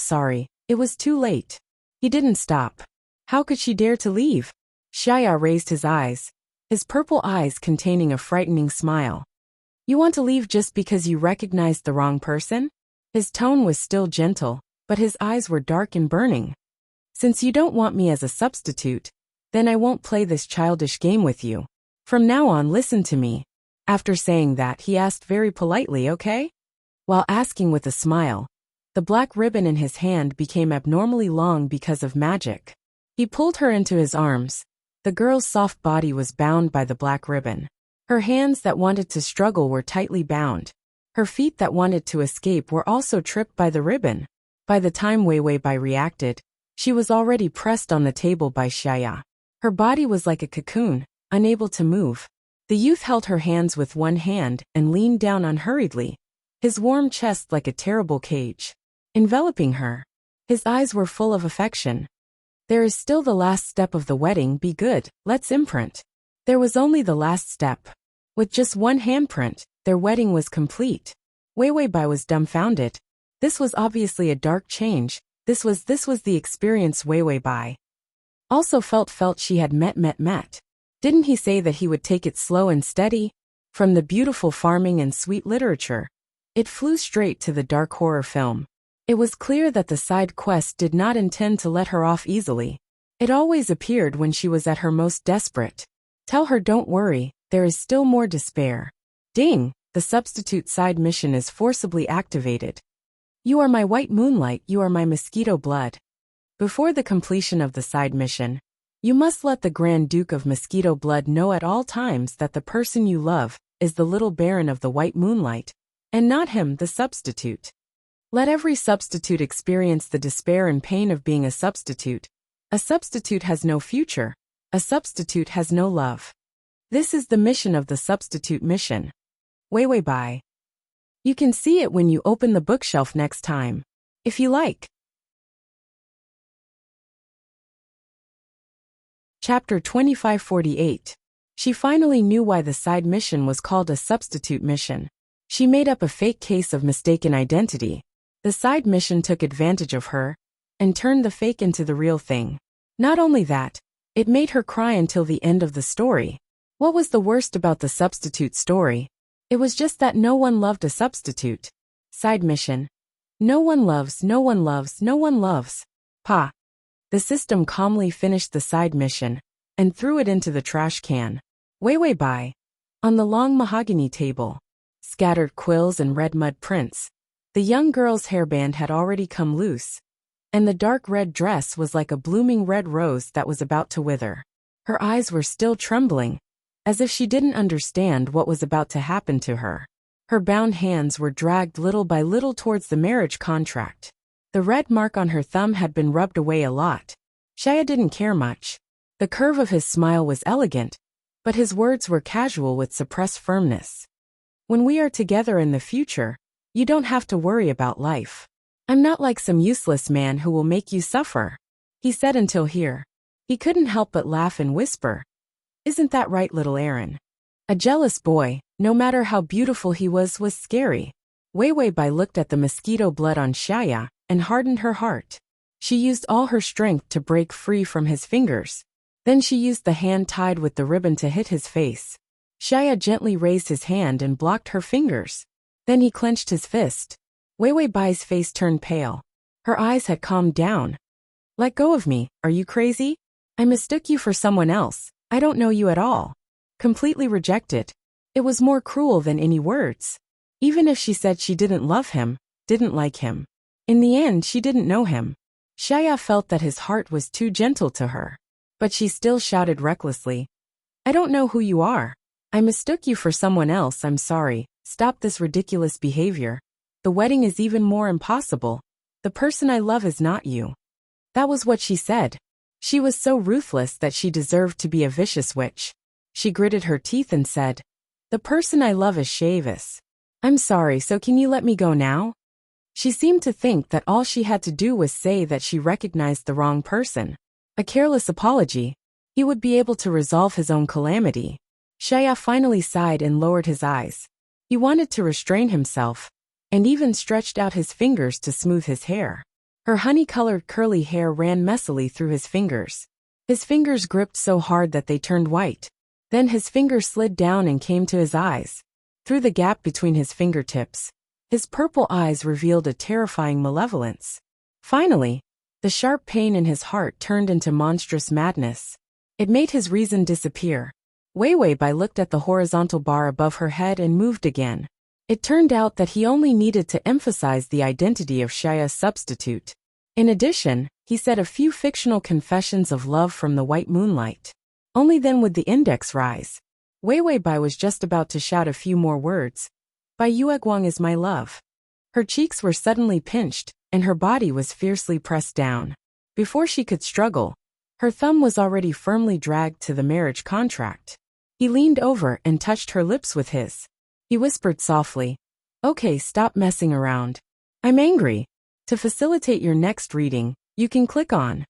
it was too late. He didn't stop. How could she dare to leave? Shaya raised his eyes, his purple eyes containing a frightening smile. You want to leave just because you recognized the wrong person? His tone was still gentle, but his eyes were dark and burning. Since you don't want me as a substitute, then I won't play this childish game with you. From now on, listen to me. After saying that, he asked very politely, okay? While asking with a smile, the black ribbon in his hand became abnormally long because of magic. He pulled her into his arms. The girl's soft body was bound by the black ribbon. Her hands that wanted to struggle were tightly bound. Her feet that wanted to escape were also tripped by the ribbon. By the time Wei Weibai reacted, she was already pressed on the table by Shaya. Her body was like a cocoon, unable to move. The youth held her hands with one hand and leaned down unhurriedly, his warm chest like a terrible cage, enveloping her. His eyes were full of affection. There is still the last step of the wedding. Be good, let's imprint. There was only the last step. With just one handprint, their wedding was complete. Wei Weibai was dumbfounded. This was obviously a dark change. This was the experience Wei Weibai also felt she had met. Didn't he say that he would take it slow and steady? From the beautiful farming and sweet literature, it flew straight to the dark horror film. It was clear that the side quest did not intend to let her off easily. It always appeared when she was at her most desperate. Tell her don't worry, there is still more despair. Ding! The substitute side mission is forcibly activated. You are my white moonlight, you are my mosquito blood. Before the completion of the side mission, you must let the Grand Duke of Mosquito Blood know at all times that the person you love is the little Baron of the White Moonlight, and not him, the substitute. Let every substitute experience the despair and pain of being a substitute. A substitute has no future. A substitute has no love. This is the mission of the substitute mission. Wei Weibai. You can see it when you open the bookshelf next time, if you like. Chapter 2548. She finally knew why the side mission was called a substitute mission. She made up a fake case of mistaken identity. The side mission took advantage of her and turned the fake into the real thing. Not only that, it made her cry until the end of the story. What was the worst about the substitute story? It was just that no one loved a substitute. Side mission. No one loves, no one loves, no one loves. Pa. The system calmly finished the side mission and threw it into the trash can. Wei Weibai. On the long mahogany table, scattered quills and red mud prints. The young girl's hairband had already come loose, and the dark red dress was like a blooming red rose that was about to wither. Her eyes were still trembling, as if she didn't understand what was about to happen to her. Her bound hands were dragged little by little towards the marriage contract. The red mark on her thumb had been rubbed away a lot. Shaya didn't care much. The curve of his smile was elegant, but his words were casual with suppressed firmness. When we are together in the future, you don't have to worry about life. I'm not like some useless man who will make you suffer. He said until here. He couldn't help but laugh and whisper. Isn't that right, little Aaron? A jealous boy, no matter how beautiful he was scary. Wei Weibai looked at the mosquito blood on Shaya and hardened her heart. She used all her strength to break free from his fingers. Then she used the hand tied with the ribbon to hit his face. Shaya gently raised his hand and blocked her fingers. Then he clenched his fist. Wei Wei Bai's face turned pale. Her eyes had calmed down. Let go of me, are you crazy? I mistook you for someone else, I don't know you at all. Completely rejected. It was more cruel than any words. Even if she said she didn't love him, didn't like him. In the end she didn't know him. Xiaya felt that his heart was too gentle to her. But she still shouted recklessly. I don't know who you are. I mistook you for someone else, I'm sorry. Stop this ridiculous behavior. The wedding is even more impossible. The person I love is not you. That was what she said. She was so ruthless that she deserved to be a vicious witch. She gritted her teeth and said, the person I love is Shavis. I'm sorry, so can you let me go now? She seemed to think that all she had to do was say that she recognized the wrong person. A careless apology. He would be able to resolve his own calamity. Xiaya finally sighed and lowered his eyes. He wanted to restrain himself, and even stretched out his fingers to smooth his hair. Her honey-colored curly hair ran messily through his fingers. His fingers gripped so hard that they turned white. Then his fingers slid down and came to his eyes. Through the gap between his fingertips, his purple eyes revealed a terrifying malevolence. Finally, the sharp pain in his heart turned into monstrous madness. It made his reason disappear. Wei Wei Bai looked at the horizontal bar above her head and moved again. It turned out that he only needed to emphasize the identity of Xiaya's substitute. In addition, he said a few fictional confessions of love from the white moonlight. Only then would the index rise. Wei Wei Bai was just about to shout a few more words. Bai Yueguang is my love. Her cheeks were suddenly pinched, and her body was fiercely pressed down. Before she could struggle, her thumb was already firmly dragged to the marriage contract. He leaned over and touched her lips with his. He whispered softly, okay, stop messing around. I'm angry. To facilitate your next reading, you can click on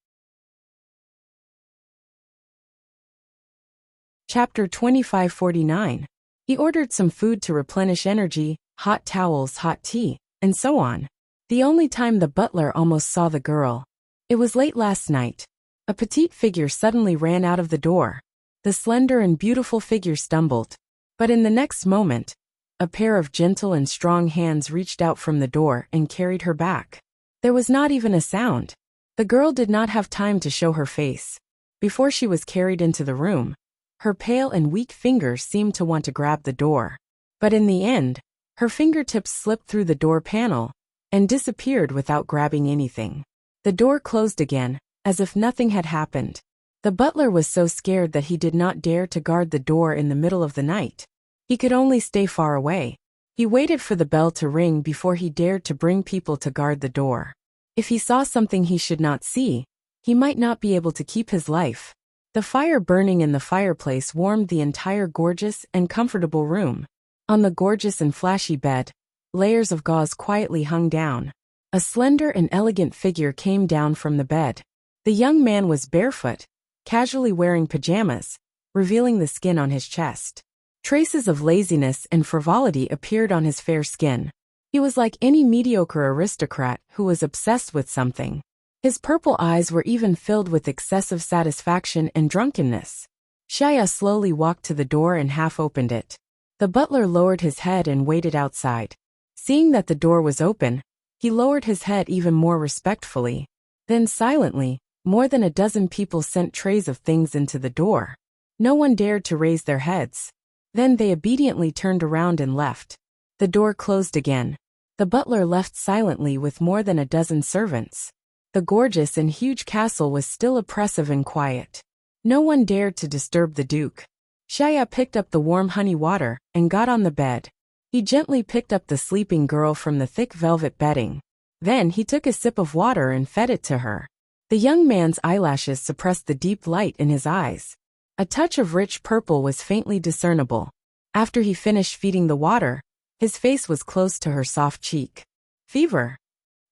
Chapter 2549. He ordered some food to replenish energy, hot towels, hot tea, and so on. The only time the butler almost saw the girl. It was late last night. A petite figure suddenly ran out of the door. The slender and beautiful figure stumbled. But in the next moment, a pair of gentle and strong hands reached out from the door and carried her back. There was not even a sound. The girl did not have time to show her face. Before she was carried into the room, her pale and weak fingers seemed to want to grab the door. But in the end, her fingertips slipped through the door panel and disappeared without grabbing anything. The door closed again, as if nothing had happened. The butler was so scared that he did not dare to guard the door in the middle of the night. He could only stay far away. He waited for the bell to ring before he dared to bring people to guard the door. If he saw something he should not see, he might not be able to keep his life. The fire burning in the fireplace warmed the entire gorgeous and comfortable room. On the gorgeous and flashy bed, layers of gauze quietly hung down. A slender and elegant figure came down from the bed. The young man was barefoot, casually wearing pajamas, revealing the skin on his chest. Traces of laziness and frivolity appeared on his fair skin. He was like any mediocre aristocrat who was obsessed with something. His purple eyes were even filled with excessive satisfaction and drunkenness. Xiaya slowly walked to the door and half opened it. The butler lowered his head and waited outside. Seeing that the door was open, he lowered his head even more respectfully. Then silently, more than a dozen people sent trays of things into the door. No one dared to raise their heads. Then they obediently turned around and left. The door closed again. The butler left silently with more than a dozen servants. The gorgeous and huge castle was still oppressive and quiet. No one dared to disturb the duke. Xiaya picked up the warm honey water and got on the bed. He gently picked up the sleeping girl from the thick velvet bedding. Then he took a sip of water and fed it to her. The young man's eyelashes suppressed the deep light in his eyes. A touch of rich purple was faintly discernible. After he finished feeding the water, his face was close to her soft cheek. Fever,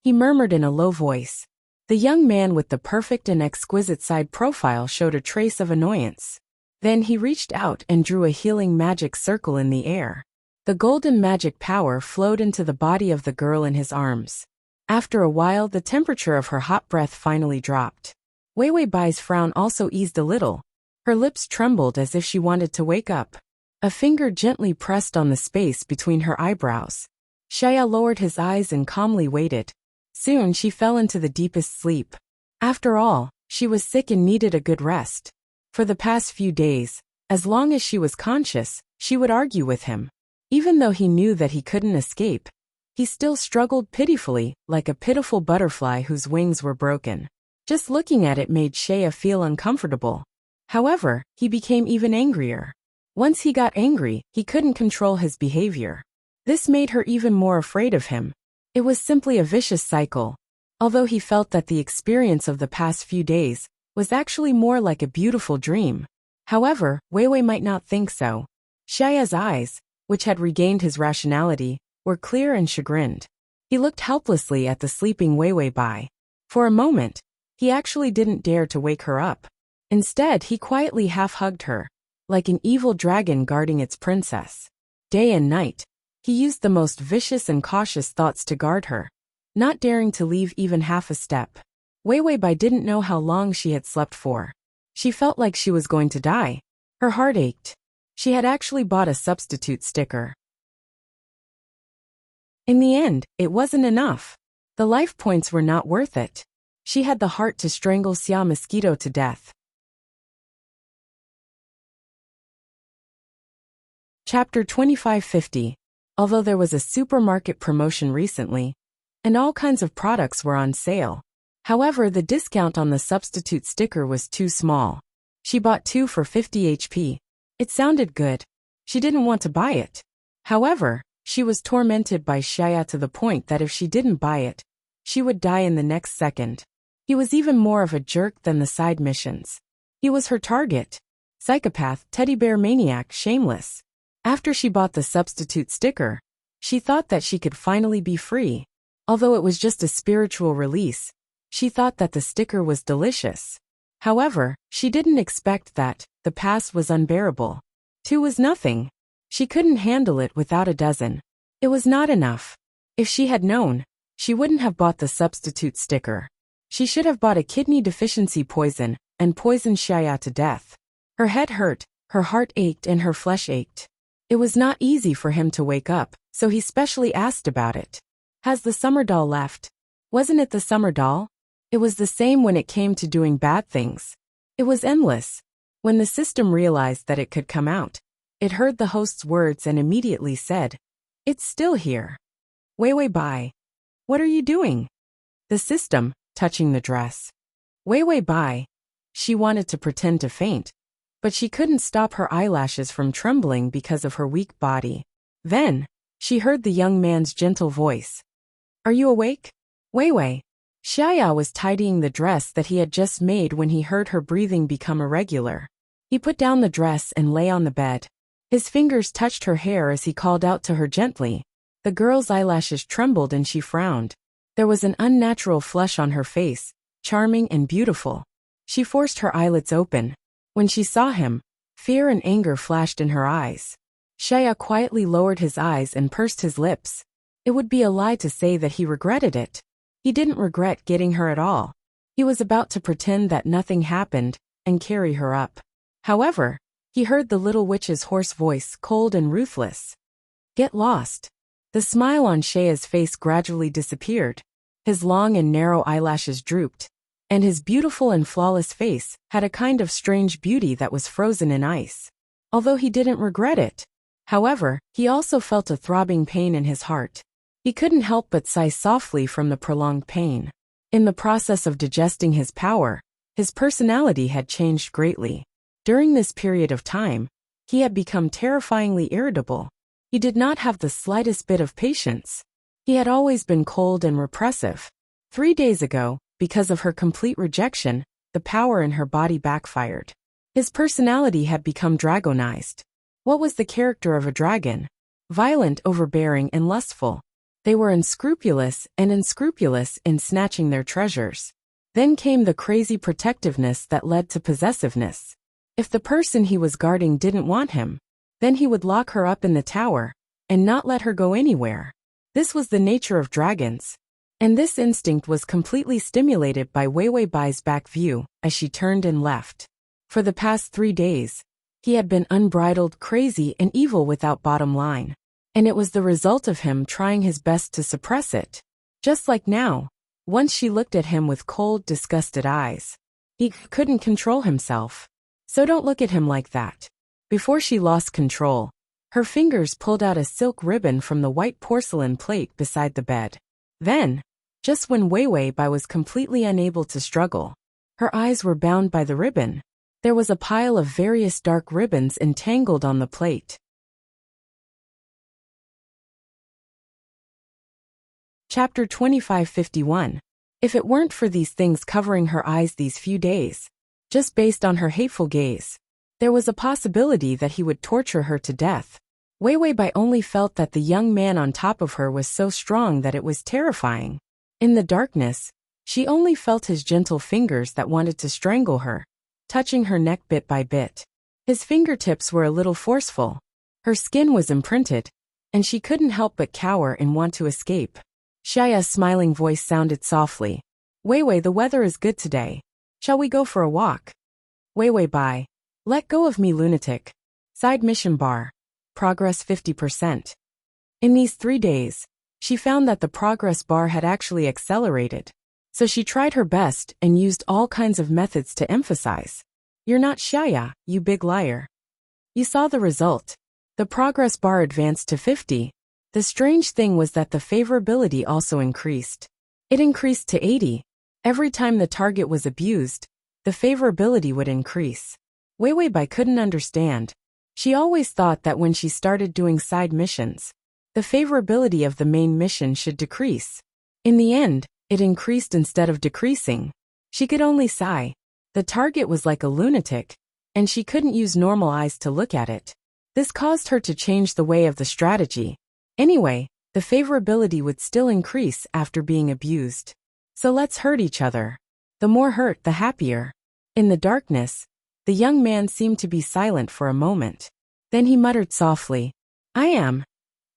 he murmured in a low voice. The young man with the perfect and exquisite side profile showed a trace of annoyance. Then he reached out and drew a healing magic circle in the air. The golden magic power flowed into the body of the girl in his arms. After a while, the temperature of her hot breath finally dropped. Wei Wei Bai's frown also eased a little. Her lips trembled as if she wanted to wake up. A finger gently pressed on the space between her eyebrows. Shaya lowered his eyes and calmly waited. Soon she fell into the deepest sleep. After all, she was sick and needed a good rest. For the past few days, as long as she was conscious, she would argue with him. Even though he knew that he couldn't escape, he still struggled pitifully, like a pitiful butterfly whose wings were broken. Just looking at it made Shaya feel uncomfortable. However, he became even angrier. Once he got angry, he couldn't control his behavior. This made her even more afraid of him. It was simply a vicious cycle. Although he felt that the experience of the past few days was actually more like a beautiful dream. However, Weiwei might not think so. Shaya's eyes, which had regained his rationality, were clear and chagrined. He looked helplessly at the sleeping Weiwei Bai. For a moment, he actually didn't dare to wake her up. Instead, he quietly half-hugged her, like an evil dragon guarding its princess. Day and night, he used the most vicious and cautious thoughts to guard her, not daring to leave even half a step. Weiwei Bai didn't know how long she had slept for. She felt like she was going to die. Her heart ached. She had actually bought a substitute sticker. In the end, it wasn't enough. The life points were not worth it. She had the heart to strangle Xia Mosquito to death. Chapter 2550. Although there was a supermarket promotion recently, and all kinds of products were on sale. However, the discount on the substitute sticker was too small. She bought 2 for 50 HP. It sounded good. She didn't want to buy it. However, she was tormented by Shaya to the point that if she didn't buy it, she would die in the next second. He was even more of a jerk than the side missions. He was her target. Psychopath, teddy bear maniac, shameless. After she bought the substitute sticker, she thought that she could finally be free. Although it was just a spiritual release, she thought that the sticker was delicious. However, she didn't expect that the past was unbearable. 2 was nothing. She couldn't handle it without a dozen. It was not enough. If she had known, she wouldn't have bought the substitute sticker. She should have bought a kidney deficiency poison and poisoned Shaya to death. Her head hurt, her heart ached and her flesh ached. It was not easy for him to wake up, so he specially asked about it. Has the summer doll left? Wasn't it the summer doll? It was the same when it came to doing bad things. It was endless. When the system realized that it could come out, it heard the host's words and immediately said, "It's still here." Weiwei Bai. What are you doing? The system, touching the dress. Weiwei Bai. She wanted to pretend to faint, but she couldn't stop her eyelashes from trembling because of her weak body. Then, she heard the young man's gentle voice. Are you awake? Weiwei. Shaya was tidying the dress that he had just made when he heard her breathing become irregular. He put down the dress and lay on the bed. His fingers touched her hair as he called out to her gently. The girl's eyelashes trembled and she frowned. There was an unnatural flush on her face, charming and beautiful. She forced her eyelids open. When she saw him, fear and anger flashed in her eyes. Shaya quietly lowered his eyes and pursed his lips. It would be a lie to say that he regretted it. He didn't regret getting her at all. He was about to pretend that nothing happened and carry her up. However, he heard the little witch's hoarse voice, cold and ruthless. Get lost. The smile on Shaya's face gradually disappeared. His long and narrow eyelashes drooped, and his beautiful and flawless face had a kind of strange beauty that was frozen in ice. Although he didn't regret it. However, he also felt a throbbing pain in his heart. He couldn't help but sigh softly from the prolonged pain. In the process of digesting his power, his personality had changed greatly. During this period of time, he had become terrifyingly irritable. He did not have the slightest bit of patience. He had always been cold and repressive. 3 days ago, because of her complete rejection, the power in her body backfired. His personality had become dragonized. What was the character of a dragon? Violent, overbearing, and lustful. They were unscrupulous in snatching their treasures. Then came the crazy protectiveness that led to possessiveness. If the person he was guarding didn't want him, then he would lock her up in the tower and not let her go anywhere. This was the nature of dragons. And this instinct was completely stimulated by Weiwei Bai's back view as she turned and left. For the past 3 days, he had been unbridled, crazy, and evil without bottom line. and it was the result of him trying his best to suppress it. Just like now, once she looked at him with cold, disgusted eyes. He couldn't control himself. So don't look at him like that. Before she lost control, her fingers pulled out a silk ribbon from the white porcelain plate beside the bed. Then, just when Wei Bai was completely unable to struggle, her eyes were bound by the ribbon. There was a pile of various dark ribbons entangled on the plate. Chapter 2551. If it weren't for these things covering her eyes these few days, just based on her hateful gaze, there was a possibility that he would torture her to death. Wei Bai only felt that the young man on top of her was so strong that it was terrifying. In the darkness, she only felt his gentle fingers that wanted to strangle her, touching her neck bit by bit. His fingertips were a little forceful. Her skin was imprinted, and she couldn't help but cower and want to escape. Xiaya's smiling voice sounded softly. Wei, the weather is good today. Shall we go for a walk? Wei Bai. Let go of me, lunatic. Side mission bar. Progress 50%. In these 3 days, she found that the progress bar had actually accelerated. So she tried her best and used all kinds of methods to emphasize. You're not Xiaya, you big liar. You saw the result. The progress bar advanced to 50. The strange thing was that the favorability also increased. It increased to 80. Every time the target was abused, the favorability would increase. Wei Bai couldn't understand. She always thought that when she started doing side missions, the favorability of the main mission should decrease. In the end, it increased instead of decreasing. She could only sigh. The target was like a lunatic, and she couldn't use normal eyes to look at it. This caused her to change the way of the strategy. Anyway, the favorability would still increase after being abused. So let's hurt each other. The more hurt, the happier. In the darkness, the young man seemed to be silent for a moment. Then he muttered softly, I am.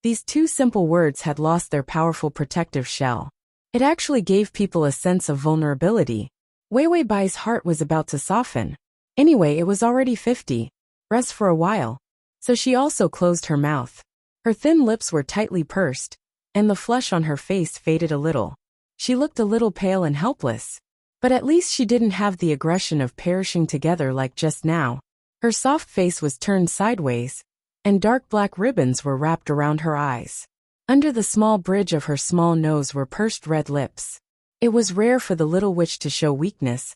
These 2 simple words had lost their powerful protective shell. It actually gave people a sense of vulnerability. Wei Bai's heart was about to soften. Anyway, it was already 50. Rest for a while. So she also closed her mouth. Her thin lips were tightly pursed, and the flush on her face faded a little. She looked a little pale and helpless. But at least she didn't have the aggression of perishing together like just now. Her soft face was turned sideways, and dark black ribbons were wrapped around her eyes. Under the small bridge of her small nose were pursed red lips. It was rare for the little witch to show weakness,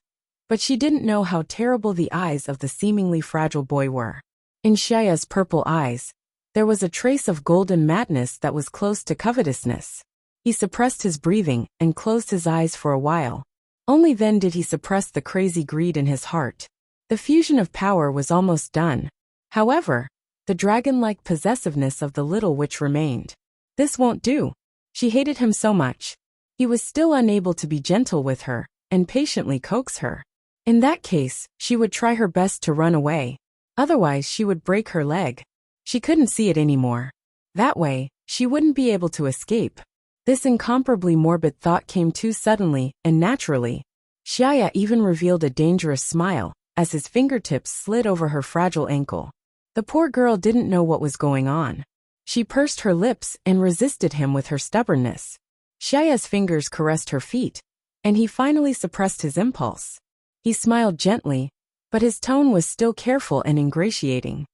but she didn't know how terrible the eyes of the seemingly fragile boy were. In Xiaya's purple eyes, there was a trace of golden madness that was close to covetousness. He suppressed his breathing and closed his eyes for a while. Only then did he suppress the crazy greed in his heart. The fusion of power was almost done. However, the dragon-like possessiveness of the little witch remained. This won't do. She hated him so much. He was still unable to be gentle with her and patiently coax her. In that case, she would try her best to run away. Otherwise, she would break her leg. She couldn't see it anymore. That way, she wouldn't be able to escape. This incomparably morbid thought came too suddenly and naturally. Xiaya even revealed a dangerous smile as his fingertips slid over her fragile ankle. The poor girl didn't know what was going on. She pursed her lips and resisted him with her stubbornness. Xiaya's fingers caressed her feet, and he finally suppressed his impulse. He smiled gently, but his tone was still careful and ingratiating.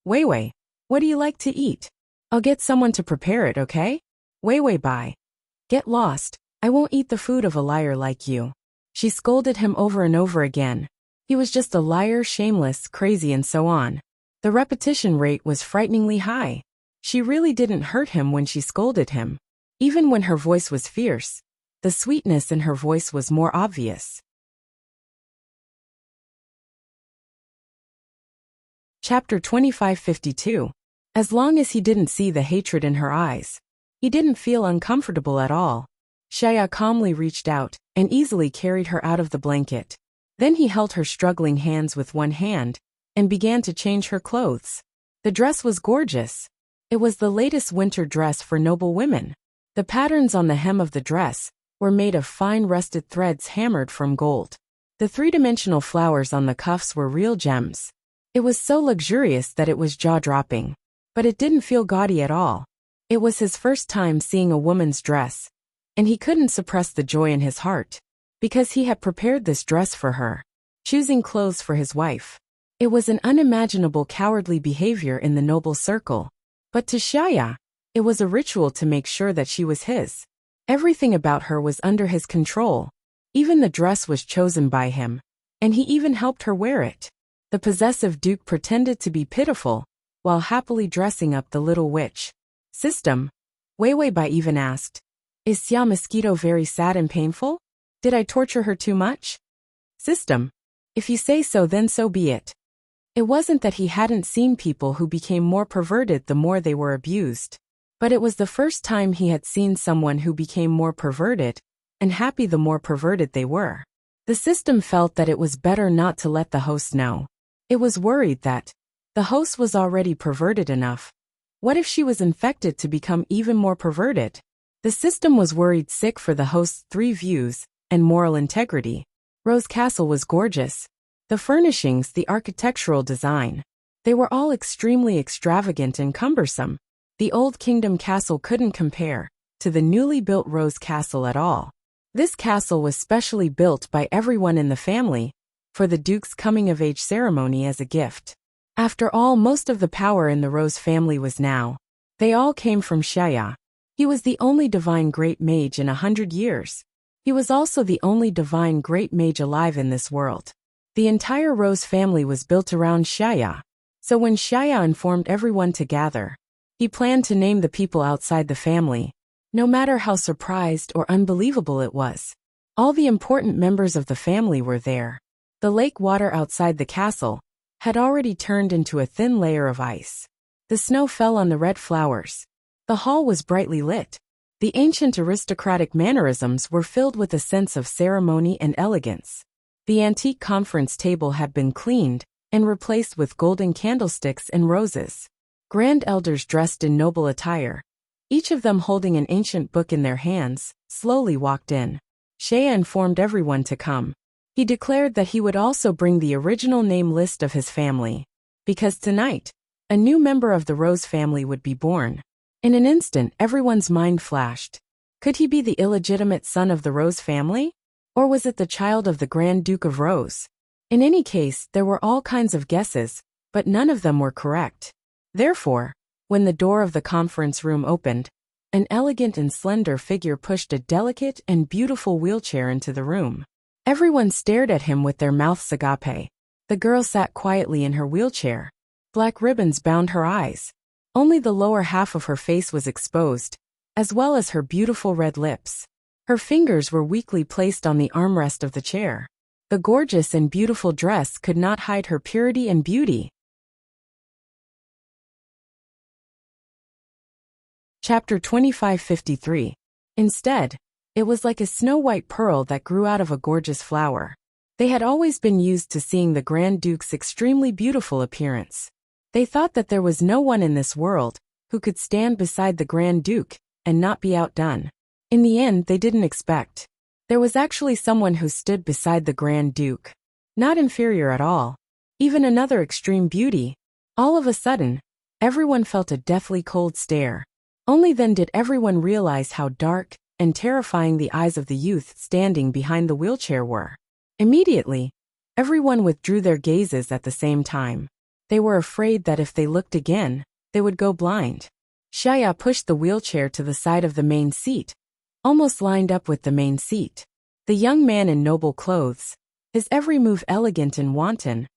Wei, what do you like to eat? I'll get someone to prepare it, okay? Wei Bai. Get lost. I won't eat the food of a liar like you. She scolded him over and over again. He was just a liar, shameless, crazy, and so on. The repetition rate was frighteningly high. She really didn't hurt him when she scolded him. Even when her voice was fierce, the sweetness in her voice was more obvious. Chapter 2552. As long as he didn't see the hatred in her eyes, he didn't feel uncomfortable at all. Xiaya calmly reached out and easily carried her out of the blanket. Then he held her struggling hands with one hand and began to change her clothes. The dress was gorgeous. It was the latest winter dress for noble women. The patterns on the hem of the dress were made of fine rusted threads hammered from gold. The 3-dimensional flowers on the cuffs were real gems. It was so luxurious that it was jaw-dropping. But it didn't feel gaudy at all. It was his first time seeing a woman's dress, and he couldn't suppress the joy in his heart, because he had prepared this dress for her, choosing clothes for his wife. It was an unimaginable cowardly behavior in the noble circle, but to Xiaya, it was a ritual to make sure that she was his. Everything about her was under his control. Even the dress was chosen by him, and he even helped her wear it. The possessive duke pretended to be pitiful, while happily dressing up the little witch. System. Wei Wei Bai even asked, "Is Xia Mosquito very sad and painful? Did I torture her too much?" System. If you say so, then so be it. It wasn't that he hadn't seen people who became more perverted the more they were abused, but it was the first time he had seen someone who became more perverted and happy the more perverted they were. The system felt that it was better not to let the host know. It was worried that the host was already perverted enough. What if she was infected to become even more perverted? The system was worried sick for the host's 3 views and moral integrity. Rose Castle was gorgeous. The furnishings, the architectural design, they were all extremely extravagant and cumbersome. The old kingdom castle couldn't compare to the newly built Rose Castle at all. This castle was specially built by everyone in the family for the Duke's coming-of-age ceremony as a gift. After all, most of the power in the Rose family was now. They all came from Xiaya. He was the only divine great mage in 100 years. He was also the only divine great mage alive in this world. The entire Rose family was built around Xiaya. So when Xiaya informed everyone to gather, he planned to name the people outside the family, no matter how surprised or unbelievable it was. All the important members of the family were there. The lake water outside the castle had already turned into a thin layer of ice. The snow fell on the red flowers. The hall was brightly lit. The ancient aristocratic mannerisms were filled with a sense of ceremony and elegance. The antique conference table had been cleaned and replaced with golden candlesticks and roses. Grand elders dressed in noble attire, each of them holding an ancient book in their hands, slowly walked in. Xiaya informed everyone to come. He declared that he would also bring the original name list of his family, because tonight, a new member of the Rose family would be born. In an instant, everyone's mind flashed. Could he be the illegitimate son of the Rose family? Or was it the child of the Grand Duke of Rose? In any case, there were all kinds of guesses, but none of them were correct. Therefore, when the door of the conference room opened, an elegant and slender figure pushed a delicate and beautiful wheelchair into the room. Everyone stared at him with their mouths agape. The girl sat quietly in her wheelchair. Black ribbons bound her eyes. Only the lower half of her face was exposed, as well as her beautiful red lips. Her fingers were weakly placed on the armrest of the chair. The gorgeous and beautiful dress could not hide her purity and beauty. Chapter 2553. Instead, it was like a snow-white pearl that grew out of a gorgeous flower. They had always been used to seeing the Grand Duke's extremely beautiful appearance. They thought that there was no one in this world who could stand beside the Grand Duke and not be outdone. In the end, they didn't expect. There was actually someone who stood beside the Grand Duke. Not inferior at all. Even another extreme beauty. All of a sudden, everyone felt a deathly cold stare. Only then did everyone realize how dark and terrifying the eyes of the youth standing behind the wheelchair were. Immediately, everyone withdrew their gazes at the same time. They were afraid that if they looked again, they would go blind. Xiaya pushed the wheelchair to the side of the main seat, almost lined up with the main seat. The young man in noble clothes, his every move elegant and wanton,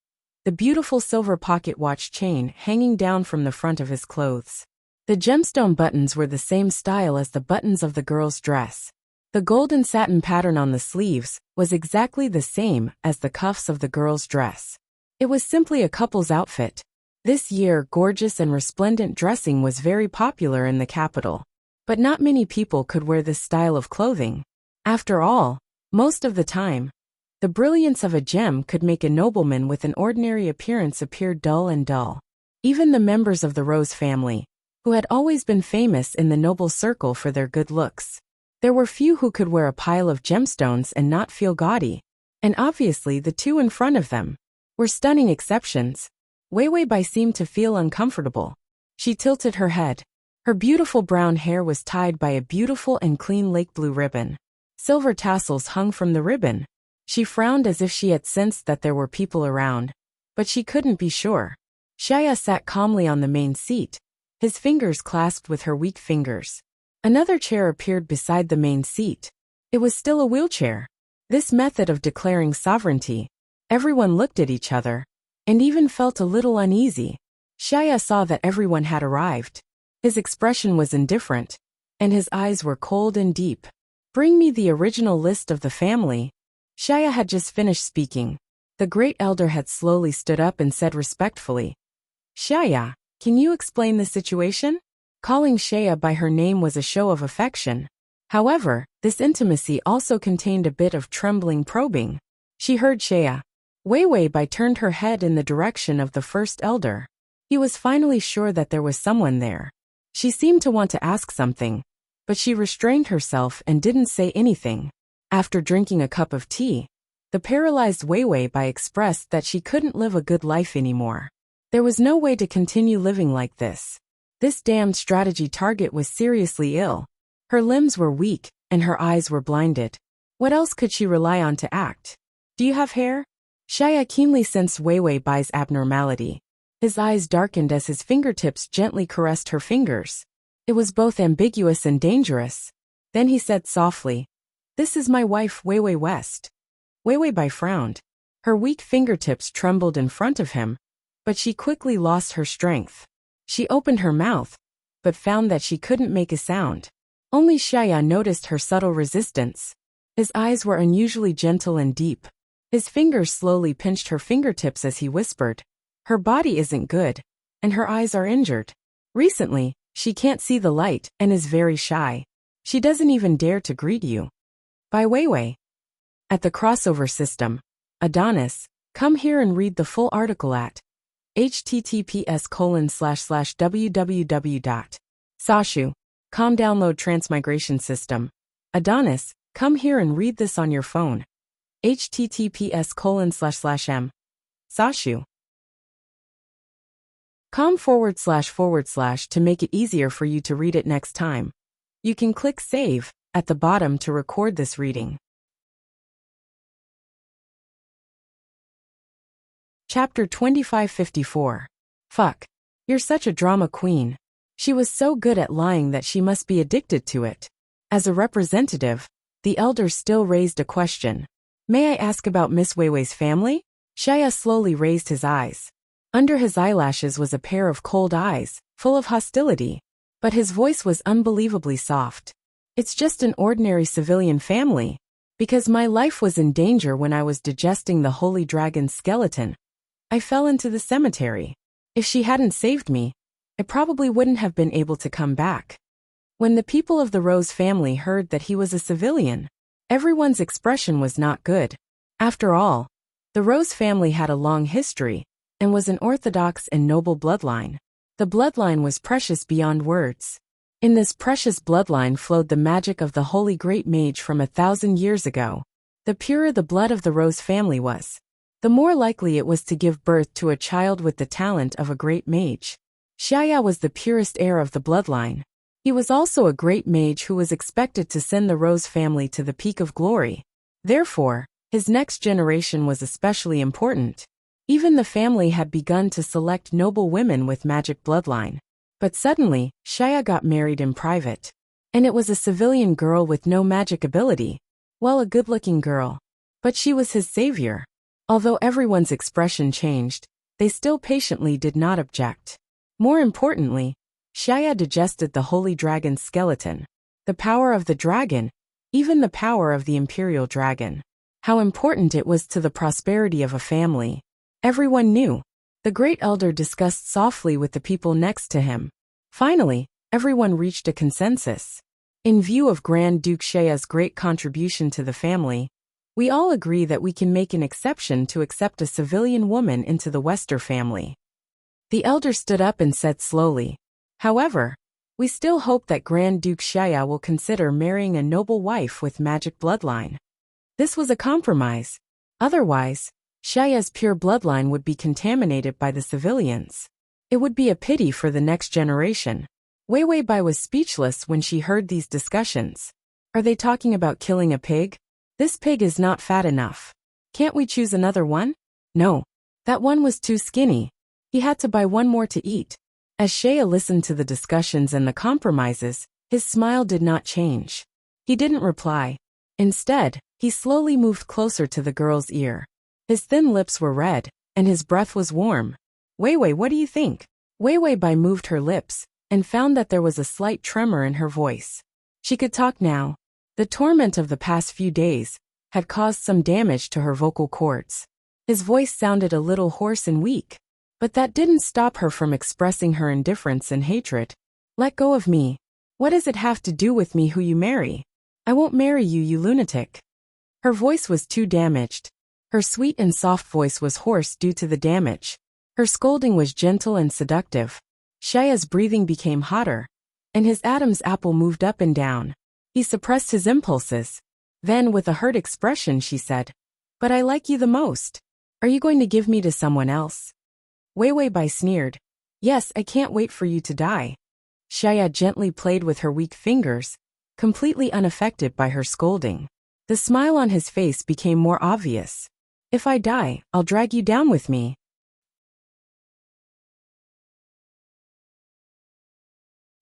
the beautiful silver pocket watch chain hanging down from the front of his clothes. The gemstone buttons were the same style as the buttons of the girl's dress. The golden satin pattern on the sleeves was exactly the same as the cuffs of the girl's dress. It was simply a couple's outfit. This year, gorgeous and resplendent dressing was very popular in the capital. But not many people could wear this style of clothing. After all, most of the time, the brilliance of a gem could make a nobleman with an ordinary appearance appear dull and dull. Even the members of the Rose family, who had always been famous in the noble circle for their good looks. There were few who could wear a pile of gemstones and not feel gaudy. And obviously the two in front of them were stunning exceptions. Wei Wei Bai seemed to feel uncomfortable. She tilted her head. Her beautiful brown hair was tied by a beautiful and clean lake blue ribbon. Silver tassels hung from the ribbon. She frowned as if she had sensed that there were people around, but she couldn't be sure. Shaya sat calmly on the main seat, his fingers clasped with her weak fingers. Another chair appeared beside the main seat. It was still a wheelchair. This method of declaring sovereignty. Everyone looked at each other, and even felt a little uneasy. Shaya saw that everyone had arrived. His expression was indifferent, and his eyes were cold and deep. Bring me the original list of the family. Shaya had just finished speaking. The great elder had slowly stood up and said respectfully, Shaya, can you explain the situation? Calling Shaya by her name was a show of affection. However, this intimacy also contained a bit of trembling probing. She heard Shaya. Wei Bai turned her head in the direction of the first elder. He was finally sure that there was someone there. She seemed to want to ask something, but she restrained herself and didn't say anything. After drinking a cup of tea, the paralyzed Wei Bai expressed that she couldn't live a good life anymore. There was no way to continue living like this. This damned strategy target was seriously ill. Her limbs were weak, and her eyes were blinded. What else could she rely on to act? Do you have hair? Shaya keenly sensed Wei Bai's abnormality. His eyes darkened as his fingertips gently caressed her fingers. It was both ambiguous and dangerous. Then he said softly, This is my wife Wei West. Wei Bai frowned. Her weak fingertips trembled in front of him, but she quickly lost her strength. She opened her mouth, but found that she couldn't make a sound. Only Shaya noticed her subtle resistance. His eyes were unusually gentle and deep. His fingers slowly pinched her fingertips as he whispered, Her body isn't good, and her eyes are injured. Recently, she can't see the light and is very shy. She doesn't even dare to greet you. By Wei. At the crossover system. Adonis, come here and read the full article at https://www.sashu.com. Download Transmigration system. Adonis, come here and read this on your phone. https://m. Sashu. com // to make it easier for you to read it next time. You can click Save at the bottom to record this reading. Chapter 2554. Fuck. You're such a drama queen. She was so good at lying that she must be addicted to it. As a representative, the elder still raised a question. May I ask about Miss Wei's family? Shaya slowly raised his eyes. Under his eyelashes was a pair of cold eyes, full of hostility. But his voice was unbelievably soft. It's just an ordinary civilian family. Because my life was in danger when I was digesting the holy dragon's skeleton. I fell into the cemetery. If she hadn't saved me, I probably wouldn't have been able to come back. When the people of the Rose family heard that he was a civilian, everyone's expression was not good. After all, the Rose family had a long history, and was an orthodox and noble bloodline. The bloodline was precious beyond words. In this precious bloodline flowed the magic of the holy great mage from 1,000 years ago. The purer the blood of the Rose family was, the more likely it was to give birth to a child with the talent of a great mage. Shaya was the purest heir of the bloodline. He was also a great mage who was expected to send the Rose family to the peak of glory. Therefore, his next generation was especially important. Even the family had begun to select noble women with magic bloodline. But suddenly, Shaya got married in private. And it was a civilian girl with no magic ability. Well, a good-looking girl. But she was his savior. Although everyone's expression changed, they still patiently did not object. More importantly, Shaya digested the holy dragon's skeleton. The power of the dragon, even the power of the imperial dragon. How important it was to the prosperity of a family. Everyone knew. The great elder discussed softly with the people next to him. Finally, everyone reached a consensus. In view of Grand Duke Shaya's great contribution to the family, we all agree that we can make an exception to accept a civilian woman into the Wester family. The elder stood up and said slowly, However, we still hope that Grand Duke Shaya will consider marrying a noble wife with magic bloodline. This was a compromise. Otherwise, Shaya's pure bloodline would be contaminated by the civilians. It would be a pity for the next generation. Wei Wei Bai was speechless when she heard these discussions. Are they talking about killing a pig? This pig is not fat enough. Can't we choose another one? No. That one was too skinny. He had to buy one more to eat. As Shaya listened to the discussions and the compromises, his smile did not change. He didn't reply. Instead, he slowly moved closer to the girl's ear. His thin lips were red, and his breath was warm. Wei Wei, what do you think? Wei Wei Bai moved her lips, and found that there was a slight tremor in her voice. She could talk now. The torment of the past few days had caused some damage to her vocal cords. His voice sounded a little hoarse and weak, but that didn't stop her from expressing her indifference and hatred. Let go of me. What does it have to do with me who you marry? I won't marry you, you lunatic. Her voice was too damaged. Her sweet and soft voice was hoarse due to the damage. Her scolding was gentle and seductive. Shaya's breathing became hotter, and his Adam's apple moved up and down. He suppressed his impulses. Then, with a hurt expression, she said, "But I like you the most. Are you going to give me to someone else?" Wei Wei Bai sneered. "Yes, I can't wait for you to die." Shaya gently played with her weak fingers, completely unaffected by her scolding. The smile on his face became more obvious. "If I die, I'll drag you down with me."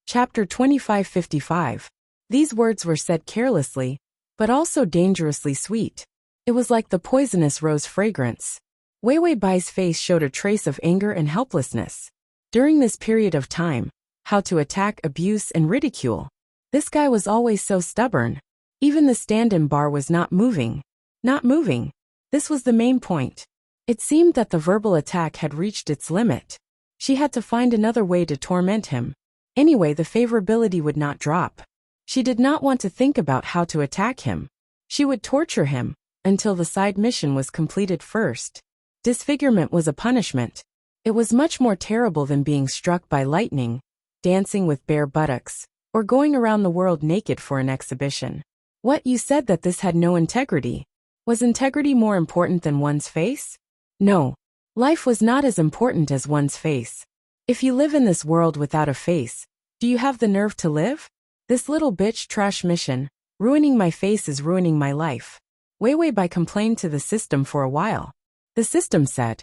Chapter 2555. These words were said carelessly, but also dangerously sweet. It was like the poisonous rose fragrance. Wei Wei Bai's face showed a trace of anger and helplessness. During this period of time, how to attack, abuse, and ridicule. This guy was always so stubborn. Even the stand-in bar was not moving. Not moving. This was the main point. It seemed that the verbal attack had reached its limit. She had to find another way to torment him. Anyway, the favorability would not drop. She did not want to think about how to attack him. She would torture him until the side mission was completed first. Disfigurement was a punishment. It was much more terrible than being struck by lightning, dancing with bare buttocks, or going around the world naked for an exhibition. What, you said that this had no integrity? Was integrity more important than one's face? No. Life was not as important as one's face. If you live in this world without a face, do you have the nerve to live? This little bitch trash mission, ruining my face is ruining my life. Wei Wei Bai complained to the system for a while. The system said,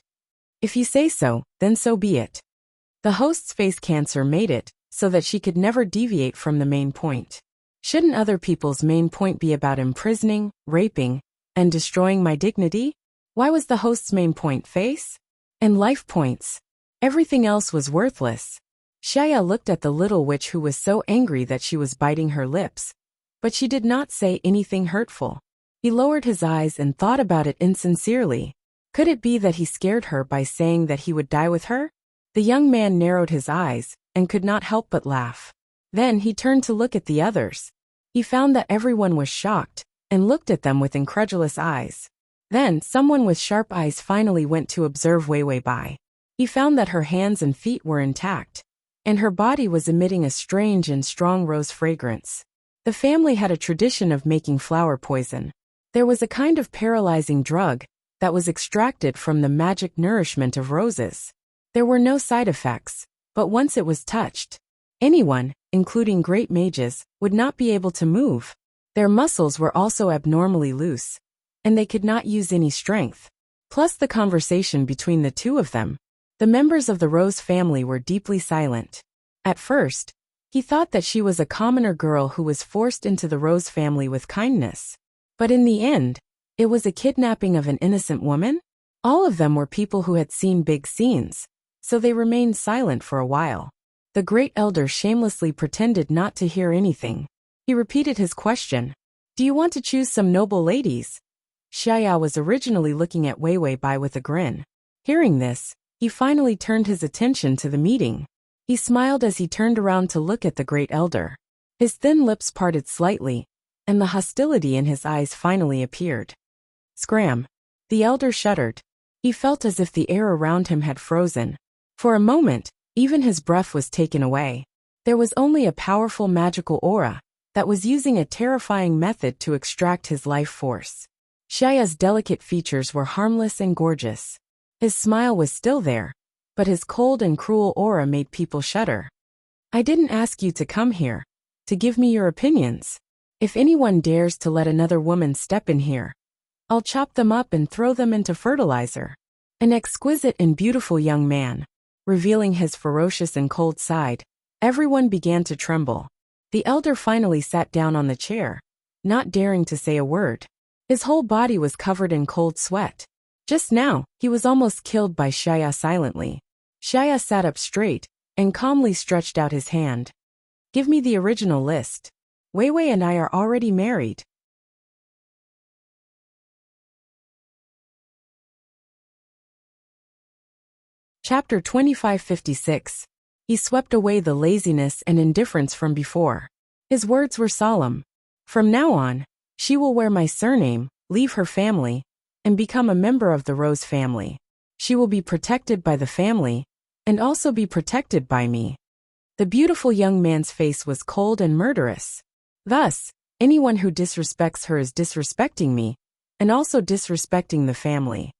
"If you say so, then so be it." The host's face cancer made it so that she could never deviate from the main point. Shouldn't other people's main point be about imprisoning, raping, and destroying my dignity? Why was the host's main point face? And life points. Everything else was worthless. Shaya looked at the little witch who was so angry that she was biting her lips, but she did not say anything hurtful. He lowered his eyes and thought about it insincerely. Could it be that he scared her by saying that he would die with her? The young man narrowed his eyes and could not help but laugh. Then he turned to look at the others. He found that everyone was shocked and looked at them with incredulous eyes. Then someone with sharp eyes finally went to observe Wei Wei Bai. He found that her hands and feet were intact, and her body was emitting a strange and strong rose fragrance. The family had a tradition of making flower poison. There was a kind of paralyzing drug that was extracted from the magic nourishment of roses. There were no side effects, but once it was touched, anyone, including great mages, would not be able to move. Their muscles were also abnormally loose, and they could not use any strength. Plus the conversation between the two of them. The members of the Rose family were deeply silent. At first, he thought that she was a commoner girl who was forced into the Rose family with kindness. But in the end, it was a kidnapping of an innocent woman? All of them were people who had seen big scenes, so they remained silent for a while. The great elder shamelessly pretended not to hear anything. He repeated his question. "Do you want to choose some noble ladies?" Xiaya was originally looking at Wei Wei Bai with a grin. Hearing this, he finally turned his attention to the meeting. He smiled as he turned around to look at the great elder. His thin lips parted slightly, and the hostility in his eyes finally appeared. Scram! The elder shuddered. He felt as if the air around him had frozen. For a moment, even his breath was taken away. There was only a powerful magical aura that was using a terrifying method to extract his life force. Xiaya's delicate features were harmless and gorgeous. His smile was still there, but his cold and cruel aura made people shudder. I didn't ask you to come here to give me your opinions. If anyone dares to let another woman step in here, I'll chop them up and throw them into fertilizer. An exquisite and beautiful young man, revealing his ferocious and cold side. Everyone began to tremble. The elder finally sat down on the chair, not daring to say a word. His whole body was covered in cold sweat. Just now, he was almost killed by Shaya silently. Shaya sat up straight and calmly stretched out his hand. Give me the original list. Wei Wei and I are already married. Chapter 2556. He swept away the laziness and indifference from before. His words were solemn. From now on, she will wear my surname, leave her family, and become a member of the Rose family. She will be protected by the family, and also be protected by me. The beautiful young man's face was cold and murderous. Thus, anyone who disrespects her is disrespecting me, and also disrespecting the family.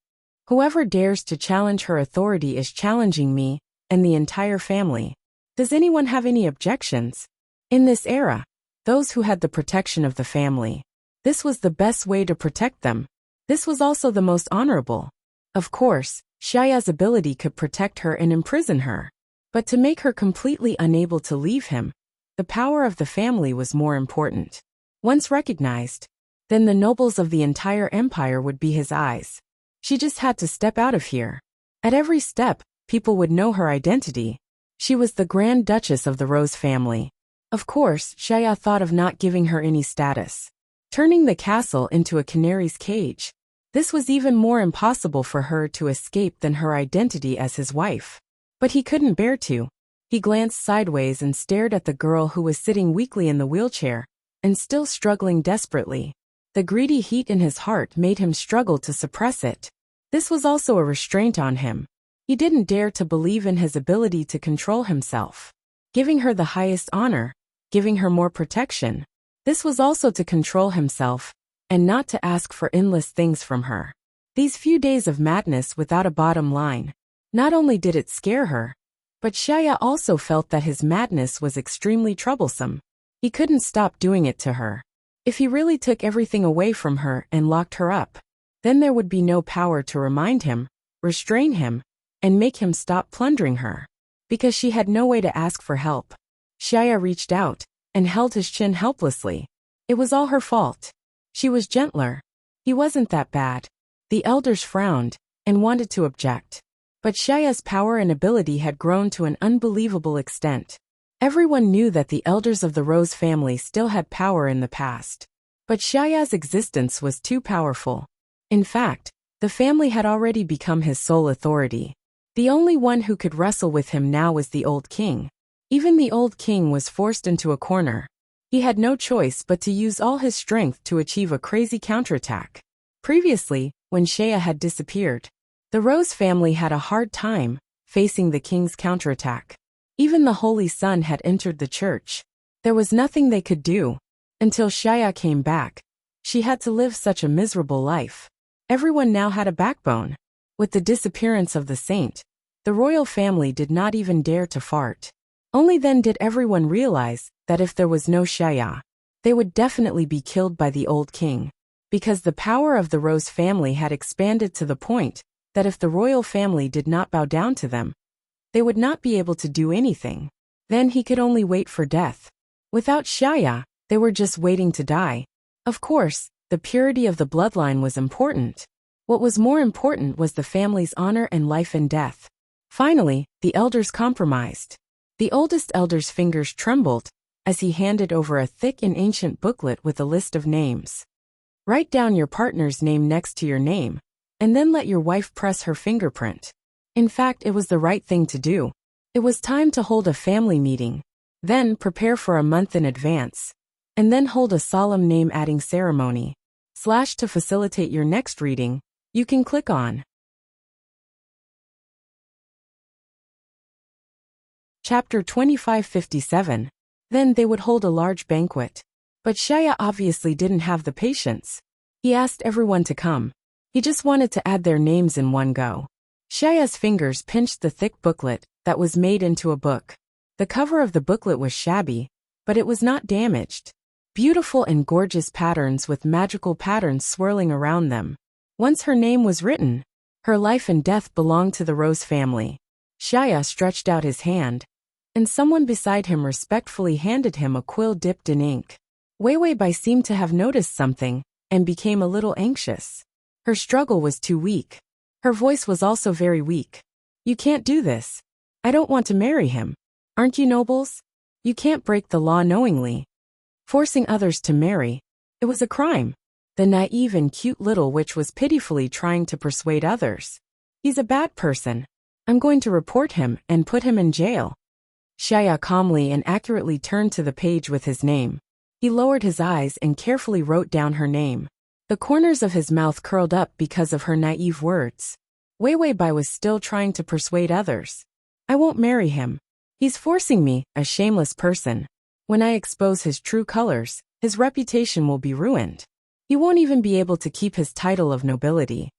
Whoever dares to challenge her authority is challenging me, and the entire family. Does anyone have any objections? In this era, those who had the protection of the family. This was the best way to protect them. This was also the most honorable. Of course, Shaya's ability could protect her and imprison her. But to make her completely unable to leave him, the power of the family was more important. Once recognized, then the nobles of the entire empire would be his eyes. She just had to step out of here. At every step, people would know her identity. She was the Grand Duchess of the Rose family. Of course, Shaya thought of not giving her any status. Turning the castle into a canary's cage. This was even more impossible for her to escape than her identity as his wife. But he couldn't bear to. He glanced sideways and stared at the girl who was sitting weakly in the wheelchair, and still struggling desperately. The greedy heat in his heart made him struggle to suppress it. This was also a restraint on him. He didn't dare to believe in his ability to control himself. Giving her the highest honor, giving her more protection. This was also to control himself, and not to ask for endless things from her. These few days of madness without a bottom line. Not only did it scare her, but Shaya also felt that his madness was extremely troublesome. He couldn't stop doing it to her. If he really took everything away from her and locked her up, then there would be no power to remind him, restrain him, and make him stop plundering her. Because she had no way to ask for help. Shaya reached out and held his chin helplessly. It was all her fault. She was gentler. He wasn't that bad. The elders frowned and wanted to object. But Shaya's power and ability had grown to an unbelievable extent. Everyone knew that the elders of the Rose family still had power in the past. But Shaya's existence was too powerful. In fact, the family had already become his sole authority. The only one who could wrestle with him now was the old king. Even the old king was forced into a corner. He had no choice but to use all his strength to achieve a crazy counterattack. Previously, when Shaya had disappeared, the Rose family had a hard time facing the king's counterattack. Even the Holy Sun had entered the church. There was nothing they could do. Until Shaya came back, she had to live such a miserable life. Everyone now had a backbone. With the disappearance of the saint, the royal family did not even dare to fart. Only then did everyone realize that if there was no Shaya, they would definitely be killed by the old king. Because the power of the Rose family had expanded to the point that if the royal family did not bow down to them, they would not be able to do anything. Then he could only wait for death. Without Shaya, they were just waiting to die. Of course, the purity of the bloodline was important. What was more important was the family's honor and life and death. Finally, the elders compromised. The oldest elder's fingers trembled as he handed over a thick and ancient booklet with a list of names. Write down your partner's name next to your name, and then let your wife press her fingerprint. In fact, it was the right thing to do. It was time to hold a family meeting. Then prepare for a month in advance. And then hold a solemn name-adding ceremony. / to facilitate your next reading, you can click on Chapter 2557. Then they would hold a large banquet. But Shaya obviously didn't have the patience. He asked everyone to come. He just wanted to add their names in one go. Shaya's fingers pinched the thick booklet that was made into a book. The cover of the booklet was shabby, but it was not damaged. Beautiful and gorgeous patterns with magical patterns swirling around them. Once her name was written, her life and death belonged to the Rose family. Shaya stretched out his hand, and someone beside him respectfully handed him a quill dipped in ink. Wei Wei Bai seemed to have noticed something, and became a little anxious. Her struggle was too weak. Her voice was also very weak. You can't do this. I don't want to marry him. Aren't you nobles? You can't break the law knowingly. Forcing others to marry. It was a crime. The naive and cute little witch was pitifully trying to persuade others. He's a bad person. I'm going to report him and put him in jail. Shaya calmly and accurately turned to the page with his name. He lowered his eyes and carefully wrote down her name. The corners of his mouth curled up because of her naive words. Wei Wei Bai was still trying to persuade others. I won't marry him. He's forcing me, a shameless person. When I expose his true colors, his reputation will be ruined. He won't even be able to keep his title of nobility.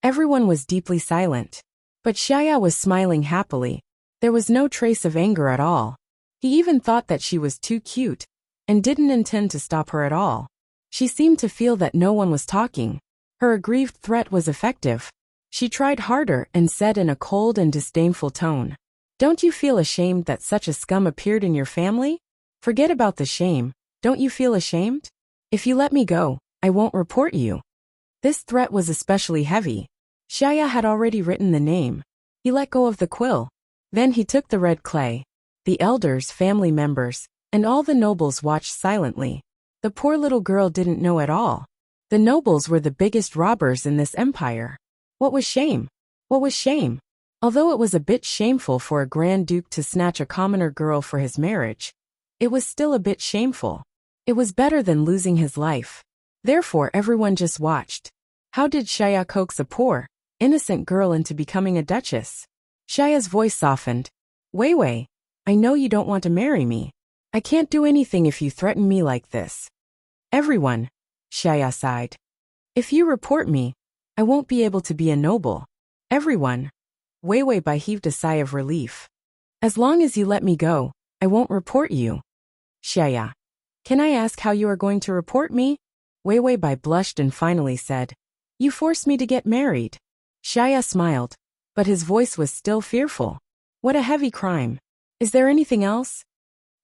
Everyone was deeply silent. But Shaya was smiling happily. There was no trace of anger at all. He even thought that she was too cute, and didn't intend to stop her at all. She seemed to feel that no one was talking. Her aggrieved threat was effective. She tried harder and said in a cold and disdainful tone, Don't you feel ashamed that such a scum appeared in your family? Forget about the shame. Don't you feel ashamed? If you let me go, I won't report you. This threat was especially heavy. Shaya had already written the name. He let go of the quill. Then he took the red clay. The elders, family members, and all the nobles watched silently. The poor little girl didn't know at all. The nobles were the biggest robbers in this empire. What was shame? What was shame? Although it was a bit shameful for a Grand Duke to snatch a commoner girl for his marriage, it was still a bit shameful. It was better than losing his life. Therefore everyone just watched. How did Shaya coax a poor, innocent girl into becoming a duchess? Shaya's voice softened. Wei Wei, I know you don't want to marry me. I can't do anything if you threaten me like this. Everyone, Shaya sighed. If you report me, I won't be able to be a noble. Everyone. Wei Wei Bai heaved a sigh of relief. As long as you let me go, I won't report you. Shaya. Can I ask how you are going to report me? Wei Wei Bai blushed and finally said, You forced me to get married. Shaya smiled, but his voice was still fearful. What a heavy crime. Is there anything else?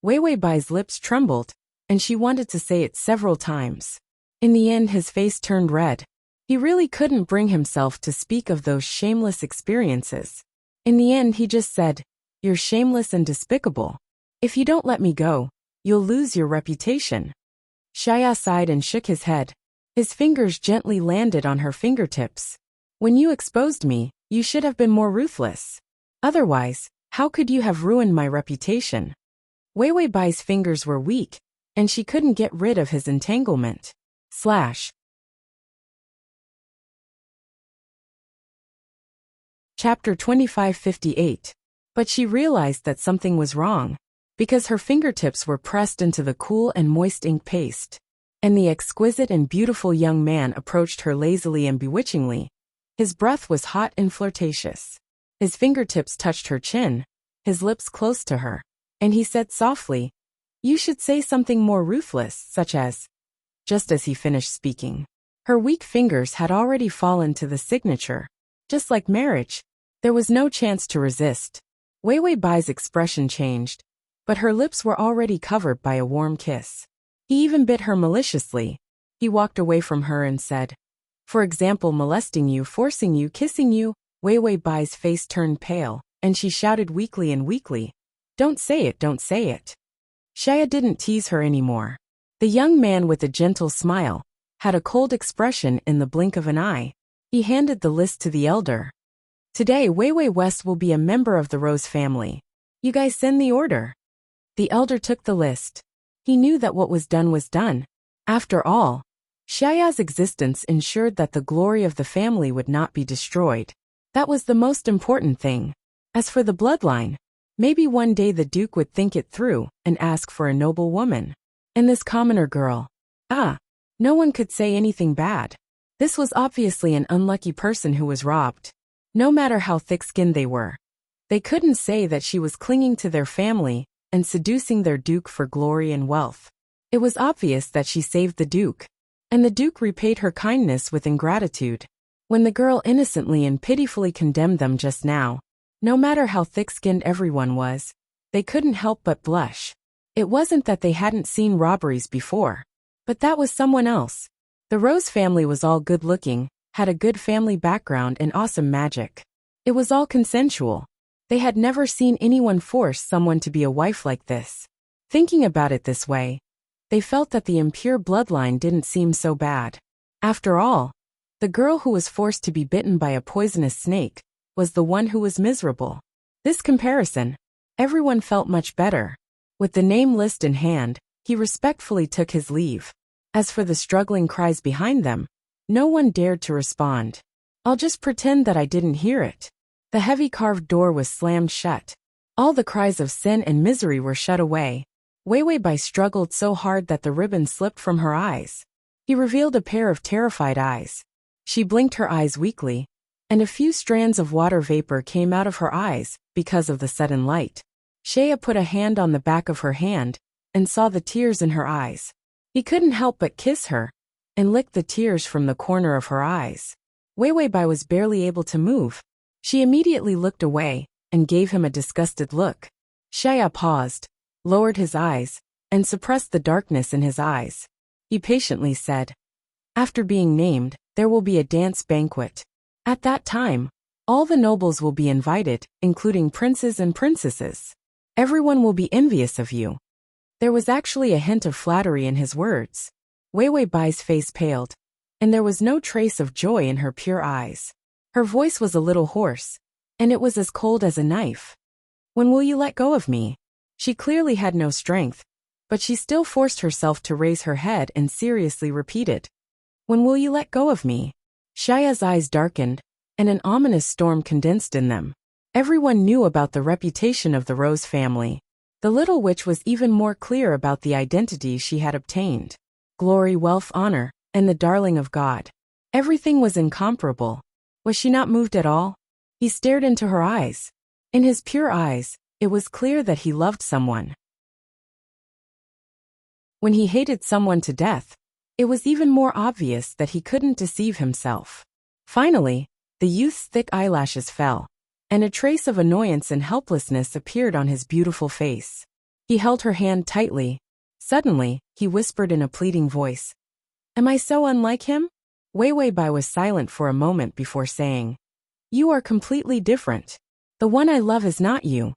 Wei Wei Bai's lips trembled, and she wanted to say it several times. In the end his face turned red. He really couldn't bring himself to speak of those shameless experiences. In the end he just said, You're shameless and despicable. If you don't let me go, you'll lose your reputation. Shaya sighed and shook his head. His fingers gently landed on her fingertips. When you exposed me, you should have been more ruthless. Otherwise, how could you have ruined my reputation? Wei Wei Bai's fingers were weak, and she couldn't get rid of his entanglement. Chapter 2558. But she realized that something was wrong, because her fingertips were pressed into the cool and moist ink paste. And the exquisite and beautiful young man approached her lazily and bewitchingly. His breath was hot and flirtatious. His fingertips touched her chin, his lips close to her, and he said softly, You should say something more ruthless, such as... Just as he finished speaking, her weak fingers had already fallen to the signature. Just like marriage, there was no chance to resist. Wei Wei Bai's expression changed, but her lips were already covered by a warm kiss. He even bit her maliciously. He walked away from her and said, For example, molesting you, forcing you, kissing you. Wei Wei Bai's face turned pale, and she shouted weakly and weakly, Don't say it, don't say it. Shaya didn't tease her anymore. The young man with a gentle smile had a cold expression in the blink of an eye. He handed the list to the elder. Today Wei Wei West will be a member of the Rose family. You guys send the order. The elder took the list. He knew that what was done. After all, Shaya's existence ensured that the glory of the family would not be destroyed. That was the most important thing. As for the bloodline, maybe one day the Duke would think it through and ask for a noble woman. And this commoner girl. No one could say anything bad. This was obviously an unlucky person who was robbed. No matter how thick-skinned they were. They couldn't say that she was clinging to their family and seducing their duke for glory and wealth. It was obvious that she saved the duke, and the duke repaid her kindness with ingratitude. When the girl innocently and pitifully condemned them just now, no matter how thick-skinned everyone was, they couldn't help but blush. It wasn't that they hadn't seen robberies before, but that was someone else. The Rose family was all good-looking, had a good family background and awesome magic. It was all consensual. They had never seen anyone force someone to be a wife like this. Thinking about it this way, they felt that the impure bloodline didn't seem so bad. After all, the girl who was forced to be bitten by a poisonous snake was the one who was miserable. This comparison, everyone felt much better. With the name list in hand, he respectfully took his leave. As for the struggling cries behind them, no one dared to respond. I'll just pretend that I didn't hear it. The heavy carved door was slammed shut. All the cries of sin and misery were shut away. Wei Bai struggled so hard that the ribbon slipped from her eyes. He revealed a pair of terrified eyes. She blinked her eyes weakly, and a few strands of water vapor came out of her eyes because of the sudden light. Shaya put a hand on the back of her hand and saw the tears in her eyes. He couldn't help but kiss her and lick the tears from the corner of her eyes. Wei Bai was barely able to move. She immediately looked away and gave him a disgusted look. Shaya paused, lowered his eyes, and suppressed the darkness in his eyes. He patiently said, "After being named, there will be a dance banquet. At that time, all the nobles will be invited, including princes and princesses. Everyone will be envious of you." There was actually a hint of flattery in his words. Wei Bai's face paled, and there was no trace of joy in her pure eyes. Her voice was a little hoarse, and it was as cold as a knife. "When will you let go of me?" She clearly had no strength, but she still forced herself to raise her head and seriously repeated, "When will you let go of me?" Shaya's eyes darkened, and an ominous storm condensed in them. Everyone knew about the reputation of the Rose family. The little witch was even more clear about the identity she had obtained. Glory, wealth, honor, and the darling of God. Everything was incomparable. Was she not moved at all? He stared into her eyes. In his pure eyes, it was clear that he loved someone. When he hated someone to death, it was even more obvious that he couldn't deceive himself. Finally, the youth's thick eyelashes fell, and a trace of annoyance and helplessness appeared on his beautiful face. He held her hand tightly. Suddenly, he whispered in a pleading voice, "Am I so unlike him?" Wei Bai was silent for a moment before saying, "You are completely different. The one I love is not you."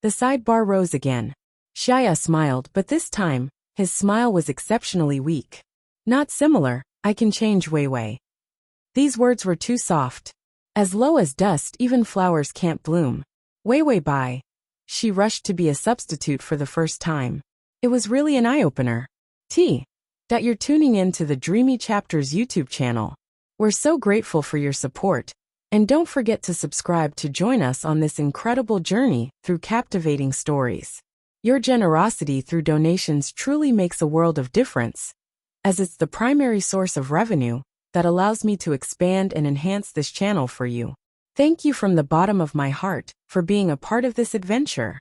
The sidebar rose again. Shaya smiled, but this time, his smile was exceptionally weak. "Not similar, I can change Wei." These words were too soft. As low as dust, even flowers can't bloom. Wei Bai. She rushed to be a substitute for the first time. It was really an eye-opener. You're tuning in to the Dreamy Chapters YouTube channel. We're so grateful for your support, and don't forget to subscribe to join us on this incredible journey through captivating stories. Your generosity through donations truly makes a world of difference, as it's the primary source of revenue that allows me to expand and enhance this channel for you. Thank you from the bottom of my heart for being a part of this adventure.